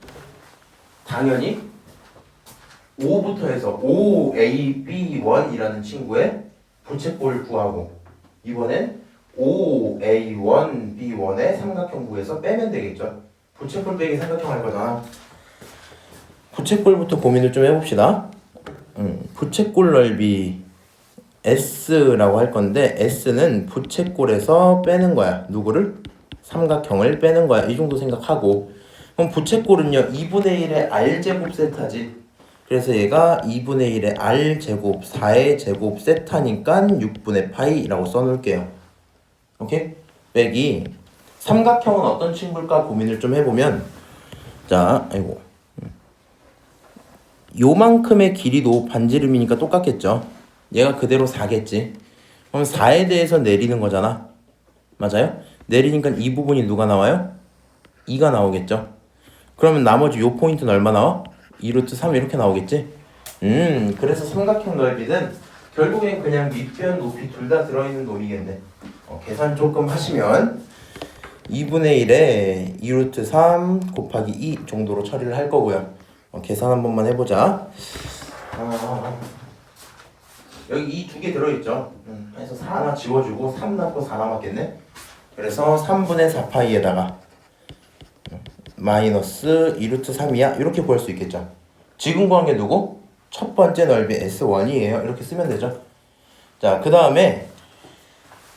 당연히 5부터 해서 5AB1이라는 친구의 부채꼴을 구하고, 이번엔 5A1B1의 삼각형 구해서 빼면 되겠죠. 부채꼴 빼기 삼각형 할 거잖아. 부채꼴부터 고민을 좀 해봅시다. 부채꼴 넓이 S라고 할 건데, S는 부채꼴에서 빼는 거야. 누구를? 삼각형을 빼는 거야. 이 정도 생각하고, 그럼 부채꼴은요 2분의 1의 R제곱 세타지. 그래서 얘가 2분의 1의 R제곱 4의 제곱 세타니까 6분의 파이라고 써놓을게요. 오케이? 빼기 삼각형은 어떤 친구일까 고민을 좀 해보면, 자, 요만큼의 길이도 반지름이니까 똑같겠죠. 얘가 그대로 4겠지. 그럼 4에 대해서 내리는 거잖아. 맞아요? 내리니까 이 부분이 누가 나와요? 2가 나오겠죠. 그러면 나머지 요 포인트는 얼마 나와? 2루트 3 이렇게 나오겠지? 그래서 삼각형 넓이는 결국엔 그냥 밑변 높이 둘 다 들어있는 놈이겠네. 계산 조금 하시면 2분의 1에 2루트 3 곱하기 2 정도로 처리를 할 거고요. 계산 한 번만 해보자. 여기 이 두 개 들어있죠. 그래서 4 하나 지워주고 3 남고 4 남았겠네. 그래서 3분의 4파이에다가 마이너스 2루트 3이야 이렇게 구할 수 있겠죠. 지금 구한 게 누구? 첫 번째 넓이 S1이에요. 이렇게 쓰면 되죠. 자, 그 다음에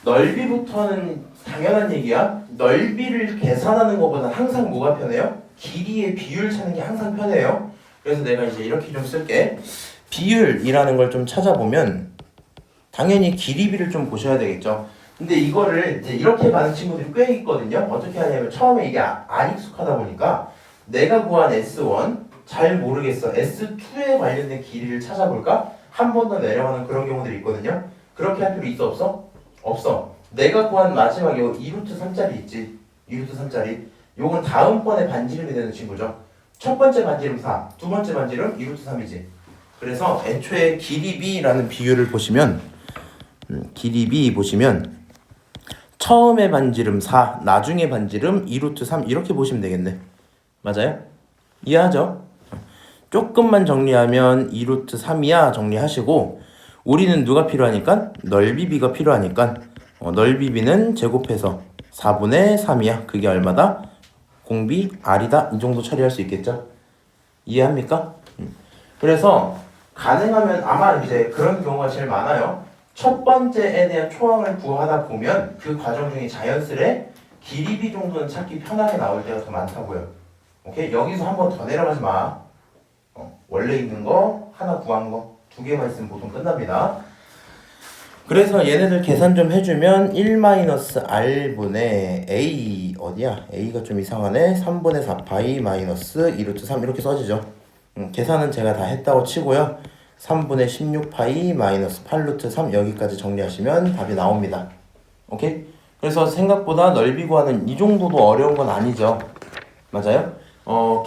넓이부터는 당연한 얘기야. 넓이를 계산하는 것보다 항상 뭐가 편해요? 길이의 비율 찾는 게 항상 편해요. 그래서 내가 이제 이렇게 좀 쓸게. 비율이라는 걸 좀 찾아보면 당연히 길이비를 좀 보셔야 되겠죠. 근데 이거를 이제 이렇게 가는 친구들이 꽤 있거든요. 어떻게 하냐면 처음에 이게 안 익숙하다 보니까 내가 구한 S1 잘 모르겠어. S2에 관련된 길이를 찾아볼까? 한 번 더 내려가는 그런 경우들이 있거든요. 그렇게 할 필요 있어 없어? 없어. 내가 구한 마지막 요 2루트 3짜리 있지. 2루트 3짜리. 요건 다음번에 반지름이 되는 친구죠. 첫 번째 반지름 4, 두 번째 반지름 2루트 3이지. 그래서 애초에 길이 b라는 비율을 보시면 길이 b 보시면 처음에 반지름 4, 나중에 반지름 2루트 3 이렇게 보시면 되겠네. 맞아요? 이해하죠? 조금만 정리하면 2루트 3이야 정리하시고 우리는 누가 필요하니까? 넓이 b가 필요하니까 넓이 b는 제곱해서 4분의 3이야. 그게 얼마다? 공비 r이다. 이 정도 처리할 수 있겠죠? 이해합니까? 그래서 가능하면 아마 이제 그런 경우가 제일 많아요. 첫 번째에 대한 초항을 구하다 보면 그 과정 중에 자연스레 길이 b 정도는 찾기 편하게 나올 때가 더 많다고요. 오케이? 여기서 한 번 더 내려가지 마. 원래 있는 거 하나 구한 거 두 개만 있으면 보통 끝납니다. 그래서 얘네들 계산 좀 해주면 1-r분의 a 어디야? a가 좀 이상하네. 3분의 4 파이 마이너스 2루트 3 이렇게 써지죠. 계산은 제가 다 했다고 치고요. 3분의 16 파이 마이너스 8루트 3 여기까지 정리하시면 답이 나옵니다. 오케이? 그래서 생각보다 넓이 구하는 이 정도도 어려운 건 아니죠. 맞아요?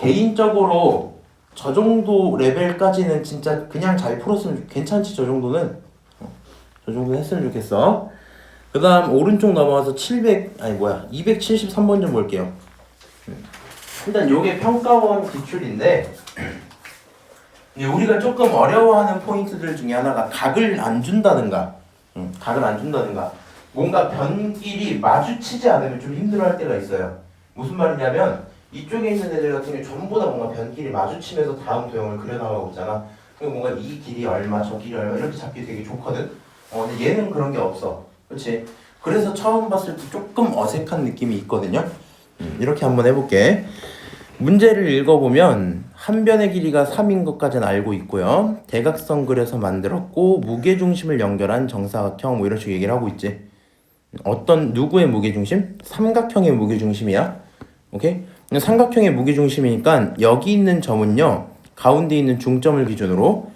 개인적으로 저 정도 레벨까지는 진짜 그냥 잘 풀었으면 괜찮지. 저 정도는 했으면 좋겠어. 그 다음 오른쪽 넘어가서 273번 좀 볼게요. 일단 요게 평가원 기출인데 우리가 조금 어려워하는 포인트들 중에 하나가 각을 안 준다든가 뭔가 변길이 마주치지 않으면 좀 힘들어할 때가 있어요. 무슨 말이냐면 이쪽에 있는 애들 같은 경우 전부 다 뭔가 변길이 마주치면서 다음 도형을 그려나가고 있잖아. 그리고 뭔가 이 길이 얼마 저 길이 얼마 이렇게 잡기 되게 좋거든. 근데 얘는 그런 게 없어. 그렇지? 그래서 처음 봤을 때 조금 어색한 느낌이 있거든요. 이렇게 한번 해볼게. 문제를 읽어보면 한 변의 길이가 3인 것까지는 알고 있고요. 대각선 그려서 만들었고 무게중심을 연결한 정사각형 뭐 이런 식으로 얘기를 하고 있지. 누구의 무게중심? 삼각형의 무게중심이야. 오케이? 삼각형의 무게중심이니까 여기 있는 점은요. 가운데 있는 중점을 기준으로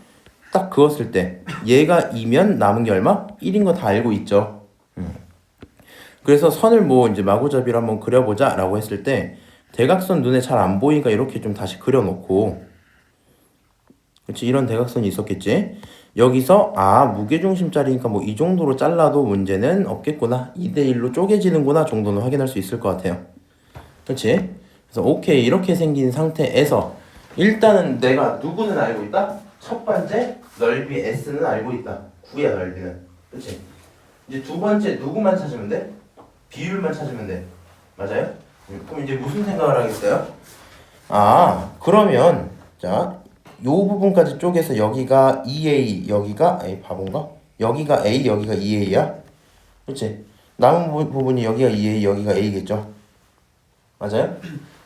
딱 그었을 때 얘가 2면 남은 게 얼마? 1인 거 다 알고 있죠. 그래서 선을 뭐 이제 마구잡이로 한번 그려보자 라고 했을 때 대각선 눈에 잘 안 보이니까 이렇게 좀 다시 그려놓고 그렇지 이런 대각선이 있었겠지. 여기서 무게중심짜리니까 뭐 이 정도로 잘라도 문제는 없겠구나. 2대1로 쪼개지는구나 정도는 확인할 수 있을 것 같아요. 그렇지? 그래서 오케이 이렇게 생긴 상태에서 일단은 내가 누구는 알고 있다? 첫 번째 넓이 S는 알고 있다. 9야 넓이는. 그렇지? 이제 두 번째 누구만 찾으면 돼? 비율만 찾으면 돼. 맞아요? 그럼 이제 무슨 생각을 하겠어요? 그러면 자, 요 부분까지 쪼개서 여기가 2A, 여기가 바본가? 여기가 A, 여기가 2A야? 그렇지? 남은 부분이 여기가 2A, 여기가 A겠죠? 맞아요?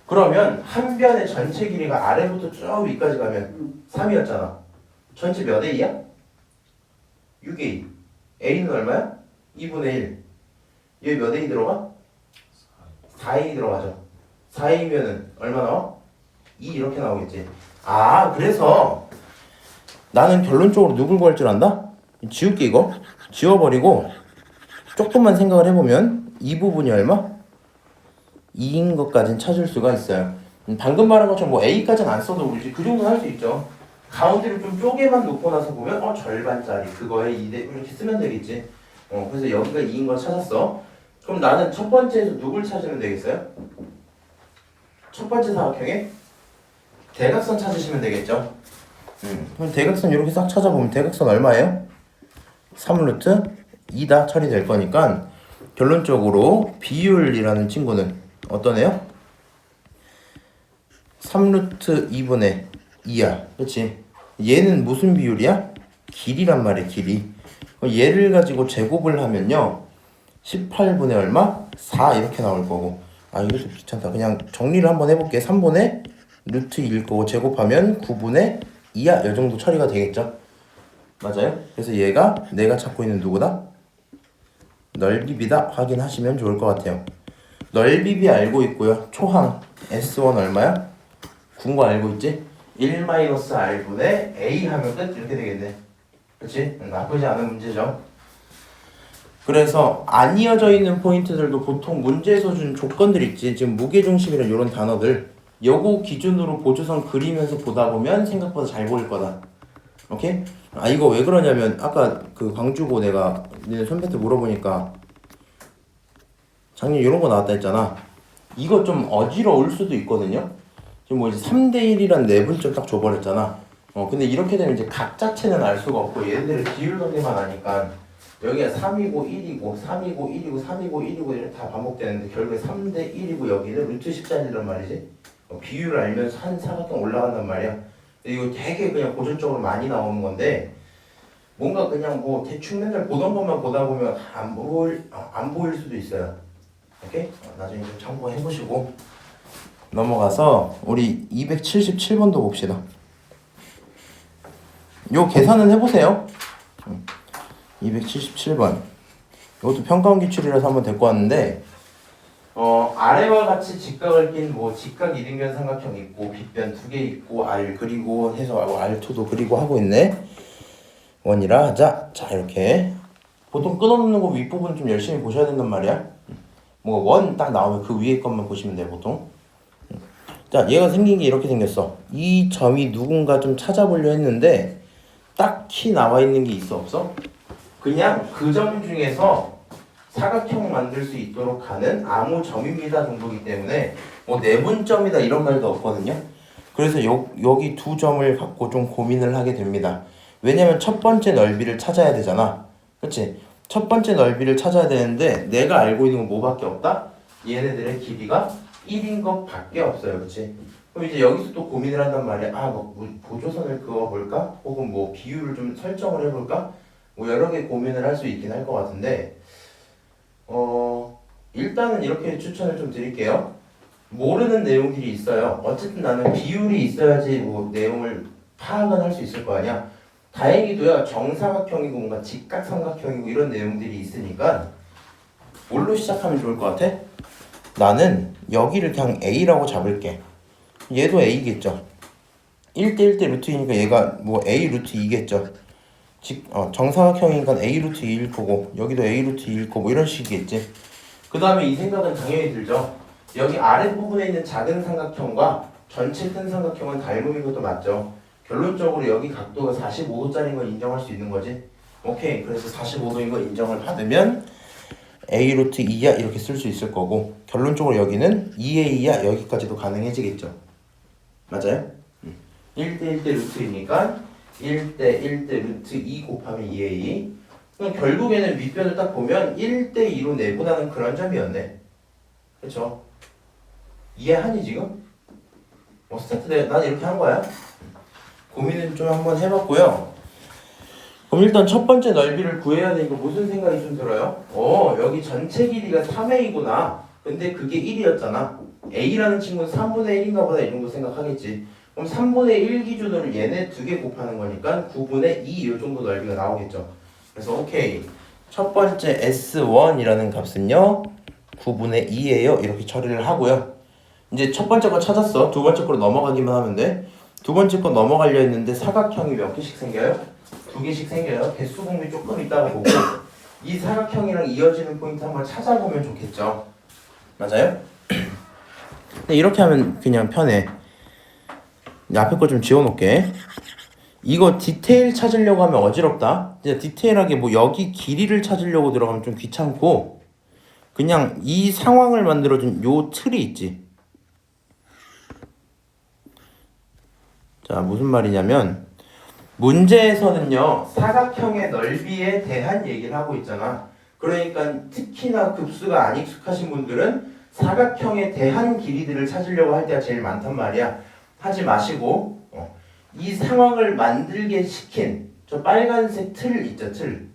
그러면 한 변의 전체 길이가 아래부터 쭉 위까지 가면 3이었잖아. 전체 몇 A야? 6A. A는 얼마야? 2분의 1. 여기 몇 A 들어가? 4A 들어가죠. 4A면은 얼마 나와? 2 이렇게 나오겠지. 그래서 나는 결론적으로 누굴 구할 줄 안다? 지울게 이거. 지워버리고 조금만 생각을 해보면 이 부분이 얼마? 2인 것까지는 찾을 수가 있어요. 방금 말한 것처럼 뭐 A까지는 안 써도 우리 그 정도는 할 수 있죠. 가운데를 좀 쪼개만 놓고 나서 보면 절반짜리 그거에 2대 이렇게 쓰면 되겠지. 그래서 여기가 2인 걸 찾았어. 그럼 나는 첫 번째에서 누굴 찾으면 되겠어요? 첫 번째 사각형에 대각선 찾으시면 되겠죠. 그럼 대각선 이렇게 싹 찾아보면 대각선 얼마예요? 3루트 2다 처리될 거니까 결론적으로 비율이라는 친구는 어떤 애요? 3루트 2분의 2야. 그치? 얘는 무슨 비율이야? 길이란 말이야, 길이. 얘를 가지고 제곱을 하면요. 18분의 얼마? 4 이렇게 나올 거고. 이것도 귀찮다. 그냥 정리를 한번 해볼게. 3분의 루트 1일 거고 제곱하면 9분의 2야. 이 정도 처리가 되겠죠? 맞아요? 그래서 얘가 내가 찾고 있는 누구다? 넓이 b다 확인하시면 좋을 것 같아요. 넓이 b 알고 있고요. 초항 S1 얼마야? 9거 알고 있지? 1-r분의 a 하면 끝 이렇게 되겠네. 그치? 나쁘지 않은 문제죠. 그래서 안 이어져 있는 포인트들도 보통 문제에서 준 조건들 있지. 지금 무게중심이란 이런 단어들 요거 기준으로 보조선 그리면서 보다 보면 생각보다 잘 보일 거다. 오케이? 아 이거 왜 그러냐면 아까 그 광주고 내가 니네 선배한테 물어보니까 작년 이런 거 나왔다 했잖아. 이거 좀 어지러울 수도 있거든요. 지금 뭐 이제 3대 1이란 내분점 딱 줘버렸잖아. 근데 이렇게 되면 이제 각 자체는 알 수가 없고 얘네들의 비율 관계만 아니까 여기가 3이고 1이고 3이고 1이고 3이고 1이고 이렇게 다 반복되는데 결국에 3대 1이고 여기는 루트 10짜리란 말이지. 비율을 알면서 한 사각형 올라간단 말이야. 근데 이거 되게 그냥 고전적으로 많이 나오는 건데 뭔가 그냥 뭐 대충 맨날 보던 것만 보다 보면 안 보일 수도 있어요. 오케이? 나중에 좀 참고해보시고 넘어가서 우리 277번도 봅시다. 요 계산은 해보세요. 277번 이것도 평가원 기출이라서 한번 데리고 왔는데 아래와 같이 직각을 낀 뭐 직각 이등변 삼각형 있고 빗변 2개 있고 R 그리고 해서 R2도 그리고 하고 있네. 원이라 하자. 자 이렇게 보통 끊어놓는 거 윗부분 좀 열심히 보셔야 된단 말이야. 뭐 원 딱 나오면 그 위에 것만 보시면 돼 보통. 자 얘가 생긴 게 이렇게 생겼어. 이 점이 누군가 좀 찾아보려 했는데 딱히 나와 있는 게 있어 없어? 그냥 그 점 중에서 사각형 만들 수 있도록 하는 아무 점입니다 정도이기 때문에 뭐 내분점이다 이런 말도 없거든요. 그래서 여기 두 점을 갖고 좀 고민을 하게 됩니다. 왜냐면 첫 번째 넓이를 찾아야 되잖아. 그치? 첫 번째 넓이를 찾아야 되는데 내가 알고 있는 건 뭐밖에 없다? 얘네들의 길이가 1인 것 밖에 없어요. 그치? 그럼 이제 여기서 또 고민을 한단 말이야. 뭐 보조선을 그어볼까? 혹은 뭐 비율을 좀 설정을 해볼까? 뭐 여러 개 고민을 할 수 있긴 할 것 같은데 일단은 이렇게 추천을 좀 드릴게요. 모르는 내용들이 있어요. 어쨌든 나는 비율이 있어야지 뭐 내용을 파악은 할 수 있을 거 아니야. 다행히도요 정사각형이고 뭔가 직각삼각형이고 이런 내용들이 있으니까 뭘로 시작하면 좋을 것 같아? 나는 여기를 그냥 A라고 잡을게. 얘도 A겠죠. 1대 1대 루트이니까 얘가 뭐 A 루트 2겠죠. 정사각형이니까 A 루트 2일 거고 여기도 A 루트 2일 거고 뭐 이런 식이겠지. 그 다음에 이 생각은 당연히 들죠. 여기 아랫부분에 있는 작은 삼각형과 전체 큰 삼각형은 닮음인 것도 맞죠. 결론적으로 여기 각도가 45도짜리인 걸 인정할 수 있는 거지. 오케이. 그래서 45도인 걸 인정을 받으면 A 루트 2야 이렇게 쓸 수 있을 거고 결론적으로 여기는 2A야 여기까지도 가능해지겠죠. 맞아요? 1대 1대 루트이니까 1대 1대 루트 2 곱하면 2A. 그럼 결국에는 윗변을 딱 보면 1대 2로 내분하는 그런 점이었네. 그쵸? 이해하니 지금? 스타트 난 이렇게 한 거야. 고민은 좀 한번 해봤고요. 그럼 일단 첫 번째 넓이를 구해야 되니까 무슨 생각이 좀 들어요? 여기 전체 길이가 3A구나. 근데 그게 1이었잖아. A라는 친구는 3분의 1인가 보다 이 정도 생각하겠지. 그럼 3분의 1 기준으로 얘네 두 개 곱하는 거니까 9분의 2 이 정도 넓이가 나오겠죠. 그래서 오케이. 첫 번째 S1이라는 값은요 9분의 2예요. 이렇게 처리를 하고요. 이제 첫 번째 거 찾았어. 두 번째 거로 넘어가기만 하면 돼. 두 번째 거 넘어가려 했는데 사각형이 몇 개씩 생겨요? 2개씩 생겨요. 개수 공부 조금 이따가 보고 이 사각형이랑 이어지는 포인트 한번 찾아보면 좋겠죠. 맞아요? 근데 이렇게 하면 그냥 편해. 앞에 거 좀 지워놓을게. 이거 디테일 찾으려고 하면 어지럽다. 이제 디테일하게 뭐 여기 길이를 찾으려고 들어가면 좀 귀찮고 그냥 이 상황을 만들어준 요 틀이 있지. 자 무슨 말이냐면 문제에서는요 사각형의 넓이에 대한 얘기를 하고 있잖아. 그러니까 특히나 급수가 안 익숙하신 분들은 사각형에 대한 길이들을 찾으려고 할 때가 제일 많단 말이야. 하지 마시고 이 상황을 만들게 시킨 저 빨간색 틀 있죠. 틀.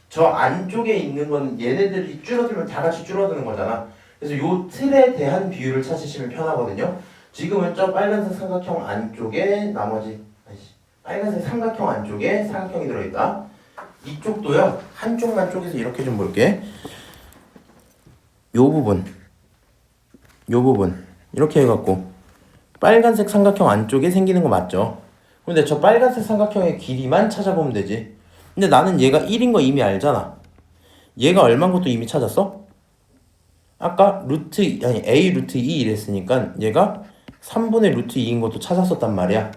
저 안쪽에 있는 건 얘네들이 줄어들면 다 같이 줄어드는 거잖아. 그래서 요 틀에 대한 비율을 찾으시면 편하거든요. 지금은 저 빨간색 삼각형 안쪽에 나머지 빨간색 삼각형 안쪽에 사각형이 들어있다. 이쪽도요. 한쪽만 쪼개서 이렇게 좀 볼게. 요 부분 이렇게 해갖고 빨간색 삼각형 안쪽에 생기는 거 맞죠? 근데 저 빨간색 삼각형의 길이만 찾아보면 되지. 근데 나는 얘가 1인 거 이미 알잖아. 얘가 얼마인 것도 이미 찾았어? 아까 A 루트 2 이랬으니까 얘가 3분의 루트 2인 것도 찾았었단 말이야.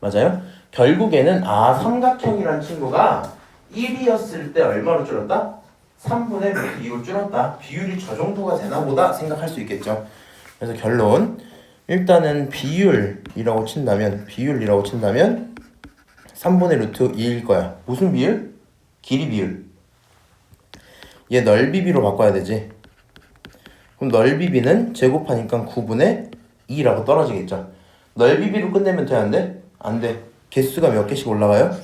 맞아요? 결국에는 삼각형이란 친구가 1이었을 때 얼마로 줄었다? 3분의 루트 2로 줄었다. 비율이 저 정도가 되나 보다 생각할 수 있겠죠. 그래서 결론, 일단은 비율이라고 친다면 3분의 루트 2일 거야. 무슨 비율? 길이 비율. 얘 넓이 비로 바꿔야 되지. 그럼 넓이 비는 제곱하니까 9분의 2라고 떨어지겠죠. 넓이 비로 끝내면 돼, 안 돼? 안 돼. 개수가 몇 개씩 올라가요?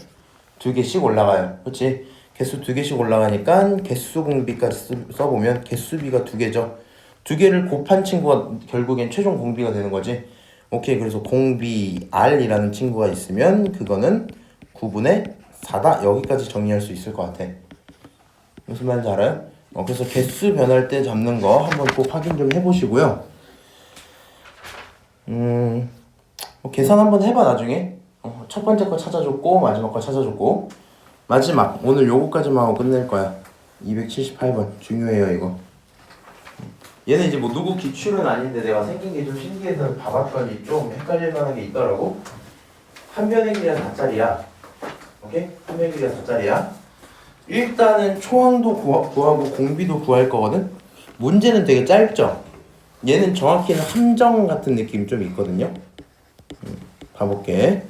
2개씩 올라가요. 그렇지? 개수 2개씩 올라가니까 개수 공비까지 써보면 개수비가 2개죠. 2개를 곱한 친구가 결국엔 최종 공비가 되는 거지. 오케이. 그래서 공비 R이라는 친구가 있으면 그거는 9분의 4다. 여기까지 정리할 수 있을 것 같아. 무슨 말인지 알아요? 그래서 개수 변할 때 잡는 거 한번 꼭 확인 좀 해보시고요. 계산 한번 해봐 나중에. 첫 번째 거 찾아줬고 마지막 거 찾아줬고 마지막 오늘 요거까지만 하고 끝낼 거야. 278번 중요해요 이거. 얘는 이제 뭐 누구 기출은 아닌데 내가 생긴 게 좀 신기해서 봐봤더니 좀 헷갈릴 만한 게 있더라고. 한 변의 길이가 4짜리야. 오케이? 한 변의 길이가 4짜리야. 일단은 초항도 구하고 공비도 구할 거거든. 문제는 되게 짧죠. 얘는 정확히는 함정 같은 느낌이 좀 있거든요. 봐볼게.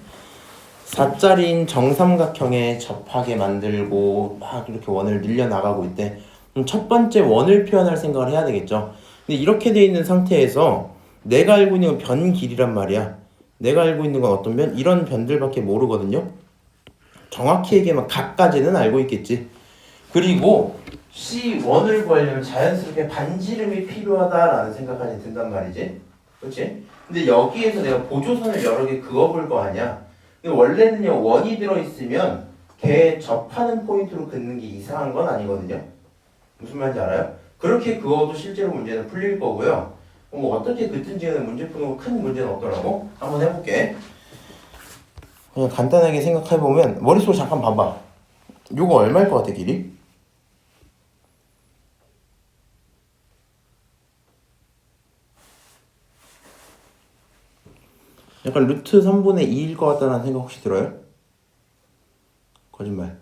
4짜리인 정삼각형에 접하게 만들고 막 이렇게 원을 늘려나가고 있대. 그럼 첫 번째 원을 표현할 생각을 해야 되겠죠. 근데 이렇게 돼 있는 상태에서 내가 알고 있는 건 변 길이란 말이야. 내가 알고 있는 건 어떤 변? 이런 변들밖에 모르거든요. 정확히 얘기하면 각까지는 알고 있겠지. 그리고 C1을 구하려면 자연스럽게 반지름이 필요하다라는 생각까지 든단 말이지. 그렇지? 근데 여기에서 내가 보조선을 여러 개 그어볼 거 아니야. 근데 원래는요, 원이 들어있으면 걔 접하는 포인트로 긋는 게 이상한 건 아니거든요. 무슨 말인지 알아요? 그렇게 그어도 실제로 문제는 풀릴 거고요. 뭐 어떻게 긋든지는 문제 푸는 거 큰 문제는 없더라고. 한번 해볼게. 그냥 간단하게 생각해보면 머릿속으로 잠깐 봐봐. 요거 얼마일 것 같아, 길이? 약간 루트 3분의 2일 것 같다는 생각 혹시 들어요? 거짓말.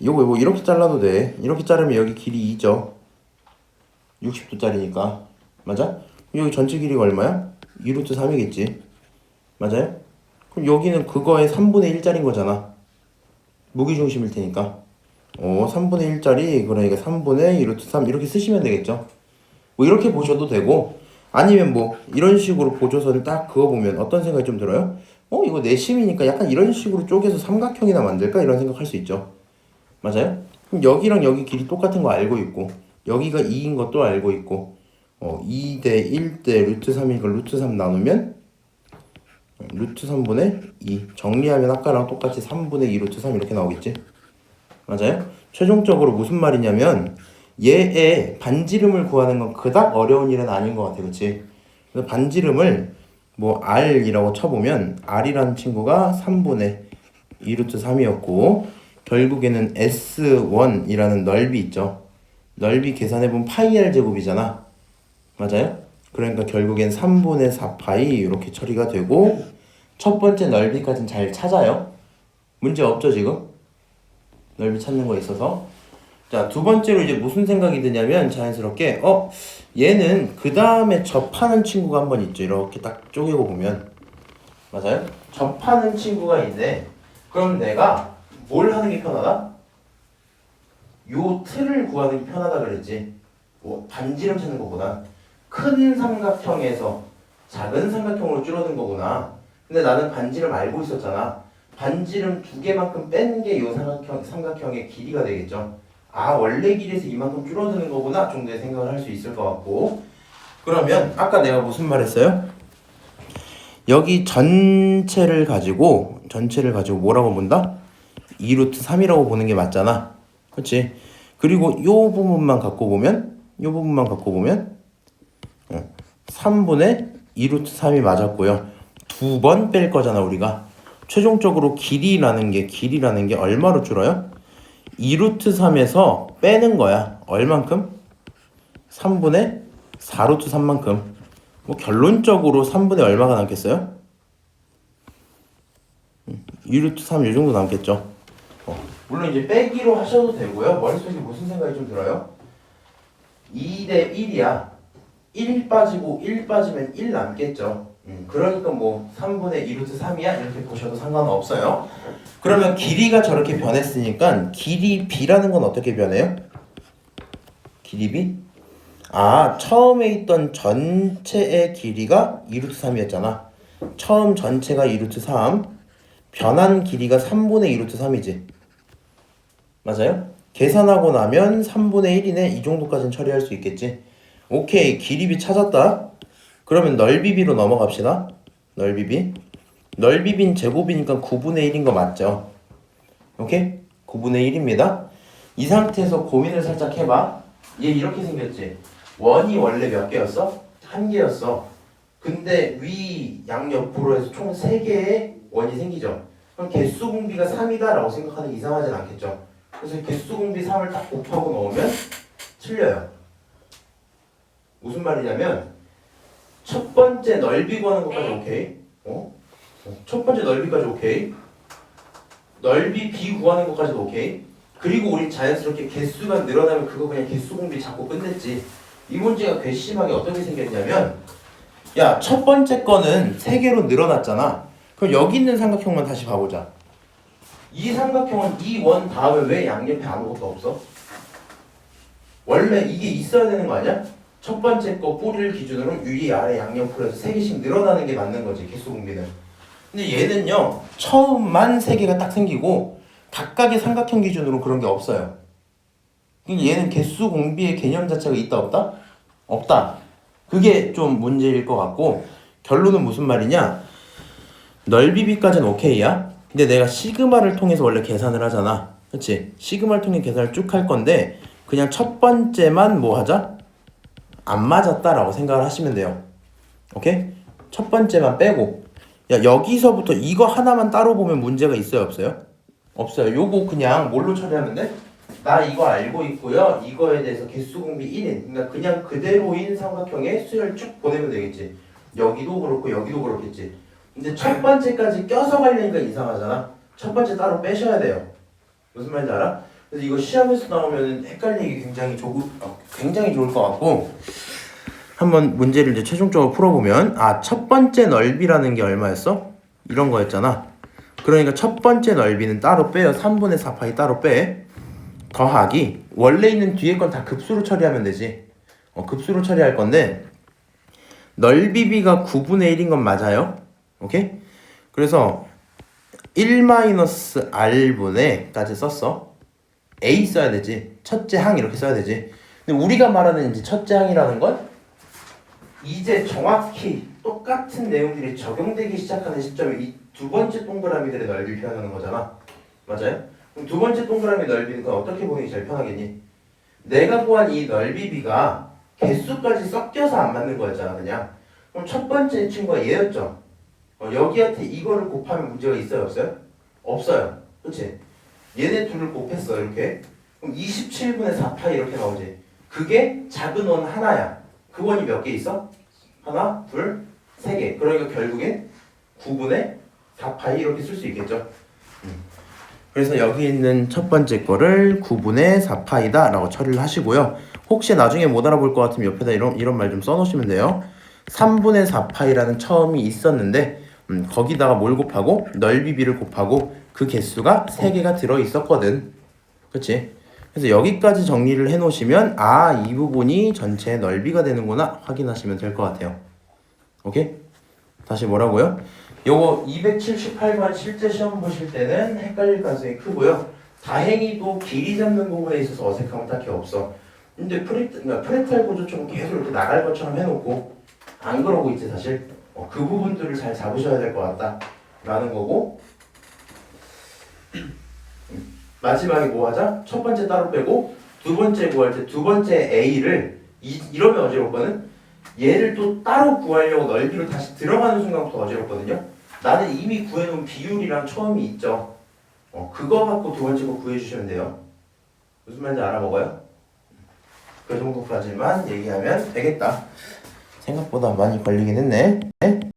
요거 뭐 이렇게 잘라도 돼. 이렇게 자르면 여기 길이 2죠. 60도짜리니까. 맞아? 여기 전체 길이가 얼마야? 2루트 3이겠지. 맞아요? 그럼 여기는 그거의 3분의 1짜리인 거잖아. 무게중심일 테니까. 3분의 1짜리, 그러니까 3분의 2루트 3 이렇게 쓰시면 되겠죠. 뭐 이렇게 보셔도 되고, 아니면 뭐 이런 식으로 보조선을 딱 그어보면 어떤 생각이 좀 들어요? 이거 내심이니까 약간 이런 식으로 쪼개서 삼각형이나 만들까? 이런 생각할 수 있죠. 맞아요? 그럼 여기랑 여기 길이 똑같은 거 알고 있고, 여기가 2인 것도 알고 있고, 2대 1대 루트 3이니까 루트 3 나누면 루트 3분의 2 정리하면 아까랑 똑같이 3분의 2 루트 3 이렇게 나오겠지? 맞아요? 최종적으로 무슨 말이냐면 얘의 반지름을 구하는 건 그닥 어려운 일은 아닌 것 같아. 그치? 그래서 반지름을 뭐 R이라고 쳐보면 R이라는 친구가 3분의 2 루트 3이었고 결국에는 S1이라는 넓이 있죠. 넓이 계산해보면 파이 R 제곱이잖아. 맞아요? 그러니까 결국엔 3분의 4파이 이렇게 처리가 되고 첫 번째 넓이까지는 잘 찾아요. 문제 없죠 지금? 넓이 찾는 거에 있어서. 자, 두 번째로 이제 무슨 생각이 드냐면 자연스럽게 얘는 그 다음에 접하는 친구가 한 번 있죠. 이렇게 딱 쪼개고 보면 맞아요? 접하는 친구가 있네. 그럼 내가 뭘 하는 게 편하다? 요 틀을 구하는 게 편하다 그랬지. 뭐 반지름 찾는 것보다 큰 삼각형에서 작은 삼각형으로 줄어든 거구나. 근데 나는 반지름 알고 있었잖아. 반지름 2개만큼 뺀 게 요 삼각형의 길이가 되겠죠. 원래 길이에서 이만큼 줄어드는 거구나 정도의 생각을 할 수 있을 것 같고. 그러면 아까 내가 무슨 말 했어요? 여기 전체를 가지고 뭐라고 본다? 2루트 3이라고 보는 게 맞잖아. 그렇지? 그리고 요 부분만 갖고 보면 3분의 2루트 3이 맞았고요. 2번 뺄 거잖아 우리가. 최종적으로 길이라는 게 얼마로 줄어요? 2루트 3에서 빼는 거야. 얼만큼? 3분의 4루트 3만큼. 뭐 결론적으로 3분의 얼마가 남겠어요? 2루트 3 이 정도 남겠죠. 물론 이제 빼기로 하셔도 되고요. 머릿속에 무슨 생각이 좀 들어요? 2대 1이야. 1 빠지고 1 빠지면 1 남겠죠. 그러니까 뭐 3분의 2루트 3이야 이렇게 보셔도 상관없어요. 그러면 길이가 저렇게 변했으니까 길이 b라는 건 어떻게 변해요? 길이 b? 아, 처음에 있던 전체의 길이가 2루트 3이었잖아. 처음 전체가 2루트 3, 변한 길이가 3분의 2루트 3이지. 맞아요? 계산하고 나면 3분의 1이네. 이 정도까지는 처리할 수 있겠지. 오케이, 길이 b 찾았다. 그러면 넓이 b로 넘어갑시다. 넓이 b. 넓이 b는 제곱이니까 9분의 1인 거 맞죠? 오케이? 9분의 1입니다. 이 상태에서 고민을 살짝 해봐. 얘 이렇게 생겼지? 원이 원래 몇 개였어? 1개였어. 근데 위 양옆으로 해서 총 3개의 원이 생기죠. 그럼 개수 공비가 3이다 라고 생각하는 게 이상하진 않겠죠. 그래서 개수 공비 3을 딱 곱하고 넣으면 틀려요. 무슨 말이냐면 첫 번째 넓이 구하는 것까지 오케이. 첫 번째 넓이까지 오케이. 넓이 b 구하는 것까지도 오케이. 그리고 우리 자연스럽게 개수가 늘어나면 그거 그냥 개수 공비 잡고 끝냈지. 이 문제가 괘씸하게 어떻게 생겼냐면 야, 첫 번째 거는 3개로 늘어났잖아. 그럼 여기 있는 삼각형만 다시 봐보자. 이 삼각형은 이 원 다음에 왜 양옆에 아무것도 없어? 원래 이게 있어야 되는 거 아니야? 첫 번째 거 뿌리를 기준으로 위, 아래, 양옆으로 해서 3개씩 늘어나는 게 맞는 거지, 개수 공비는. 근데 얘는요, 처음만 3개가 딱 생기고 각각의 삼각형 기준으로 그런 게 없어요. 얘는 개수 공비의 개념 자체가 있다 없다? 없다. 그게 좀 문제일 것 같고 결론은 무슨 말이냐? 넓이 b까지는 오케이야. 근데 내가 시그마를 통해서 원래 계산을 하잖아. 그치? 시그마를 통해 계산을 쭉 할 건데 그냥 첫 번째만 뭐 하자? 안 맞았다라고 생각을 하시면 돼요. 오케이? 첫 번째만 빼고 야, 여기서부터 이거 하나만 따로 보면 문제가 있어요 없어요? 없어요. 요거 그냥 뭘로 처리하면 돼? 나 이거 알고 있고요. 이거에 대해서 개수 공비 1인. 그러니까 그냥 그대로인 삼각형의 수열 쭉 보내면 되겠지. 여기도 그렇고 여기도 그렇겠지. 근데 첫 번째까지 껴서 가려니까 이상하잖아. 첫 번째 따로 빼셔야 돼요. 무슨 말인지 알아? 그래서 이거 시험에서 나오면 헷갈리기 굉장히 좋을 것 같고 한번 문제를 이제 최종적으로 풀어보면 첫 번째 넓이라는 게 얼마였어? 이런 거였잖아. 그러니까 첫 번째 넓이는 따로 빼요. 3분의 4파이 따로 빼. 더하기 원래 있는 뒤에 건 다 급수로 처리하면 되지. 급수로 처리할 건데 넓이 b가 9분의 1인 건 맞아요. 오케이? 그래서 1-r분의 까지 썼어. a 써야 되지. 첫째 항 이렇게 써야 되지. 근데 우리가 말하는 이제 첫째 항이라는 건 이제 정확히 똑같은 내용들이 적용되기 시작하는 시점에 이 두 번째 동그라미들의 넓이를 표현하는 거잖아. 맞아요? 그럼 두 번째 동그라미 넓이는 그건 어떻게 보는 게 제일 편하겠니? 내가 구한 이 넓이 b가 개수까지 섞여서 안 맞는 거였잖아 그냥. 그럼 첫 번째 친구가 얘였죠. 여기한테 이거를 곱하면 문제가 있어요 없어요? 없어요. 그치? 얘네 둘을 곱했어 이렇게. 그럼 27분의 4파이 이렇게 나오지. 그게 작은 원 하나야. 그 원이 몇 개 있어? 하나, 둘, 세 개. 그러니까 결국엔 9분의 4파이 이렇게 쓸 수 있겠죠. 그래서 여기 있는 첫 번째 거를 9분의 4파이다 라고 처리를 하시고요. 혹시 나중에 못 알아볼 것 같으면 옆에다 이런 말 좀 써놓으시면 돼요. 3분의 4파이라는 처음이 있었는데 거기다가 뭘 곱하고 넓이 b를 곱하고 그 개수가 3개가 들어있었거든. 그치? 그래서 여기까지 정리를 해놓으시면 이 부분이 전체의 넓이가 되는구나 확인하시면 될 것 같아요. 오케이? 다시 뭐라고요? 요거 278번 실제 시험 보실 때는 헷갈릴 가능성이 크고요. 다행히도 길이 잡는 부분에 있어서 어색함은 딱히 없어. 근데 프레탈 구조처럼 계속 이렇게 나갈 것처럼 해놓고 안 그러고 있지 사실. 그 부분들을 잘 잡으셔야 될 것 같다 라는 거고 마지막에 뭐 하자? 첫 번째 따로 빼고 두 번째 구할 때 두 번째 A를 이러면 어지럽거든? 얘를 또 따로 구하려고 넓이로 다시 들어가는 순간부터 어지럽거든요? 나는 이미 구해놓은 비율이랑 처음이 있죠. 그거 갖고 두 번째 거 구해주시면 돼요. 무슨 말인지 알아먹어요? 그 정도까지만 얘기하면 되겠다. 생각보다 많이 걸리긴 했네.